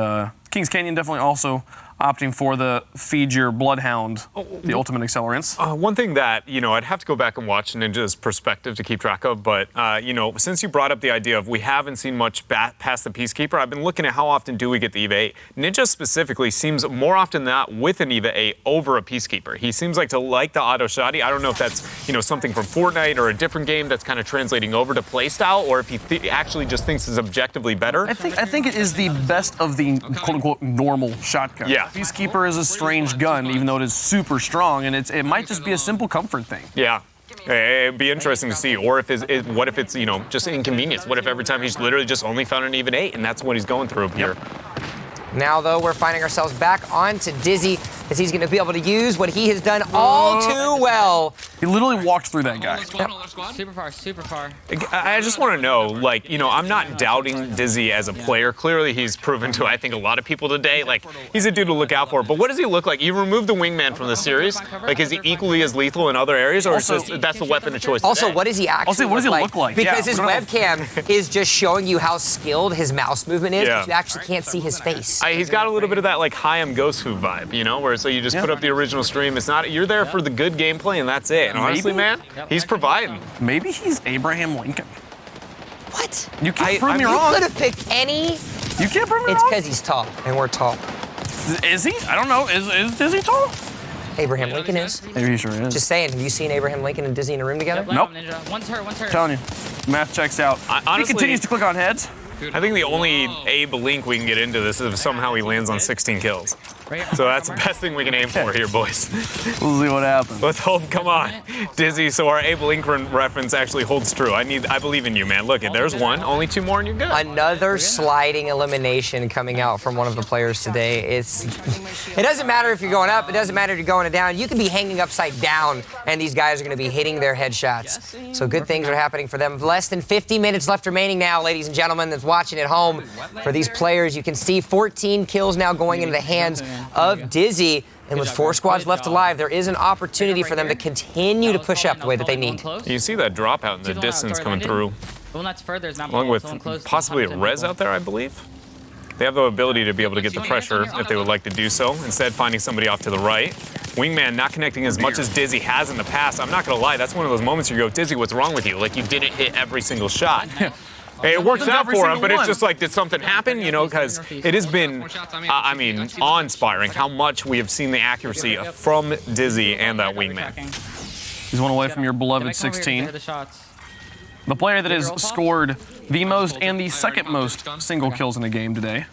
Kings Canyon definitely also opting for the feed your bloodhound, the ultimate accelerants. One thing that, you know, I'd have to go back and watch Ninja's perspective to keep track of, but, you know, since you brought up the idea of we haven't seen much past the Peacekeeper, I've been looking at how often do we get the EVA 8. Ninja specifically seems more often than not with an EVA 8 over a Peacekeeper. He seems like to like the auto shotty. I don't know if that's, you know, something from Fortnite or a different game that's kind of translating over to playstyle, or if he actually just thinks it's objectively better. I think it is the best of the quote-unquote normal shotgun. Yeah. Peacekeeper is a strange gun, even though it is super strong, and it might just be a simple comfort thing. Yeah. It'd be interesting to see. Or if what if it's, you know, just inconvenience? What if every time he's literally just only found an even 8 and that's what he's going through here? Now, though, we're finding ourselves back onto Dizzy as he's going to be able to use what he has done all too well. He literally walked through that guy. Super far, super far. I just want to know, like, you know, I'm not doubting Dizzy as a player. Clearly, he's proven to, I think, a lot of people today. Like, he's a dude to look out for. But what does he look like? You remove the wingman from the series. Like, is he equally as lethal in other areas, or is just, that's the weapon of choice Also, today? what does he actually look like? Because his webcam is just showing you how skilled his mouse movement is, but you actually can't see his face. He's got a little bit of that, like, Hayam Ghostu vibe, you know, where so you just put up the original stream. It's not, you're there for the good gameplay, and that's it. And honestly, man, he's providing. Maybe he's Abraham Lincoln. What? You can't prove me wrong. You could have picked any. You can't prove me It's wrong. because he's tall, and we're tall. Is he? I don't know. Is Dizzy tall? Abraham Lincoln is. Maybe he sure is. Just saying, have you seen Abraham Lincoln and Dizzy in a room together? Nope. One's hurt, one's hurt. I'm telling you, math checks out. Honestly, he continues to click on heads. I think the only Abe link we can get into this is if somehow he lands on 16 kills. So that's the best thing we can aim for here, boys. We'll see what happens. Let's hope, come on. Dizzy, so our Abe Link reference actually holds true. I believe in you, man. Look, there's one, only 2 more and you're good. Another sliding elimination coming out from one of the players today. It doesn't matter if you're going up, it doesn't matter if you're going down. You can be hanging upside down and these guys are gonna be hitting their headshots. So good things are happening for them. Less than 50 minutes left remaining now, ladies and gentlemen, that's watching at home. For these players, you can see 14 kills now going into the hands of Dizzy, and with 4 squads left alive, there is an opportunity for them to continue to push up the way that they need. You see that dropout in the distance coming through, The one that's further is not along with possibly a res out there, I believe. They have the ability to be able to get the pressure if they would like to do so, instead finding somebody off to the right. Wingman not connecting as much as Dizzy has in the past. I'm not gonna lie, that's one of those moments you go, Dizzy, what's wrong with you? Like, you didn't hit every single shot. It works out every for him, single but it's one. just like, did something happen? You know, because it has been, I mean, awe-inspiring how much we have seen the accuracy from Dizzy and that wingman. He's one away from your beloved 16. The player that has scored the most and the second most single kills in a game today.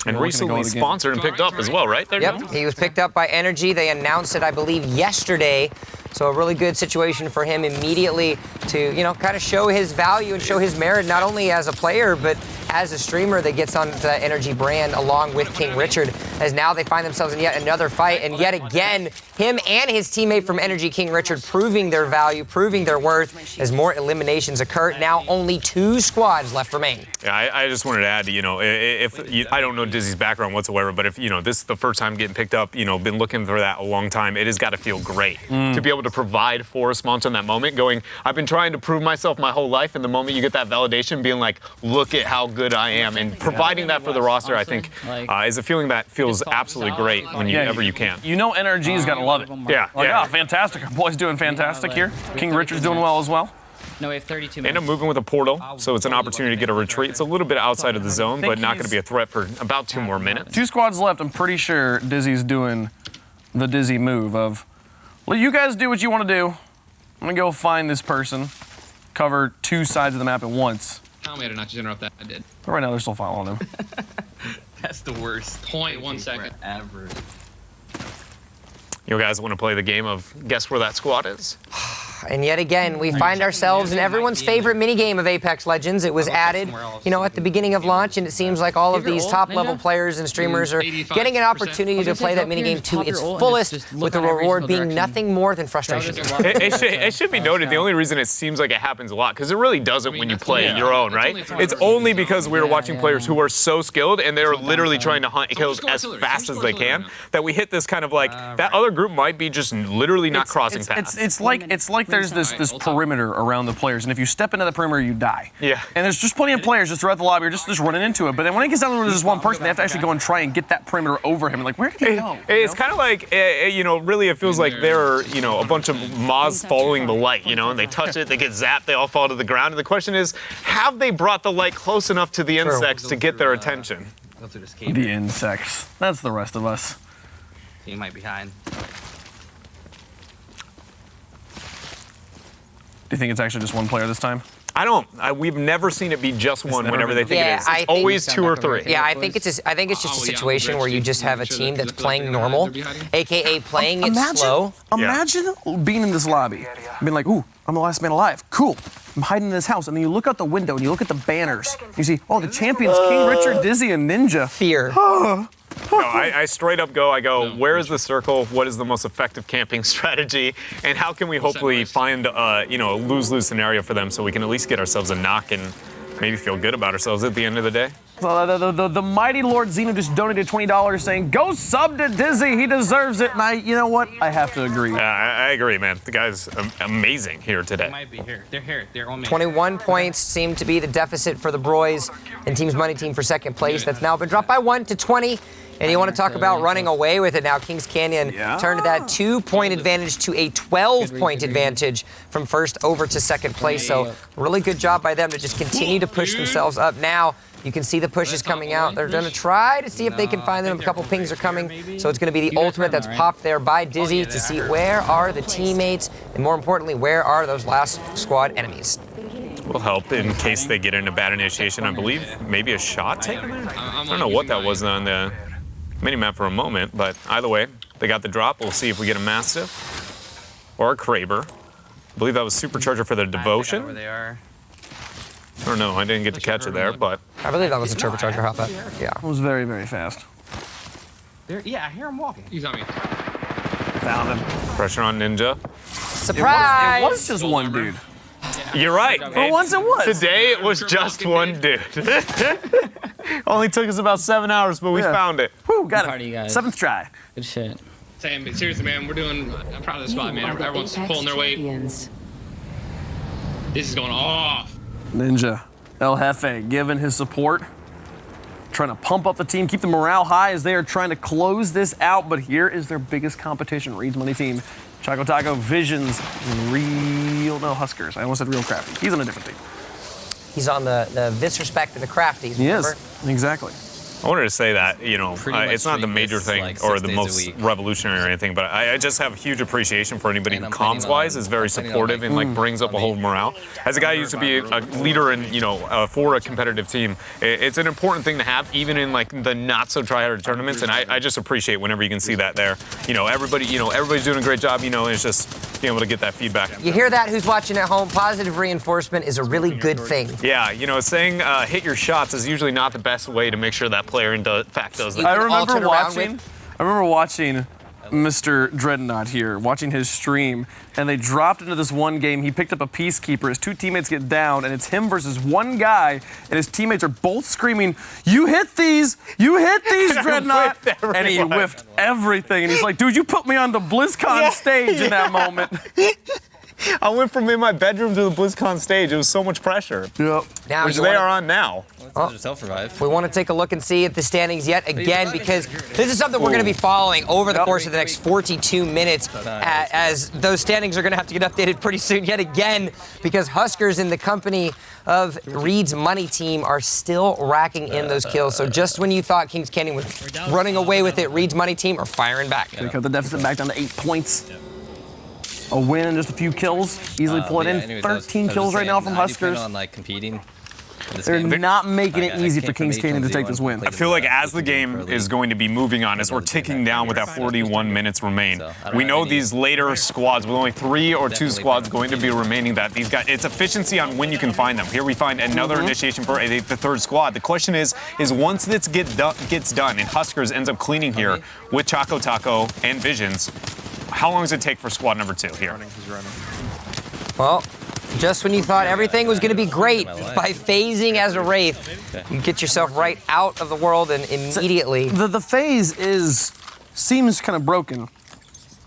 And recently sponsored and picked up as well, right? Yep, he was picked up by Energy. They announced it, I believe, yesterday. So a really good situation for him immediately to, you know, kind of show his value and show his merit, not only as a player, but as a streamer that gets on the Energy brand along with King Richard, as now they find themselves in yet another fight. And yet again, him and his teammate from Energy, King Richard, proving their value, proving their worth as more eliminations occur. Now only 2 squads left remain. Yeah, I just wanted to add, you know, I don't know Dizzy's background whatsoever, but if, you know, this is the first time getting picked up, you know, been looking for that a long time, it has got to feel great to be able to provide for a sponsor in that moment, going, I've been trying to prove myself my whole life, and the moment you get that validation, being like, look at how good I am, and providing that for the roster, I think, is a feeling that feels absolutely great whenever you can. You know NRG's got to love it. Yeah, Like, yeah. oh, fantastic. Our boy's doing fantastic here. King Richard's doing well as well. No, we have 32 And minutes. I'm moving with a portal, so it's an opportunity to get a retreat. It's a little bit outside of the zone, but not going to be a threat for about 2 more minutes. 2 squads left. I'm pretty sure Dizzy's doing the Dizzy move of, well, you guys do what you want to do. I'm going to go find this person, cover 2 sides of the map at once. Tell me to not just interrupt that. I did. But right now, they're still following him. That's the worst. 0.1 second. Ever. You guys want to play the game of guess where that squad is? And yet again, we find ourselves in everyone's favorite minigame of Apex Legends. It was added, you know, at the beginning of launch, and it seems like all of these top-level players and streamers are getting an opportunity to play that minigame to its fullest, with the reward being nothing more than frustration. It should be noted, the only reason it seems like it happens a lot, because it really doesn't when you play your own, right? It's only because we're watching players who are so skilled, and they're literally trying to hunt kills as fast as they can, that we hit this kind of like, that other group might be just literally not crossing paths. It's like there's this perimeter around the players, and if you step into the perimeter, you die. Yeah. And there's just plenty of players just throughout the lobby are just running into it. But then when it gets down to just one person, they have to actually go and try and get that perimeter over him. And like, where did he go? It's kind of like, you know, really it feels like they're, you know, a bunch of moths following the light, you know, and they touch it, they get zapped, they all fall to the ground. And the question is, have they brought the light close enough to the insects to get their attention? The insects. That's the rest of us. He might be hiding. Do you think it's actually just one player this time? I don't. We've never seen it be just one whenever they think it is. It's I always think, 2 or 3. Yeah, I think it's just a situation where you just have a team that's playing normal, aka playing it slow. Imagine being in this lobby, being like, ooh, I'm the last man alive. Cool. I'm hiding in this house. And then you look out the window and you look at the banners. You see, oh, the champions, King Richard, Dizzy, and Ninja. Fear. No, I straight up go, where is the circle? What is the most effective camping strategy? And how can we hopefully find, you know, a lose-lose scenario for them so we can at least get ourselves a knock and maybe feel good about ourselves at the end of the day? So the mighty Lord Zeno just donated $20 saying, go sub to Dizzy, he deserves it. And you know what? I have to agree. I agree, man. The guy's amazing here today. They might be here. They're here. They're only 21 points seem to be the deficit for the Broys and Team's Money Team for second place. That's now been dropped by 1 to 20. And you want to talk about running away with it now. Kings Canyon turned that 2-point advantage to a 12-point advantage from first over to second place. So really good job by them to just continue to push themselves up. Now you can see the pushes coming out. They're going to try to see if they can find them. A couple pings are coming. So it's going to be the ultimate that's popped there by Dizzy to see where are the teammates, and more importantly, where are those last squad enemies. Will help in case they get in a bad initiation, I believe. Maybe a shot taken there? I don't know what that was on the minimap for a moment, but either way, they got the drop. We'll see if we get a Mastiff or a Kraber. I believe that was Supercharger for their Devotion. I don't know, I didn't get to catch it there, but... I believe that was a turbocharger hop up. Yeah. It was very, very fast. Yeah, I hear him walking. He's on me. Found him. Pressure on Ninja. Surprise! It was just one dude. You're right. For once it was. Today it was just one dude. Only took us about 7 hours, but we found it. Woo, got it. 7th try. Good shit. Sam, but seriously, man, I'm proud of the spot, man. Everyone's pulling their weight. This is going off. Ninja, El Jefe, giving his support. trying to pump up the team, keep the morale high as they are trying to close this out. But here is their biggest competition, Reed's Money team. Chocotaco, Visions, Huskers. I almost said Real Crafty. He's on a different team. He's on the DrDisrespect and the Crafties. He remember? is, exactly. I wanted to say that, it's not the major thing like or 6 the days a most week. revolutionary or anything, but I just have huge appreciation for anybody who comms-wise is very supportive and like brings up a whole morale. As a guy who used to be a leader in, for a competitive team, it's an important thing to have, even in like the not so try-hard tournaments, and I just appreciate whenever you can see that there. Everybody's doing a great job, it's just being able to get that feedback. You hear that, who's watching at home? Positive reinforcement is a really good thing. Yeah, saying hit your shots is usually not the best way to make sure that player in fact does that. I remember watching Mr. Dreadnought here, watching his stream, and they dropped into this one game. He picked up a Peacekeeper. His 2 teammates get down, and it's him versus one guy, and his teammates are both screaming, "You hit these! You hit these, Dreadnought!" And he whiffed everything, and he's like, "Dude, you put me on the BlizzCon stage in that moment." I went from in my bedroom to the BlizzCon stage. It was so much pressure. Yep. Now which they are on now. We want to take a look and see at the standings yet again, because this is something we're going to be following over the course of the next 42 minutes, as those standings are going to have to get updated pretty soon yet again, because Huskers in the company of Reed's Money team are still racking in those kills. So just when you thought Kings Canyon was running away with it, Reed's Money team are firing back. They cut the deficit back down to 8 points. A win and just a few kills. Easily pull it in. Anyways, 13 kills right now from Huskers. On like competing. They're not making it easy for Kings Canyon to take this win. I feel like as the game is going to be moving on, as we're ticking down with that 41 minutes remain, we know these later squads, with only 3 or 2 squads going to be remaining, that these guys, it's efficiency on when you can find them. Here we find another initiation for the 3rd squad. The question is once this gets done and Huskers ends up cleaning here with Chocotaco and Visions, how long does it take for squad number 2 here? Well, just when you thought everything was going to be great, by phasing as a Wraith, you get yourself right out of the world and immediately. The phase seems kind of broken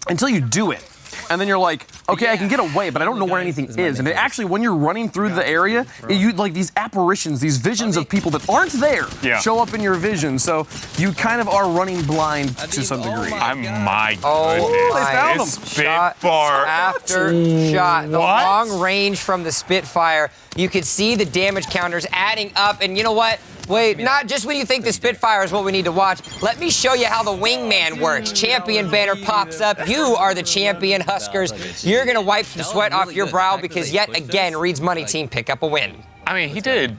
until you do it. And then you're like, okay, I can get away, but I don't know where anything is. And actually, when you're running through the area, you like these apparitions, these visions of people that aren't there show up in your vision. So you kind of are running blind to some degree. My goodness. They found him. Spitfire. After shot. The long range from the Spitfire. You could see the damage counters adding up. And you know what? Wait, not just when you think the Spitfire is what we need to watch. Let me show you how the wingman works. Champion banner pops up. You are the champion, Huskers. You're going to wipe some sweat off your brow because yet again, Reed's Money team pick up a win. I mean, he did,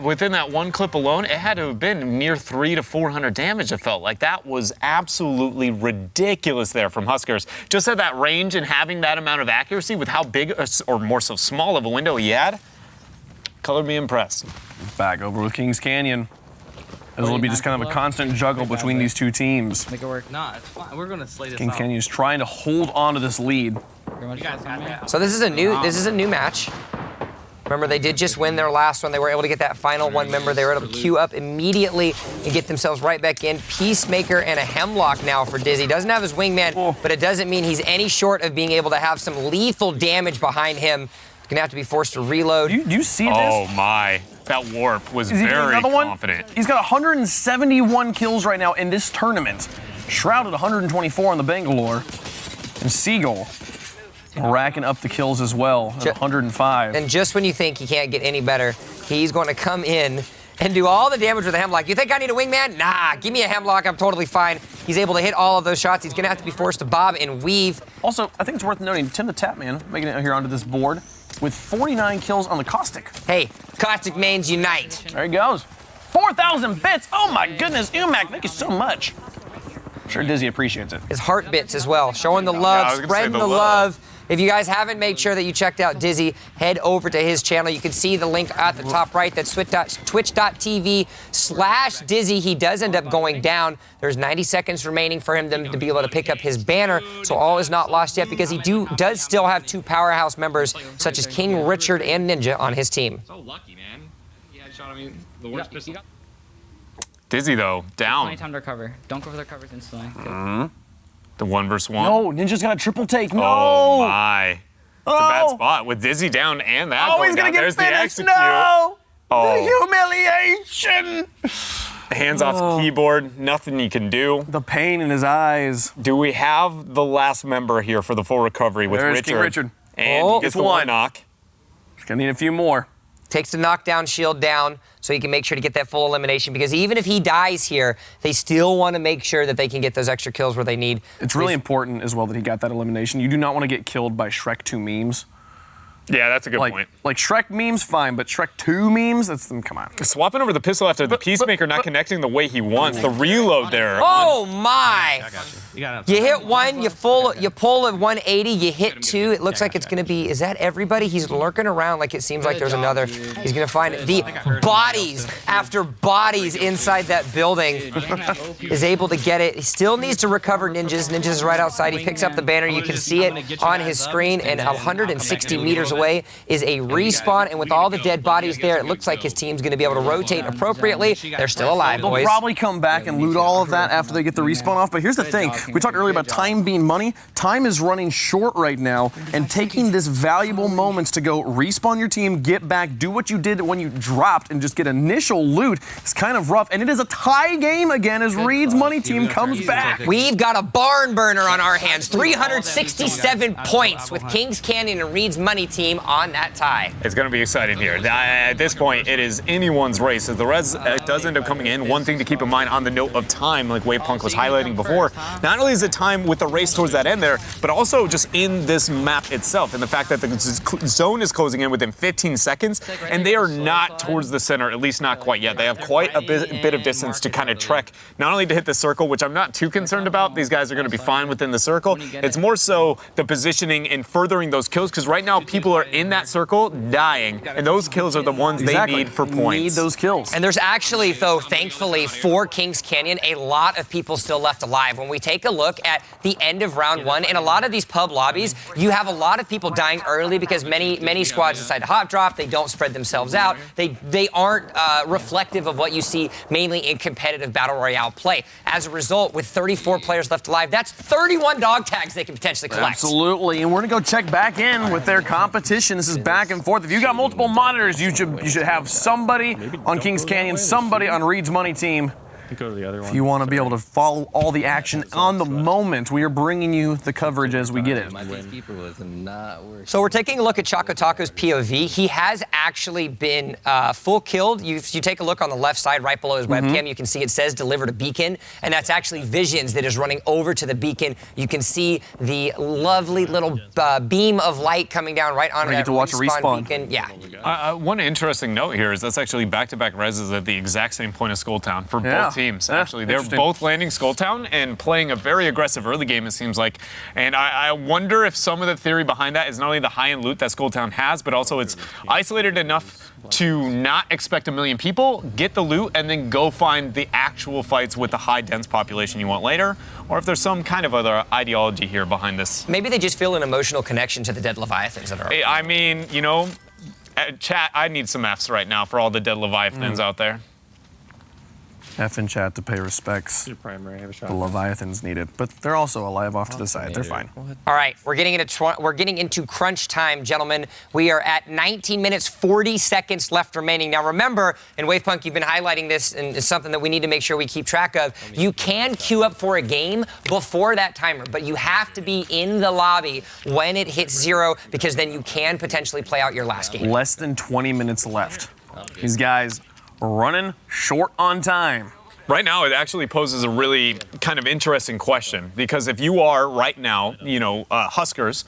within that one clip alone, it had to have been near 300 to 400 damage, it felt like. That was absolutely ridiculous there from Huskers. Just at that range and having that amount of accuracy with how big or more so small of a window he had, colored me impressed. Back over with Kings Canyon. It'll be just kind of a constant juggle between these 2 teams. Make it work. Nah, it's fine. We're gonna slay this Kings out. Canyon is trying to hold on to this lead. So this is a new match. Remember, they did just win their last one. They were able to get that final 1 member. They were able to queue up immediately and get themselves right back in. Peacemaker and a Hemlock now for Dizzy. Doesn't have his wingman, but it doesn't mean he's any short of being able to have some lethal damage behind him. Gonna have to be forced to reload. Do you see this? Oh my, that warp was very confident. He's got 171 kills right now in this tournament. Shroud at 124 on the Bangalore. And Seagull racking up the kills as well at 105. And just when you think he can't get any better, he's going to come in and do all the damage with a Hemlock. You think I need a wingman? Nah, give me a Hemlock, I'm totally fine. He's able to hit all of those shots. He's gonna have to be forced to bob and weave. Also, I think it's worth noting, TimTheTatman making it here onto this board with 49 kills on the Caustic. Hey, Caustic mains unite. There he goes. 4,000 bits. Oh my goodness, Umac, thank you so much. I'm sure Dizzy appreciates it. His heart bits as well, showing the love, spreading the love. If you guys haven't made sure that you checked out Dizzy, head over to his channel. You can see the link at the top right. That's twitch.tv/Dizzy. He does end up going down. There's 90 seconds remaining for him to be able to pick up his banner. So all is not lost yet because he does still have 2 powerhouse members such as King Richard and Ninja on his team. So lucky, man. He had shot me the worst pistol. Dizzy, though, down. Plenty of time to recover. Don't go for their covers instantly. The 1 versus 1. No, Ninja's got a triple take. No! Oh, my. It's a bad spot with Dizzy down and that going he's gonna down. get There's finished. the execute. No! Humiliation! Hands off keyboard, nothing you can do. The pain in his eyes. Do we have the last member here for the full recovery with There's Richard? King Richard. And he gets the one knock. Gonna need a few more. Takes the knockdown shield down so he can make sure to get that full elimination, because even if he dies here, they still want to make sure that they can get those extra kills where they need. It's really important as well that he got that elimination. You do not want to get killed by Shrek 2 memes. Yeah, that's a good point. Like Shrek memes, fine, but Shrek 2 memes, that's them. Come on. Swapping over the pistol after the Peacemaker not connecting the way he wants. The reload there. Oh my! I got you. You hit one, you pull a 180, you hit two. It looks like it's gonna be. Is that everybody? He's lurking around like it seems like there's another. He's gonna find it. The bodies after bodies inside that building is able to get it. He still needs to recover Ninjas. Ninjas is right outside. He picks up the banner. You can see it on his screen, and 160 meters away is a respawn, and with all the dead bodies there, it looks like his team's going to be able to rotate appropriately. They're still alive, boys. They'll probably come back and loot all of that after they get the respawn off, but here's the thing. We talked earlier about time being money. Time is running short right now, and taking this valuable moments to go respawn your team, get back, do what you did when you dropped, and just get initial loot is kind of rough, and it is a tie game again as Reed's money team comes back. We've got a barn burner on our hands. 367 points with Kings Canyon and Reed's money team on that tie. It's going to be exciting here. At this point, it is anyone's race. As the res does end up coming in, one thing to keep in mind on the note of time, like Wavepunk was highlighting before, not only is it time with the race towards that end there, but also just in this map itself, and the fact that the zone is closing in within 15 seconds, and they are not towards the center, at least not quite yet. They have quite a bit of distance to kind of trek, not only to hit the circle, which I'm not too concerned about. These guys are going to be fine within the circle. It's more so the positioning and furthering those kills, because right now people are in that circle dying, and those kills are the ones they need for points. Need those kills. And there's actually, though, thankfully for Kings Canyon, a lot of people still left alive. When we take a look at the end of round one, in a lot of these pub lobbies, you have a lot of people dying early because many squads decide to hot drop. They don't spread themselves out. They aren't reflective of what you see mainly in competitive battle royale play. As a result, with 34 players left alive, that's 31 dog tags they can potentially collect. Absolutely, and we're gonna go check back in with their competition. This is back and forth. If you got multiple monitors, you should have somebody on Kings Canyon, somebody on Reed's money team. Go to the other one. If you want to be able to follow all the action on the moment, we are bringing you the coverage as we get it. So we're taking a look at Chocotaco's POV. He has actually been full killed. You take a look on the left side, right below his webcam, you can see it says delivered a beacon, and that's actually Visions that is running over to the beacon. You can see the lovely little beam of light coming down right on that respawn beacon. Yeah. One interesting note here is that's actually back-to-back reses at the exact same point of Skulltown for both teams. Actually, they're both landing Skulltown and playing a very aggressive early game, it seems like. And I wonder if some of the theory behind that is not only the high-end loot that Skulltown has, but also it's isolated enough to not expect a million people, get the loot, and then go find the actual fights with the high dense population you want later, or if there's some kind of other ideology here behind this. Maybe they just feel an emotional connection to the dead Leviathans that are. I mean, you know, chat, I need some Fs right now for all the dead Leviathans out there. F in chat to pay respects. The Leviathans need it, but they're also alive off to the side. They're fine. All right, we're getting into crunch time, gentlemen. We are at 19 minutes, 40 seconds left remaining. Now remember, and Wavepunk, you've been highlighting this, and it's something that we need to make sure we keep track of. You can queue up for a game before that timer, but you have to be in the lobby when it hits 0, because then you can potentially play out your last game. Less than 20 minutes left. These guys running short on time. Right now, it actually poses a really kind of interesting question, because if you are right now, you know, Huskers,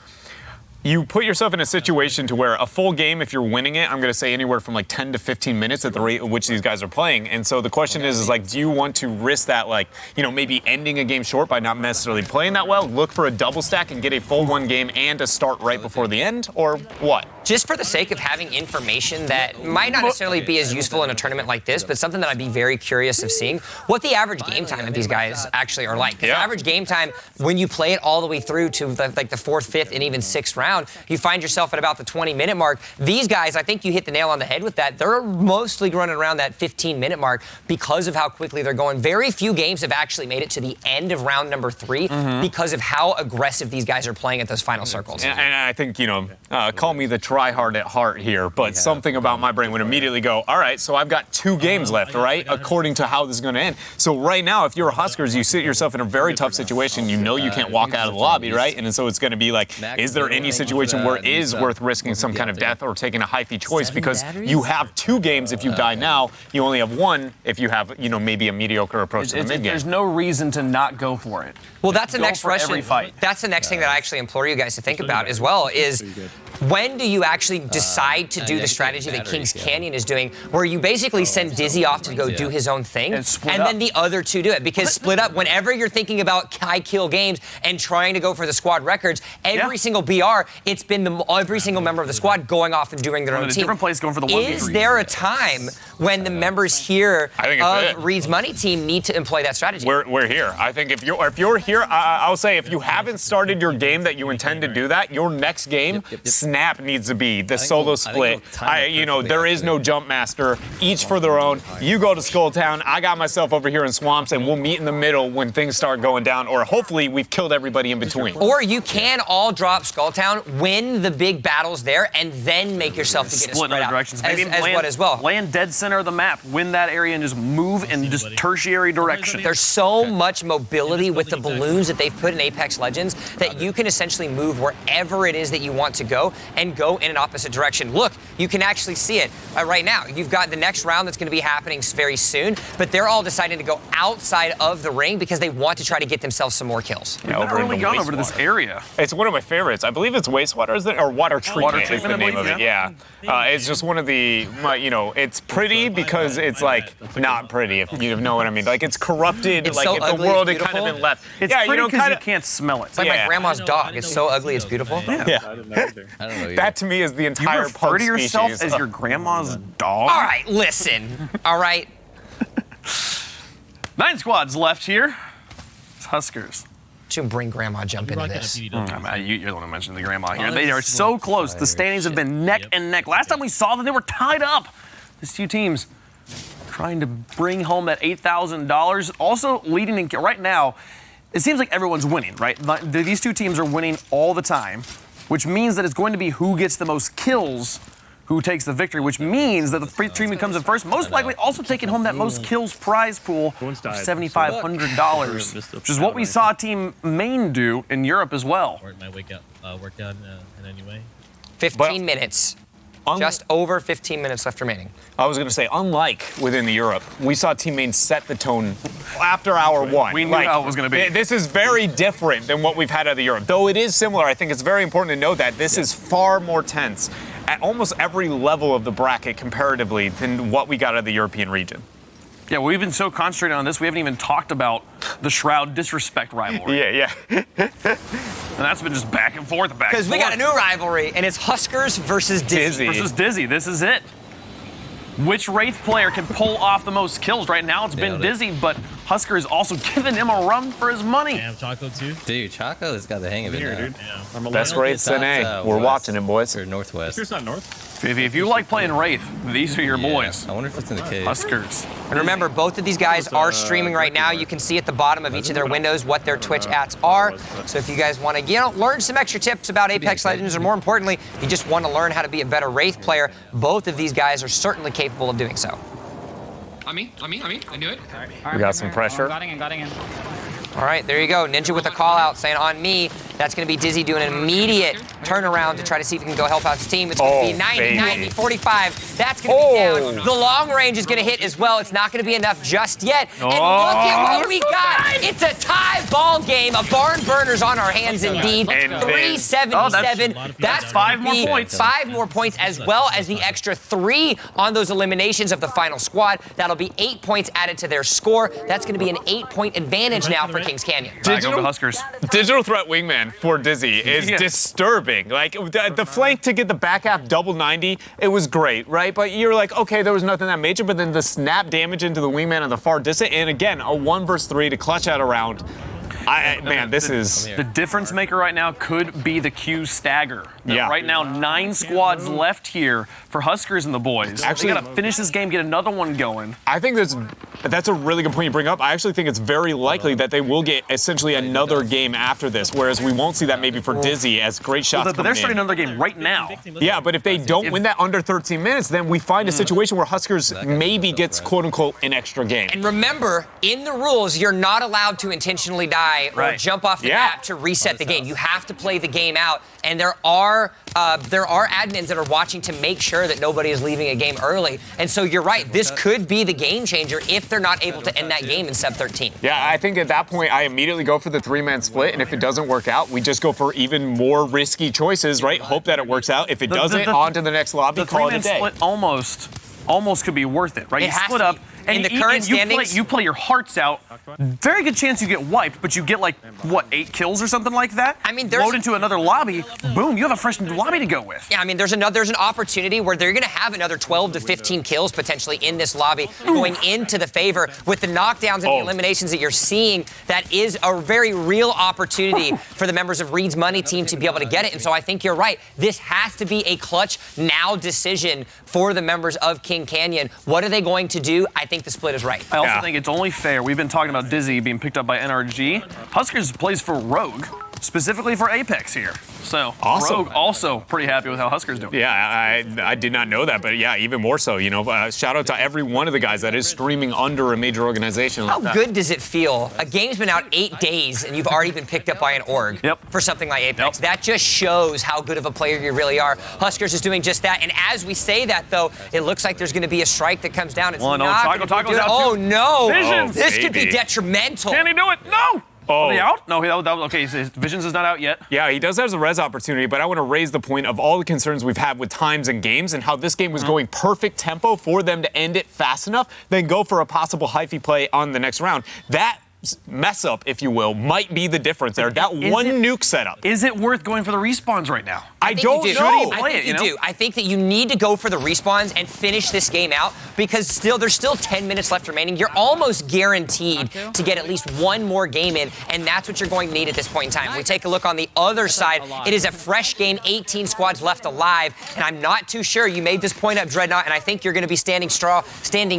you put yourself in a situation to where a full game, if you're winning it, I'm going to say anywhere from like 10 to 15 minutes at the rate at which these guys are playing. And so the question is like, do you want to risk that, like, you know, maybe ending a game short by not necessarily playing that well, look for a double stack and get a full one game and a start right before the end, or what? Just for the sake of having information that might not necessarily be as useful in a tournament like this, but something that I'd be very curious of seeing, what the average game time of these guys actually are like. The average game time, when you play it all the way through to the 4th, 5th, and even 6th round, you find yourself at about the 20-minute mark. These guys, I think you hit the nail on the head with that. They're mostly running around that 15-minute mark because of how quickly they're going. Very few games have actually made it to the end of round number 3 because of how aggressive these guys are playing at those final circles. And I think, you know, call me the try hard at heart here, but something about my brain would immediately go, all right, so I've got 2 games left, right? According to how this is going to end. So right now, if you're a Huskers, you sit yourself in a very tough situation. You know you can't walk out of the lobby, right? And so it's going to be like, is there any situation where it is worth risking some kind of death or taking a hyphy choice? Because you have 2 games if you die now. You only have 1 if you have, you know, maybe a mediocre approach to the mid game. There's no reason to not go for it. Well, that's the next every fight. That's the next thing that I actually implore you guys to think about as well is when do you actually decide to do the strategy that Kings Canyon is doing, where you basically send Dizzy off to go do his own thing, and then the other 2 do it? Because split up, whenever you're thinking about high kill games and trying to go for the squad records, every single BR, it's been every single member of the squad going off and doing their own team. Different place going for the 1v3. Is there a time when the members here of Reed's Money team need to employ that strategy? We're here. I think if you're here, I'll say if you haven't started your game that you intend to do that, your next game, Snap needs to be the solo split. You know, there is no jump master. Each for their own. You go to Skulltown. I got myself over here in Swamps, and we'll meet in the middle when things start going down, or hopefully we've killed everybody in between. Or you can all drop Skulltown, win the big battles there, and then make yourself to get a spread out. Directions. As well. Land dead center of the map, win that area, and just move in just tertiary direction. There's so much mobility with the balloons that they've put in Apex Legends that you can essentially move wherever it is that you want to go and go in an opposite direction. Look, you can actually see it right now. You've got the next round that's going to be happening very soon, but they're all deciding to go outside of the ring because they want to try to get themselves some more kills. Yeah, We've never really gone over to this area. It's one of my favorites. I believe it's Wastewater, is it? Or Water Treatment is the name of it, yeah. It's just one of the, you know, it's pretty because it's like not pretty, if you know what I mean. Like it's corrupted, it's like so if ugly, the world it's had kind of been left. It's pretty because you can't smell it. It's like my grandma's dog. It's so ugly, it's beautiful. Yeah. I don't know. That to me is the entire You refer to yourself species. as your grandma's dog? All right, listen. All right. 9 squads left here. It's Huskers. Should bring Grandma jump into this. You're the one who mentioned the grandma here. They are so close. The standings have been neck and neck. Last time we saw them, they were tied up. These 2 teams trying to bring home that $8,000. Also leading in right now, it seems like everyone's winning, right? These 2 teams are winning all the time, which means that it's going to be who gets the most kills who takes the victory, which means that the free team who comes in first, most likely also taking home that most kills prize pool of $7,500, which is what we saw Team Maine do in Europe as well. Worked out in any way. 15 minutes. Just over 15 minutes left remaining. I was going to say, unlike within the Europe, we saw Team Maine set the tone after hour 1. We knew how it was going to be. This is very different than what we've had out of the Europe. Though it is similar, I think it's very important to know that this is far more tense at almost every level of the bracket comparatively than what we got out of the European region. Yeah, we've been so concentrated on this, we haven't even talked about the Shroud Disrespect rivalry. Yeah. And that's been just back and forth. Because we got a new rivalry, and it's Huskers versus Dizzy. Versus Dizzy. This is it. Which Wraith player can pull off the most kills? Right now it's been Dizzy, but Husker is also giving him a run for his money. Damn, Choco too. Dude, Choco has got the hang of it now. Dude. Yeah. Best Wraiths in A. We're watching him, boys. Or Northwest. It's not North. If you like playing Wraith, these are your boys. I wonder if it's in the cave. Huskers. And remember, both of these guys are streaming right now. You can see at the bottom of each of their windows what their Twitch ats are. So if you guys want to, learn some extra tips about Apex Legends, or more importantly, you just want to learn how to be a better Wraith player, both of these guys are certainly capable of doing so. On me. I knew it. We got some pressure. Got in. All right, there you go. Ninja with a call out saying on me. That's going to be Dizzy doing an immediate turnaround to try to see if he can go help out his team. It's going to be 90, 90, 45. That's going to be down. The long range is going to hit as well. It's not going to be enough just yet. And look at what we got. It's a tie ball game. A barn burner's on our hands indeed. 377. That's 5 more points. 5 more points, as well as the extra 3 on those eliminations of the final squad. That'll be 8 points added to their score. That's going to be an 8-point advantage now for Kings Canyon. Digital threat wingman for Dizzy is disturbing. Like the flank to get the back half double 90, it was great, right? But you're like, okay, there was nothing that major, but then the snap damage into the wingman on the far distant, and again, a 1 versus 3 to clutch out a round. Man, this is... The difference maker right now could be the Q stagger. Yeah. Right now, 9 squads left here for Huskers and the boys. Actually, they got to finish this game, get another one going. I think that's a really good point you bring up. I actually think it's very likely that they will get essentially another game after this, whereas we won't see that maybe for Dizzy as great shots But they're starting another game right now. Yeah, but if they don't win that under 13 minutes, then we find a situation where Huskers maybe gets, quote-unquote, an extra game. And remember, in the rules, you're not allowed to intentionally die or jump off the map to reset the game. You have to play the game out, and there are admins that are watching to make sure that nobody is leaving a game early. And so you're right, this could be the game changer if they're not able to end that game in sub 13. Yeah, I think at that point, I immediately go for the 3-man split, and if it doesn't work out, we just go for even more risky choices, right? Hope that it works out. If it doesn't, on to the next lobby, call it a day. The 3-man split almost could be worth it, right? You split up. In the current standings, you play your hearts out. Very good chance you get wiped, but you get like, what, 8 kills or something like that? I mean, load into another lobby, boom, you have a fresh lobby to go with. Yeah, I mean, there's an opportunity where they're going to have another 12 to 15 kills potentially in this lobby going into the favor with the knockdowns and the eliminations that you're seeing. That is a very real opportunity for the members of Reed's Money team to be able to get it. And so I think you're right. This has to be a clutch now decision for the members of King Canyon. What are they going to do? I think the split is right. I also think it's only fair. We've been talking about Dizzy being picked up by NRG. Huskers plays for Rogue, specifically for Apex here. So Rogue also pretty happy with how Huskers doing. Yeah, I did not know that, but yeah, even more so. You know, shout out to every one of the guys that is streaming under a major organization like that. How good does it feel? A game's been out 8 days and you've already been picked up by an org for something like Apex. That just shows how good of a player you really are. Huskers is doing just that. And as we say that, though, it looks like there's going to be a strike that comes down. It's not Chocotaco's out too. Oh no! Visions. This could be detrimental. Can he do it? No. Oh. Are they out? No, okay, his Visions is not out yet. Yeah, he does have a res opportunity, but I want to raise the point of all the concerns we've had with times and games and how this game was going perfect tempo for them to end it fast enough, then go for a possible hyphy play on the next round. That mess up, if you will, might be the difference there. That one nuke setup. Is it worth going for the respawns right now? I don't know. I think you do. I think that you need to go for the respawns and finish this game out because there's still 10 minutes left remaining. You're almost guaranteed to get at least one more game in, and that's what you're going to need at this point in time. We take a look on the other side. It is a fresh game, 18 squads left alive, and I'm not too sure. You made this point up, Dreadnought, and I think you're going to be standing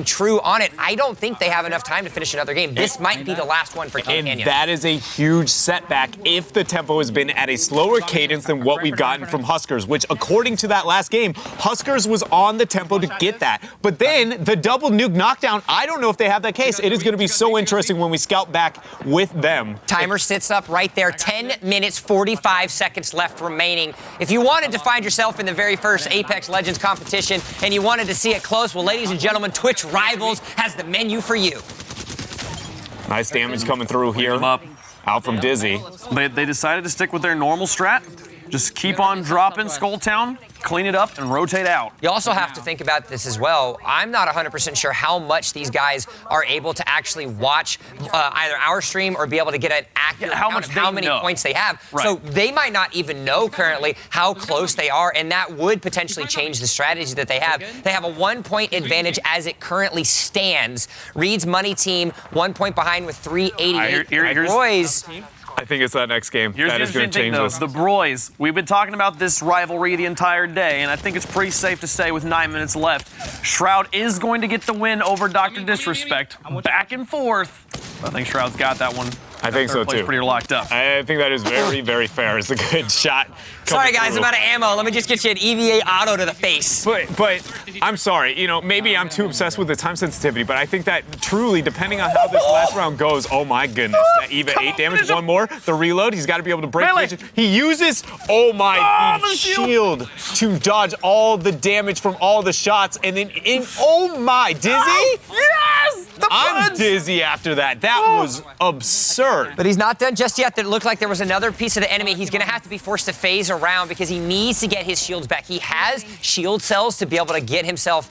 true on it. I don't think they have enough time to finish another game. This might be the last one for King Canyon. That is a huge setback if the tempo has been at a slower cadence than what we've gotten from Huskers, which according to that last game, Huskers was on the tempo to get that. But then the double nuke knockdown, I don't know if they have that case. It is going to be so interesting when we scout back with them. Timer sits up right there. 10 minutes, 45 seconds left remaining. If you wanted to find yourself in the very first Apex Legends competition and you wanted to see it close, well, ladies and gentlemen, Twitch Rivals has the menu for you. Nice damage coming through here. Out from Dizzy. They decided to stick with their normal strat. Just keep on dropping Skull Town, clean it up, and rotate out. You also have to think about this as well. I'm not 100% sure how much these guys are able to actually watch either our stream or be able to get an accurate count of how many points they have. Right. So they might not even know currently how close they are, and that would potentially change the strategy that they have. They have a 1-point advantage as it currently stands. Reed's Money team 1 point behind with 388. Roy's. I think it's that next game. Here's that the is going to change thing, this. The Broys. We've been talking about this rivalry the entire day, and I think it's pretty safe to say with 9 minutes left, Shroud is going to get the win over DrDisrespect. Back and forth. I think Shroud's got that one. I think so, too. Pretty locked up. I think that is very, very fair. It's a good shot. Sorry, guys, I'm out of ammo. Let me just get you an EVA auto to the face. But I'm sorry. You know, maybe I'm too obsessed with the time sensitivity, but I think that truly, depending on how this last round goes, oh my goodness, that EVA 8 damage, one more, the reload, he's got to be able to break vision. He uses, the shield to dodge all the damage from all the shots, and then oh my, Dizzy? Oh, yes! I'm dizzy after that. That was absurd. But he's not done just yet. It looked like there was another piece of the enemy. He's going to have to be forced to phase around because he needs to get his shields back. He has shield cells to be able to get himself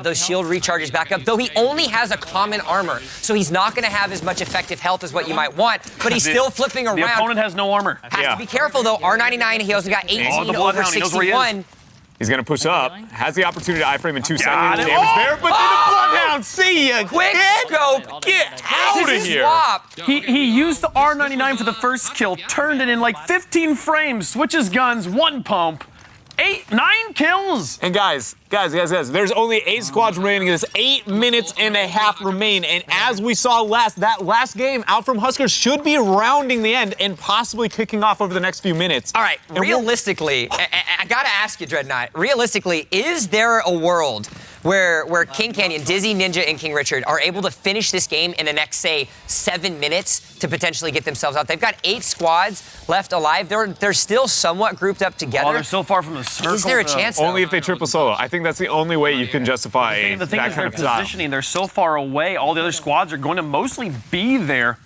those shield recharges back up, though he only has a common armor, so he's not going to have as much effective health as what you might want, but he's still flipping around. The opponent has no armor. Has to be careful, though. R99, he also got 18 over 61. He's going to push up. Has the opportunity to iframe in 2 Got seconds. it. Damage there, but then the Oh! Bloodhound. See ya. Quick scope. Get out of here. Swap. He used the R99 for the first kill, turned it in like 15 frames, switches guns, 1 pump, 9 kills. And guys, there's only 8 squads remaining. There's 8 minutes and a half remain. And as we saw that last game, out from Huskers should be rounding the end and possibly kicking off over the next few minutes. All right, realistically, I gotta ask you, Dreadnought, realistically, is there a world where King Canyon, Dizzy, Ninja, and King Richard are able to finish this game in the next, say, 7 minutes to potentially get themselves out? They've got 8 squads left alive. They're still somewhat grouped up together. Oh, they're so far from the circle. Is there a chance, though? Only if they triple solo. I think that's the only way you can justify The thing that is, kind their of style. positioning, they're so far away, all the other squads are going to mostly be there.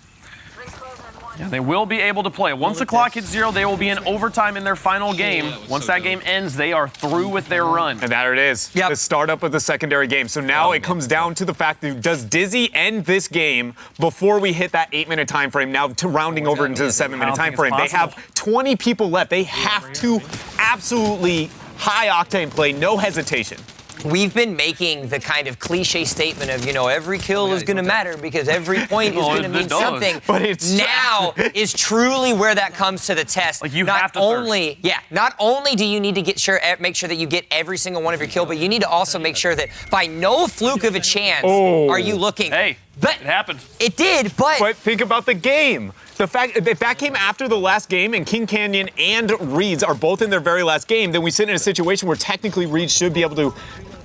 Yeah, they will be able to play. Once the clock hits 0, they will be in overtime in their final game. Once that game ends, they are through with their run. And there it is. Yep. The startup of the secondary game. So now it comes down to the fact that does Dizzy end this game before we hit that 8-minute time frame, now to rounding over into the 7-minute time frame. They have 20 people left. They have to absolutely high octane play, no hesitation. We've been making the kind of cliche statement of, every kill is going to matter because every point is going to mean something. But it's now is truly where that comes to the test. Like, you not have to only, not only do you need to make sure that you get every single one of your kill, but you need to also make sure that by no fluke of a chance are you looking. Hey, but it happened. It did, but think about the game. The fact if that came after the last game and King Canyon and Reeds are both in their very last game, then we sit in a situation where technically Reeds should be able to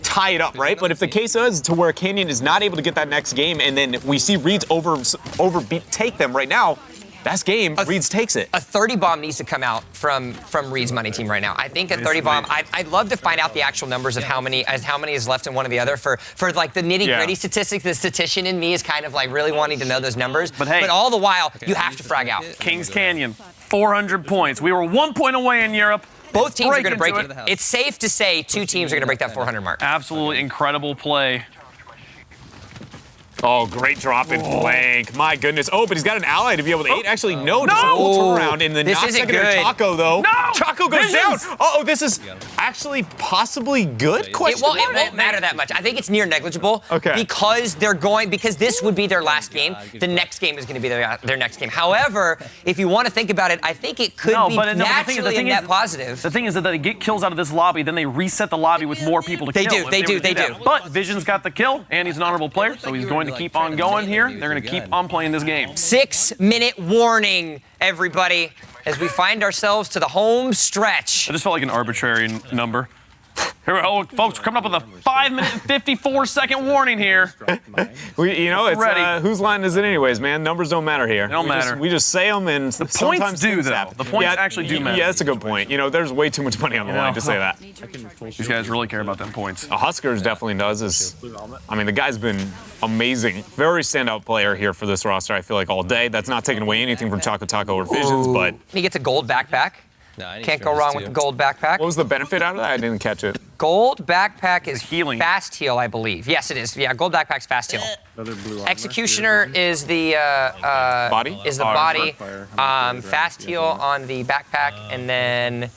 tie it up, right? But if the case is to where Canyon is not able to get that next game and then we see Reeds take them right now, that's game. Reeds takes it. A 30 bomb needs to come out from Reed's money team right now. I think a 30 bomb. I'd love to find out the actual numbers of how many is left in one or the other for like the nitty gritty statistics. The statistician in me is kind of like really wanting to know those numbers. But hey, all the while you have to frag out. Kings Canyon, 400 points. We were 1 point away in Europe. Both teams are going to break it. It's safe to say 2 teams are going to break that 400 mark. Absolutely incredible play. Oh, great drop in flank. My goodness. Oh, but he's got an ally to be able to aid. Actually, no, just a full turnaround in the This not isn't secondary good. Choco, though. No! Choco goes Visions! down. Uh-oh, this is actually possibly good? It won't matter that much. I think it's near negligible. Okay. Because this would be their last game. The next game is going to be their next game. However, if you want to think about it, I think it could be naturally a net positive. The thing is that they get kills out of this lobby, then they reset the lobby with more people to kill. They do. But Vision's got the kill, and he's an honorable player, so he's going to keep on going here. They're going to keep on playing this game. 6-minute warning, everybody, as we find ourselves to the home stretch. I just felt like an arbitrary number. Here, folks, we're coming up with a 5-minute and 54-second warning here. It's whose line is it anyways, man? Numbers don't matter here. They don't matter. We just say them, and the sometimes points do, though. happen. The points actually do matter. Yeah, that's a good point. There's way too much money on the line to say that. These guys really care about them points. Huskers definitely does. The guy's been amazing. Very standout player here for this roster, I feel like, all day. That's not taking away anything from Chocotaco or Visions, but... He gets a gold backpack. Can't go wrong with the gold backpack. What was the benefit out of that? I didn't catch it. Gold backpack is healing. Fast heal, I believe. Yes, it is. Yeah, gold backpack's fast heal. Executioner is the body. Fast heal on the backpack, and then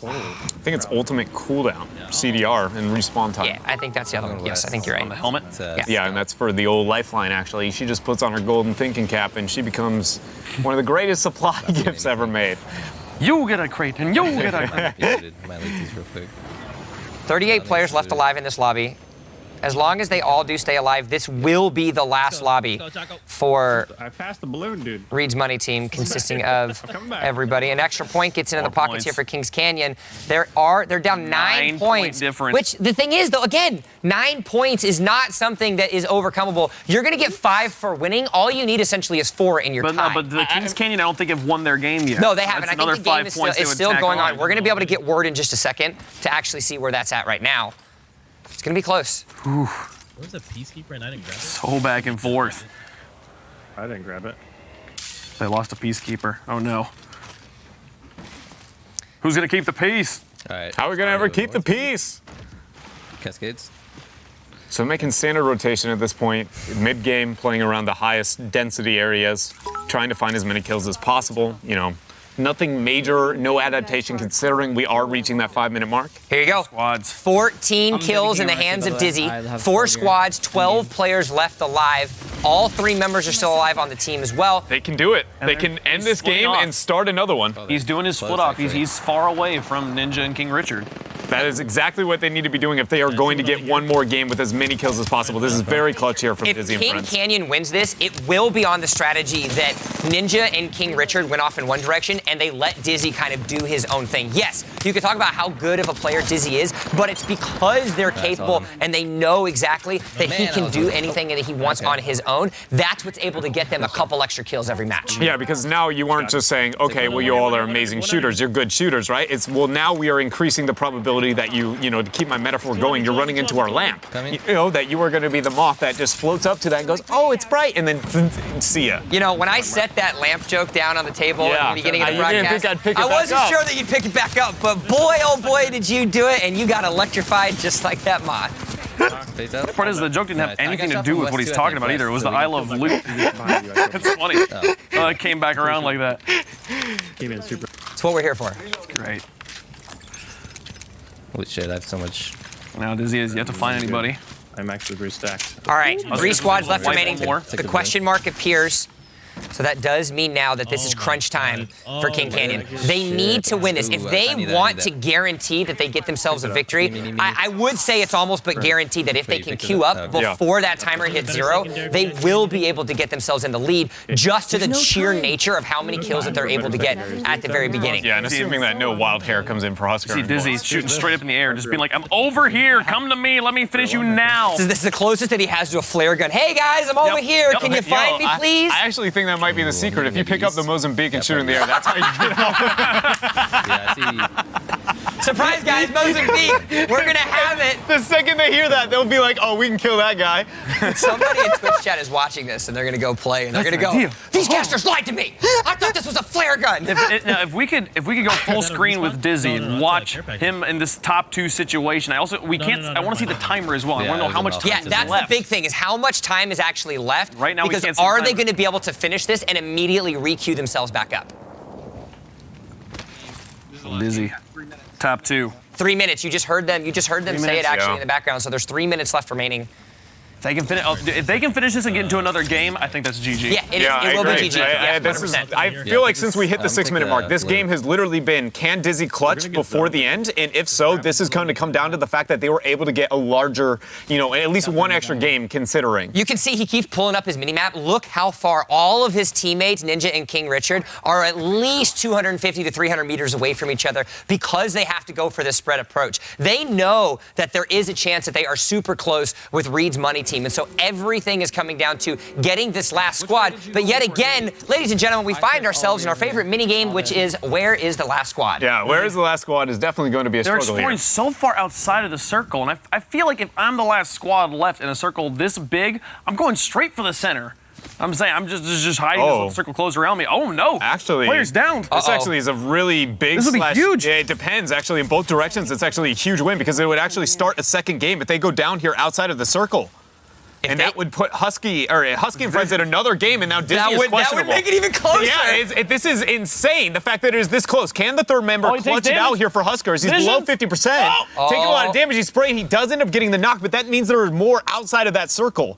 I think it's ultimate cooldown, CDR, and respawn time. yeah, I think that's the other one. Yes, I think you're right. On the helmet. Yeah, and that's for the old lifeline. Actually, she just puts on her golden thinking cap, and she becomes one of the greatest supply gifts ever made. You get a crate, and you get a crate. 38 players left alive in this lobby. As long as they all do stay alive, this will be the last lobby for I passed the balloon, dude. Reed's money team, consisting of everybody. An extra point gets into the pockets here for Kings Canyon. They're down 9 points. Difference. Which the thing is, though, again, 9 points is not something that is overcomable. You're going to get 5 for winning. All you need essentially is 4 in your time. No, but the Kings Canyon, I don't think have won their game yet. No, they haven't. That's I think the game is still going on. We're going to be able to get word in just a second to actually see where that's at right now. It's going to be close. Where's the Peacekeeper and I didn't grab it? So back and forth. I didn't grab it. They lost a Peacekeeper. Oh, no. Who's going to keep the peace? All right. How are we going to ever keep the peace? Cascades. So making standard rotation at this point, mid-game, playing around the highest density areas, trying to find as many kills as possible. Nothing major, no adaptation considering we are reaching that 5-minute mark. Here you go. Squads. 14 kills in the hands of Dizzy. 4 squads, 12 players left alive. All 3 members are still alive on the team as well. They can do it. They can end this game and start another one. He's doing his split off. He's far away from Ninja and King Richard. That is exactly what they need to be doing if they are going to get one more game with as many kills as possible. This is very clutch here from Dizzy and King friends. Canyon wins this, it will be on the strategy that Ninja and King Richard went off in one direction and they let Dizzy kind of do his own thing. Yes, you could talk about how good of a player Dizzy is, but it's because they're capable and they know exactly that he can do anything that he wants on his own. That's what's able to get them a couple extra kills every match. Yeah, because now you aren't just saying, okay, well, you all are amazing shooters. You're good shooters, right? It's, well, now we are increasing the probability that you know, to keep my metaphor going, you're running into our lamp. You know, that you are going to be the moth that just floats up to that and goes, oh, it's bright, and then see ya. You know, when I set that lamp joke down on the table at the beginning of the broadcast, didn't think I'd pick it I back wasn't up. sure that you'd pick it back up, but boy, oh boy, did you do it, and you got electrified just like that moth. The part is the joke didn't have anything to do with what he's talking about either. It was the I love loot. It's funny. It came back around like that. Came in super. That's what we're here for. Great. Holy shit, I have so much. Now Dizzy is yet to find anybody. I'm actually restacked. All right, 3 squads left remaining. More. The question mark appears. So that does mean now that this is crunch time for King Canyon. They need to win this. If they want to guarantee that they get themselves a victory, I would say it's almost but guaranteed that if they can queue up before that timer hits 0, they will be able to get themselves in the lead just to the sheer nature of how many kills that they're able to get at the very beginning. Yeah, and assuming that no wild hair comes in for Husker. See Dizzy shooting straight up in the air, just being like, I'm over here, come to me, let me finish you now. This is the closest that he has to a flare gun. Hey guys, I'm over here, can you find me please? I actually think that might be the secret. If you pick up the Mozambique and shoot in the air, that's how you get out. Surprise guys, Mozambique, we're gonna have it. The second they hear that, they'll be like, oh, we can kill that guy. Somebody in Twitch chat is watching this and they're gonna go play and they're gonna go, these casters lied to me. I thought this was a flare gun. If we could go full screen with Dizzy and watch him in this top 2 situation, I want to see the timer as well. I want to know how much time is that's left. the big thing, is how much time is actually left. Right now, because we can't see the are they timer. going to be able to finish this and immediately re-queue themselves back up? Dizzy. Top 2. 3 minutes. You just heard them say it actually in the background. So there's 3 minutes left remaining. If they can finish this and get into another game, I think that's GG. Yeah, it will be GG. I feel like since we hit the 6-minute mark, this game has literally been, can Dizzy clutch before the end? And if so, this is going to come down to the fact that they were able to get a larger, you know, at least one extra game considering. You can see he keeps pulling up his minimap. Look how far all of his teammates, Ninja and King Richard, are at least 250 to 300 meters away from each other because they have to go for this spread approach. They know that there is a chance that they are super close with Reed's money team. And so everything is coming down to getting this last squad. But yet again, ladies and gentlemen, we find ourselves in our favorite minigame, which is where is the last squad? Yeah, where is the last squad is definitely going to be a They're struggle exploring here. so far outside of the circle, and I feel like if I'm the last squad left in a circle this big, I'm going straight for the center. I'm saying I'm just hiding this little circle closed around me. Oh no! Actually, players down. This actually is a really big. This would be huge. Yeah, it depends. Actually, in both directions, it's actually a huge win because it would actually start a second game if they go down here outside of the circle. And that would put Husky and Friends at another game, and now Dizzy is questionable. That would make it even closer. Yeah, this is insane. The fact that it is this close. Can the third member clutch it out here for Huskers? He's below 50%. Taking a lot of damage. He's spraying. He does end up getting the knock, but that means there is more outside of that circle.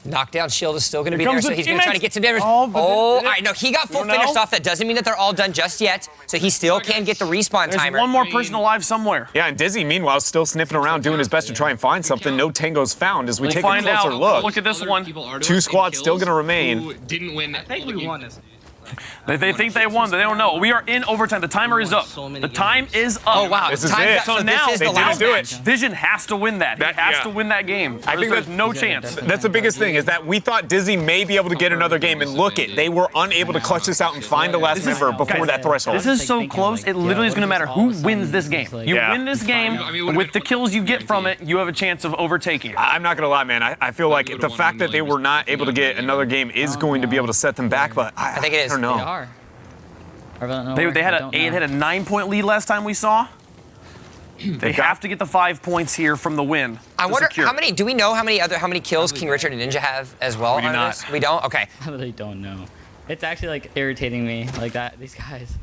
Knockdown shield is still going to be there, so he's going to try to get some damage. All right, no, he got full finished off. That doesn't mean that they're all done just yet, so he still can get the respawn timer. There's one more person alive somewhere. Yeah, and Dizzy, meanwhile, still sniffing around, doing his best to try and find something. No tango's found as we take a closer look. Look at this one. 2 squads still going to remain. Didn't win. I think we won this. They think they won, but they don't know. We are in overtime. The timer is up. The time is up. Oh, wow. This is it. So now, this is the last match. Vision has to win that. He has to win that game. I think there's no chance. That's the biggest thing, is that we thought Dizzy may be able to get another game, and look it, they were unable to clutch this out and find the last member before that threshold. This is so close, it literally is going to matter who wins this game. You win this game, with the kills you get from it, you have a chance of overtaking it. I'm not going to lie, man. I feel like the fact that they were not able to get another game is going to be able to set them back, but I think it is. I don't know. They are. They had a 9-point lead last time we saw. They have to get the 5 points here from the win. I wonder how many. Do we know how many kills King Richard and Ninja have as well? We do not. This? We don't. Okay. I really don't know. It's actually like irritating me like that. These guys.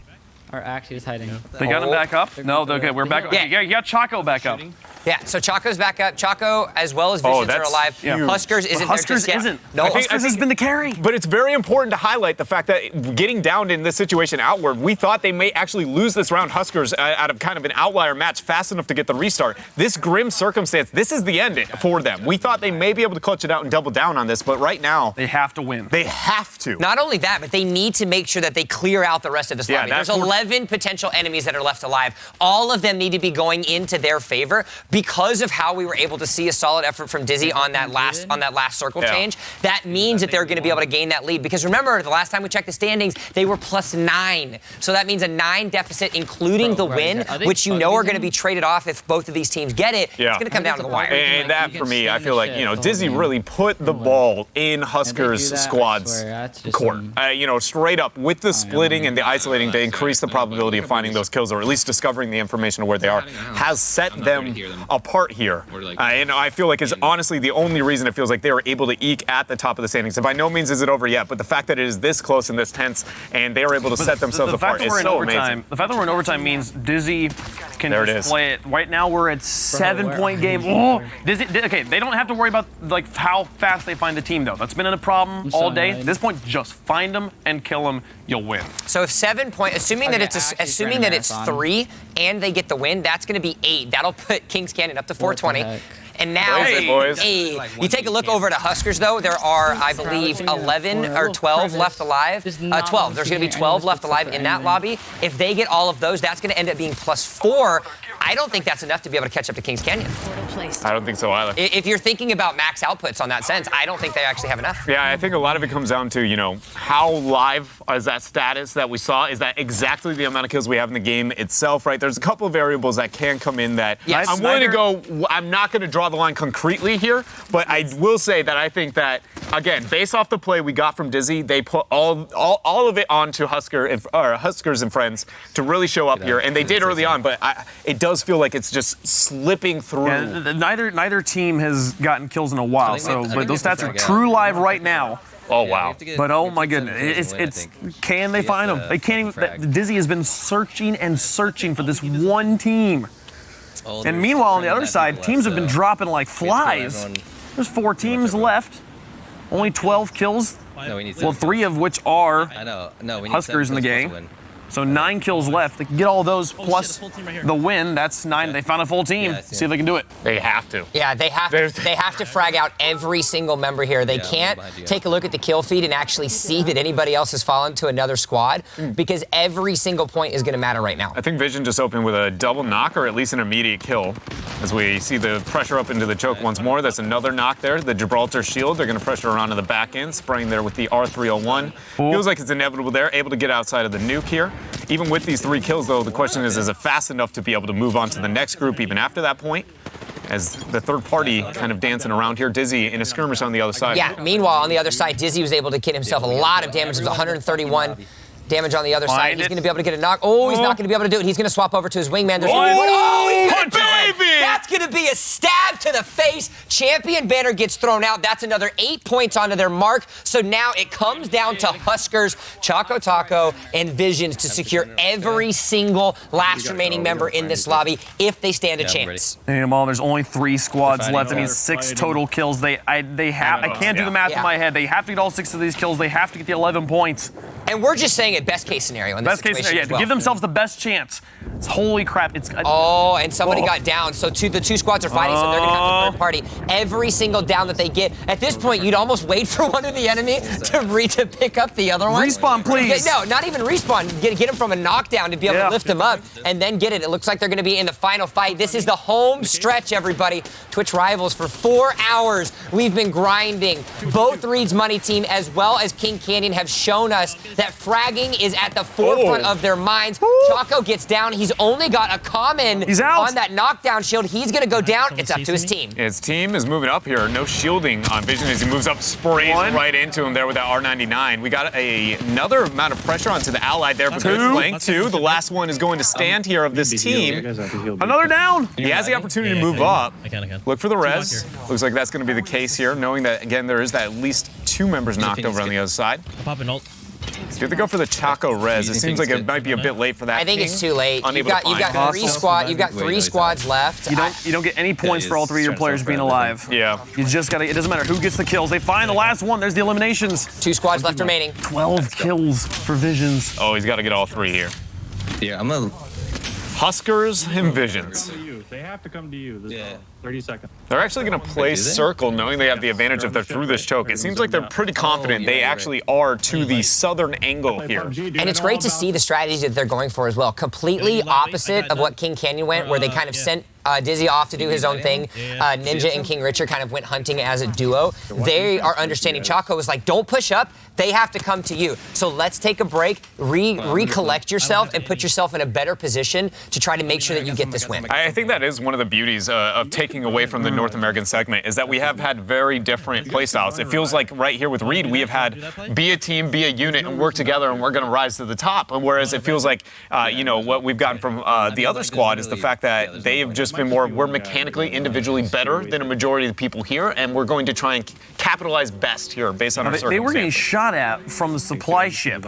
are actually just hiding. They got him back up? No, okay, we're back up. Yeah, you got Choco back up. Yeah, so Choco's back up. Choco, as well as Visions, are alive. Huge. Huskers isn't there Huskers just yet. isn't. No, Huskers has been the carry. But it's very important to highlight the fact that getting down in this situation outward, we thought they may actually lose this round. Huskers out of kind of an outlier match fast enough to get the restart. This grim circumstance, this is the end for them. We thought they may be able to clutch it out and double down on this, but right now... They have to win. They have to. Not only that, but they need to make sure that they clear out the rest of this lobby. There's 11 potential enemies that are left alive. All of them need to be going into their favor because of how we were able to see a solid effort from Dizzy on that last circle change. That means that they're going to be able to gain that lead. Because remember, the last time we checked the standings, they were +9. So that means a 9 deficit, including the win, which you know are going to be traded off if both of these teams get it. It's going to come down to the wire. And that, for me, I feel like, Dizzy really put the ball in Huskers' squad's court. Straight up with the splitting and the isolating to increase the probability of finding those kills, or at least discovering the information of where they are, has set them apart here. And I feel like it's honestly the only reason it feels like they were able to eke at the top of the standings. And by no means is it over yet, but the fact that it is this close and this tense, and they are able to set themselves apart is so amazing. The fact that we're in overtime means Dizzy can just play it. Right now we're at 7-point game. Oh, Dizzy. Okay, they don't have to worry about how fast they find the team though. That's been a problem all day. At this point, just find them and kill them. You'll win. So if 7 point, assuming that it's 3 and they get the win, that's going to be 8. That'll put Kings Canyon up to 420. And now, you take a look over to Huskers, though. There are, I believe, 11 or 12 left alive. 12. There's going to be 12 left alive in that lobby. If they get all of those, that's going to end up being +4. I don't think that's enough to be able to catch up to Kings Canyon. I don't think so either. If you're thinking about max outputs on that sense, I don't think they actually have enough. Yeah, I think a lot of it comes down to, how live is that status that we saw? Is that exactly the amount of kills we have in the game itself, right? There's a couple of variables that can come in that I'm willing to go, I'm not going to draw the line concretely here, but I will say that I think that, again, based off the play we got from Dizzy, they put all of it onto Huskers and friends to really show up here, and they did early on, but it does feel like it's just slipping through. Yeah, neither team has gotten kills in a while, but those stats are true live right now. Oh, wow. But oh my goodness, can they find them? They can't even, Dizzy has been searching and searching for this one team. And meanwhile, on the other side, teams have been dropping like flies. There's 4 teams left, only 12 kills. Well, 3 of which are Huskers in the game. So 9 kills left. They can get all those plus the win. That's 9. They found a full team. See if they can do it. They have to. Yeah, they have to frag out every single member here. They can't take a look at the kill feed and actually see that anybody else has fallen to another squad, because every single point is going to matter right now. I think Vision just opened with a double knock, or at least an immediate kill, as we see the pressure up into the choke once more. That's another knock there. The Gibraltar shield. They're going to pressure around to the back end, spraying there with the R301. Feels like it's inevitable there. Able to get outside of the nuke here. Even with these 3 kills, though, the question is it fast enough to be able to move on to the next group even after that point? As the third party kind of dancing around here. Dizzy in a skirmish on the other side. Yeah, meanwhile, on the other side, Dizzy was able to get himself a lot of damage. It was 131 damage on the other side. He's going to be able to get a knock. Oh, he's not going to be able to do it. He's going to swap over to his wingman. He's going to do it. That's going to be a stab to the face. Champion banner gets thrown out. That's another 8 points onto their mark. So now it comes down to Huskers, Chocotaco, and Visions to secure every single last remaining member in this lobby if they stand a chance. There's only 3 squads left. I mean, 6 total kills. I can't do the math in my head. They have to get all 6 of these kills. They have to get the 11 points. And we're just saying it best case scenario in this situation. Best case scenario, to give themselves the best chance. Holy crap! And somebody got down. So the 2 squads are fighting, so they're gonna have the third party. Every single down that they get, at this point, you'd almost wait for one of the enemy to pick up the other one. Respawn, please. No, not even respawn. Get him from a knockdown to be able to lift him up and then get it. It looks like they're gonna be in the final fight. This is the home stretch, everybody. Twitch Rivals for 4 hours. We've been grinding. Both Reed's Money team as well as King Canyon have shown us that fragging is at the forefront of their minds. Choco gets down. He's only got a common on that knockdown shield. He's going to go down. It's up to his team. His team is moving up here. No shielding on Vision as he moves up, sprays right into him there with that R99. We got another amount of pressure onto the ally there, but good flank too. The last one is going to stand here of this team. Another down. He has the opportunity to move up. Look for the res. Looks like that's going to be the case here, knowing that, again, there is that at least 2 members knocked over on the other side. Pop an ult. Good to go for the Choco res. It seems like it might be a bit late for that. I think King. it's too late. You've got three squads left. You don't get any points for all three of your players being alive. Yeah. You just gotta. It doesn't matter who gets the kills. They find the last one. There's the eliminations. 2 squads left remaining. 12 kills for Visions. Oh, he's got to get all 3 here. Yeah, I'm gonna. Huskers and Visions. They have to come to you. Yeah. 30 seconds. They're actually going to play circle knowing they have the advantage if they're through this choke. It seems like they're pretty confident they actually are to the southern angle here. And it's great to see the strategy that they're going for as well. Completely opposite of what King Canyon went, where they kind of sent Dizzy off to do his own thing. Ninja and King Richard kind of went hunting as a duo. They are understanding. Choco was like, don't push up. They have to come to you. So let's take a break, recollect yourself, and put yourself in a better position to try to make sure that you get this win. I think that is one of the beauties of taking away from the North American segment is that we have had very different playstyles. It feels like right here with Reed, we have had be a team, be a unit, and work together, and we're going to rise to the top. And whereas it feels like, you know, what we've gotten from the other squad is the fact that they have just been more, we're mechanically, individually better than a majority of the people here, and we're going to try and capitalize best here based on our circumstances. They were getting shot at from the supply ship,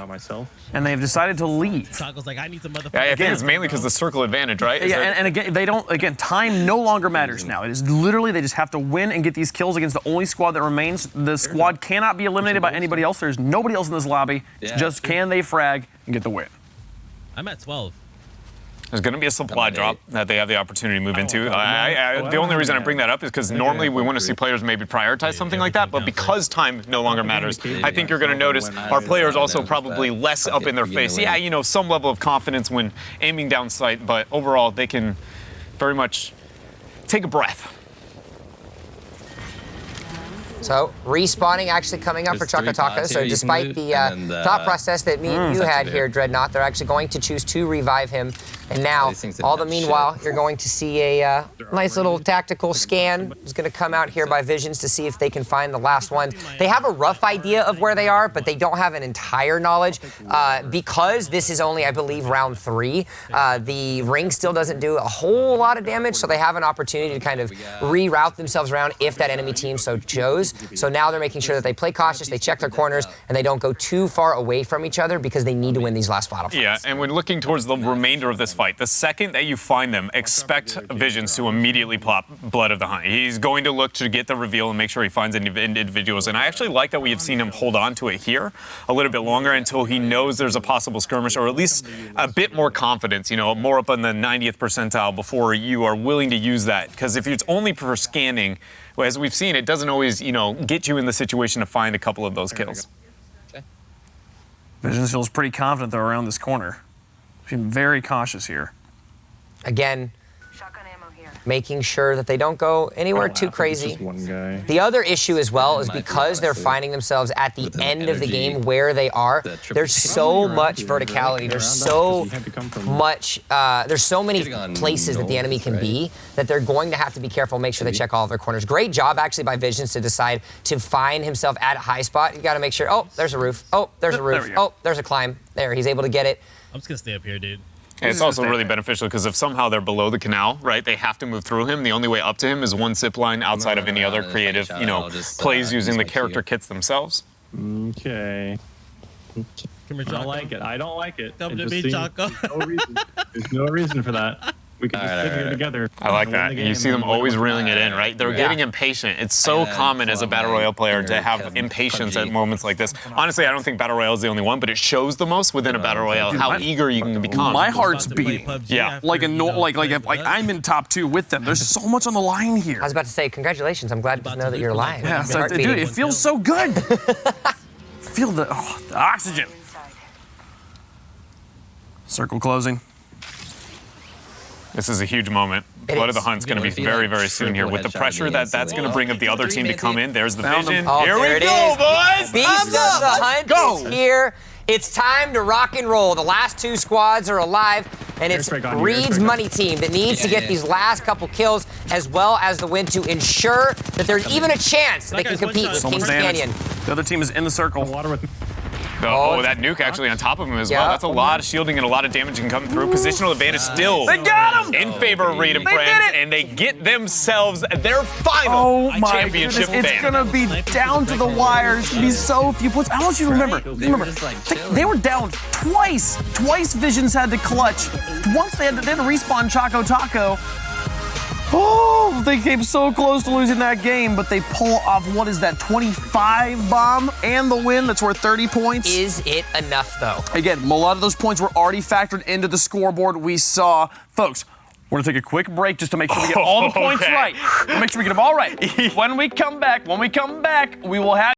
and they've decided to leave. Choco's like, I need some motherfuckers. Yeah, I think it's mainly because the circle advantage, right? And again, they don't. Again, time no longer matters now. It is literally they just have to win and get these kills against the only squad that remains. The squad cannot be eliminated by anybody else. There's nobody else in this lobby. It's just can they frag and get the win. I'm at 12. There's going to be a supply drop that they have the opportunity to move into. The only reason I bring that up is because normally we want to see players maybe prioritize something like that, but because time no longer matters, I think you're going to notice our players also probably less up in their face. Yeah, you know, some level of confidence when aiming down sight, but overall they can very much take a breath. So, respawning actually coming up for Chocotaco. So, despite the thought process that me and you had here, Dreadnought, they're actually going to choose to revive him. And now, all the meanwhile, you're going to see a nice little tactical scan. Is going to come out here by Visions to see if they can find the last one. They have a rough idea of where they are, but they don't have an entire knowledge. Because this is only, I believe, round 3, the ring still doesn't do a whole lot of damage, so they have an opportunity to kind of reroute themselves around if that enemy team so chose. So now they're making sure that they play cautious, they check their corners, and they don't go too far away from each other because they need to win these last final fights. Yeah, and when looking towards the remainder of this fight, the second that you find them, expect Visions to immediately plop Blood of the Hunt. He's going to look to get the reveal and make sure he finds individuals. And I actually like that we have seen him hold on to it here a little bit longer until he knows there's a possible skirmish, or at least a bit more confidence, you know, more up on the 90th percentile before you are willing to use that. Because if it's only for scanning, well, as we've seen, it doesn't always, you know, get you in the situation to find a couple of those kills. Visions feels pretty confident though around this corner. Being very cautious here. Again, making sure that they don't go anywhere too crazy. The other issue as well is because they're finding themselves at the end of the game where they are, there's so much verticality, there's so much, there's so many places that the enemy can be that they're going to have to be careful, make sure they check all of their corners. Great job actually by Visions to decide to find himself at a high spot. You gotta make sure, oh, there's a roof, oh, there's a roof, oh, there's a climb. There, he's able to get it. I'm just gonna stay up here, dude. And it's also really beneficial because if somehow they're below the canal, right, they have to move through him. The only way up to him is one zip line outside of any other creative, you know, plays using the character kits themselves. Okay. Come here, I don't like it. I don't like it. Come to me, Choco. There's no reason for that. We can just sit here together. I like that. You see them always reeling it in, right? They're getting impatient. It's so common as a Battle Royale player to have impatience at moments like this. Honestly, I don't think Battle Royale is the only one, but it shows the most within a Battle Royale how eager you can become. My heart's beating. Yeah. Like I'm in top 2 with them. There's so much on the line here. I was about to say, congratulations. I'm glad to know that you're alive. Yeah, so, dude, it feels so good. Feel the oxygen. Circle closing. This is a huge moment. Blood of the Hunt's going to be very, very soon here. With the pressure that's going to bring up the other team to come in, there's the vision. Oh, here we go, boys! Beast of the Hunt is here. It's time to rock and roll. The last 2 squads are alive, and it's Reed's money team that needs to get these last couple kills, as well as the win to ensure that there's even a chance that they can compete with Kings Canyon. The other team is in the circle. Oh, that nuke actually on top of him as well. That's a lot of shielding and a lot of damage can come through. Positional advantage still They got him! in favor of Reed and friends, and they get themselves their final Oh my championship goodness, it's ban. gonna be down to the wire. It's gonna be so few points. I want you to remember, they were down twice. Twice Visions had to clutch. Once they had to respawn Chocotaco. Oh, they came so close to losing that game, but they pull off, what is that, 25 bomb and the win? That's worth 30 points. Is it enough, though? Again, a lot of those points were already factored into the scoreboard we saw. Folks, we're gonna take a quick break just to make sure we get all the points right. Make sure we get them all right. When we come back, we will have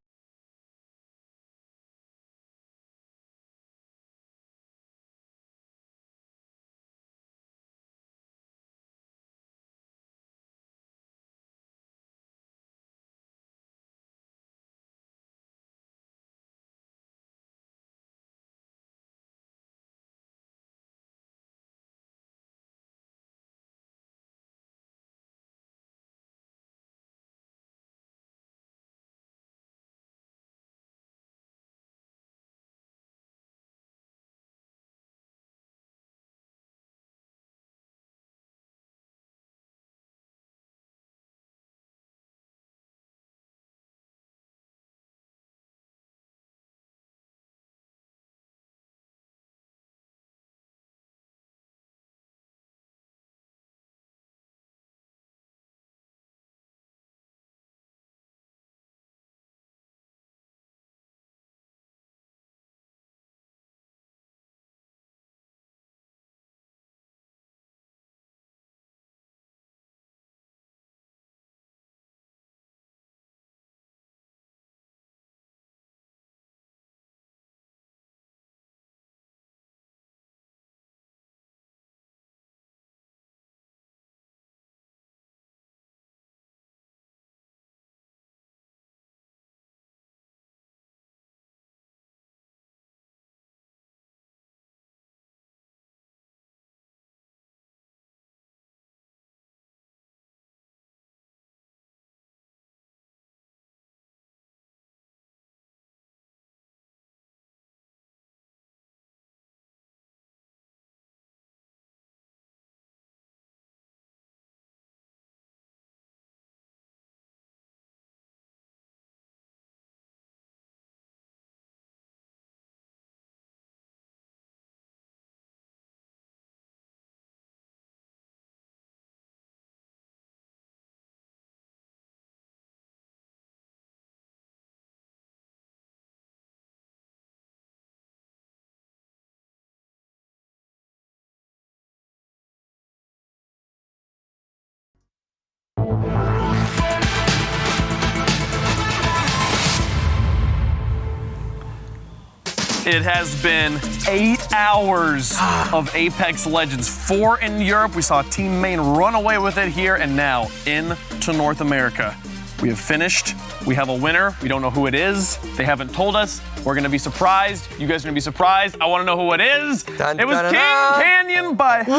It has been 8 hours of Apex Legends. 4 in Europe. We saw Team Main run away with it here, and now into North America. We have finished. We have a winner. We don't know who it is. They haven't told us. We're going to be surprised. You guys are going to be surprised. I want to know who it is. It was King Canyon by 1 point.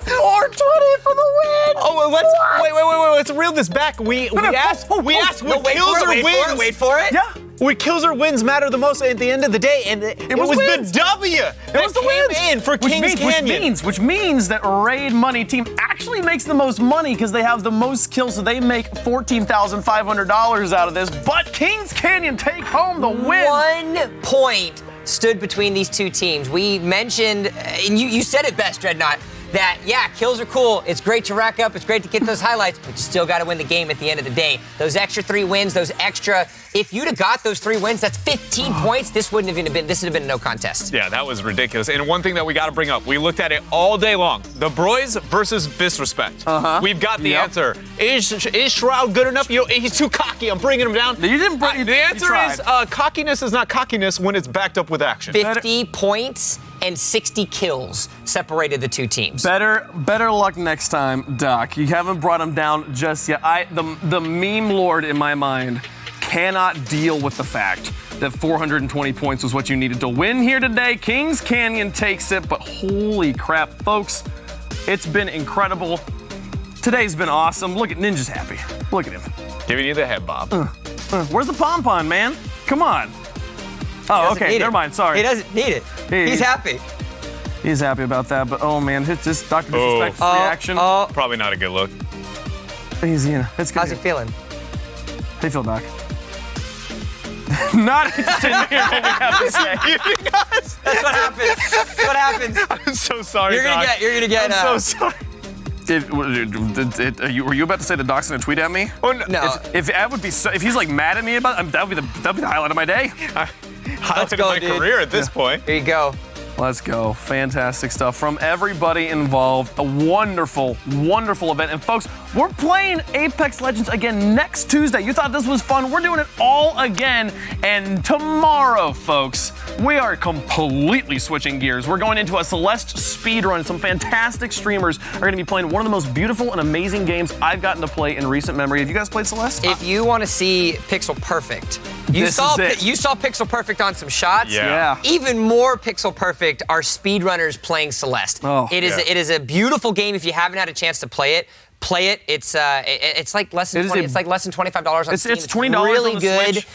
420 for the win. Oh, let's wait. Let's reel this back. We asked what kills or wins. Wait for it. Yeah. What kills or wins matter the most at the end of the day, and it was the W that came in for Kings Canyon. Which means that Raid Money Team actually makes the most money because they have the most kills, so they make $14,500 out of this. But Kings Canyon take home the win. 1 point stood between these two teams. We mentioned, and you said it best, Dreadnought, that, yeah, kills are cool. It's great to rack up. It's great to get those highlights, but you still got to win the game at the end of the day. Those extra 3 wins, if you'd have got those 3 wins, that's 15 points. This would have been a no contest. Yeah, that was ridiculous. And one thing that we got to bring up, we looked at it all day long. The Broys versus DrDisrespect. We've got the answer. Is Shroud good enough? He's too cocky. I'm bringing him down. You didn't bring The answer is cockiness is not cockiness when it's backed up with action. 50 points and 60 kills separated the two teams. Better luck next time, Doc. You haven't brought him down just yet. The meme lord in my mind cannot deal with the fact that 420 points was what you needed to win here today. Kings Canyon takes it, but holy crap, folks, it's been incredible. Today's been awesome. Look at Ninja's happy. Look at him. Giving you the head bob. Where's the pom-pom, man? Come on. Oh, okay. Need Never it. mind. Sorry. He doesn't need it. He's happy. He's happy about that, but oh man, it's just DrDisrespect's reaction. Probably not a good look. Easy. It's good. How's he feeling? How you feel, Doc? Not interested in hearing what we have to say. That's what happens. That's what happens. I'm so sorry, You're Doc. gonna get. I'm so sorry. Were you about to say the Doc's gonna tweet at me? Oh, no. If that would be if he's like mad at me about it, that'd be the highlight of my day. Highlight of my career at this point. There you go. Let's go. Fantastic stuff from everybody involved. A wonderful, wonderful event. And folks, we're playing Apex Legends again next Tuesday. You thought this was fun. We're doing it all again. And tomorrow, folks, we are completely switching gears. We're going into a Celeste speedrun. Some fantastic streamers are going to be playing one of the most beautiful and amazing games I've gotten to play in recent memory. Have you guys played Celeste? If you want to see Pixel Perfect, you This saw is it. you saw Pixel Perfect on some shots. Yeah. Even more Pixel Perfect are speedrunners playing Celeste. Oh, it is a beautiful game. If you haven't had a chance to play it. It's like less than it's like less than $25 on Steam. It's $20 really on the good. Switch.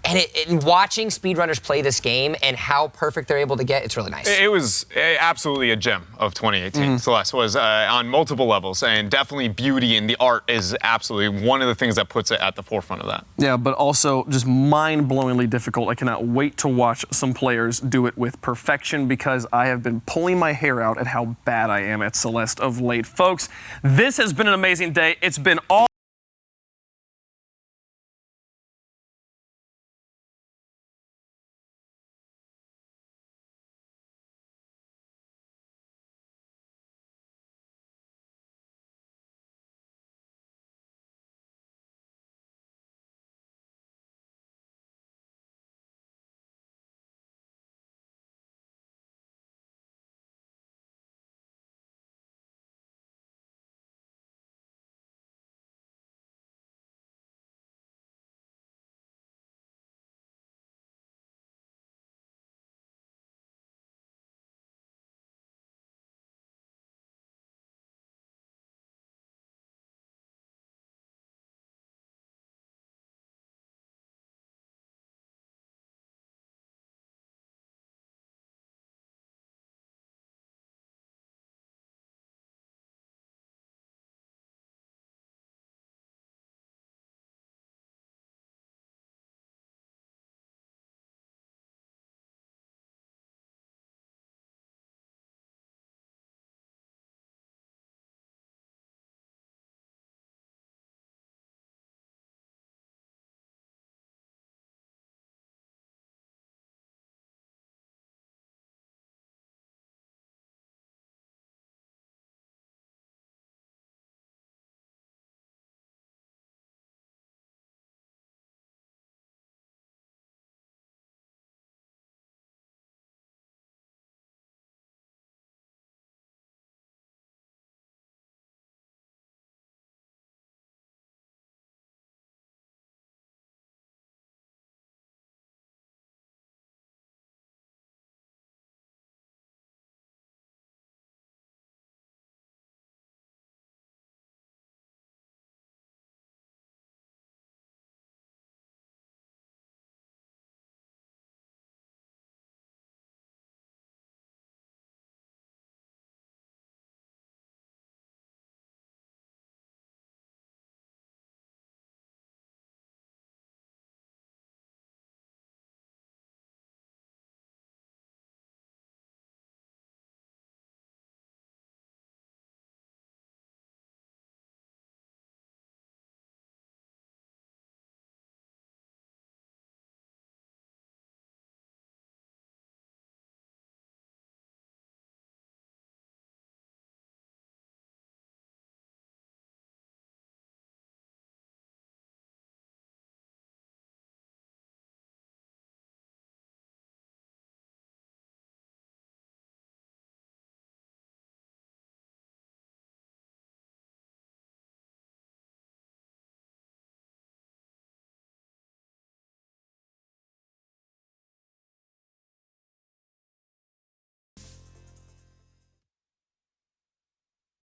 And watching speedrunners play this game and how perfect they're able to get, it's really nice. It was absolutely a gem of 2018. Celeste was on multiple levels, and definitely beauty and the art is absolutely one of the things that puts it at the forefront of that. Yeah, but also just mind-blowingly difficult. I cannot wait to watch some players do it with perfection because I have been pulling my hair out at how bad I am at Celeste of late. Folks, this has been an amazing day. It's been all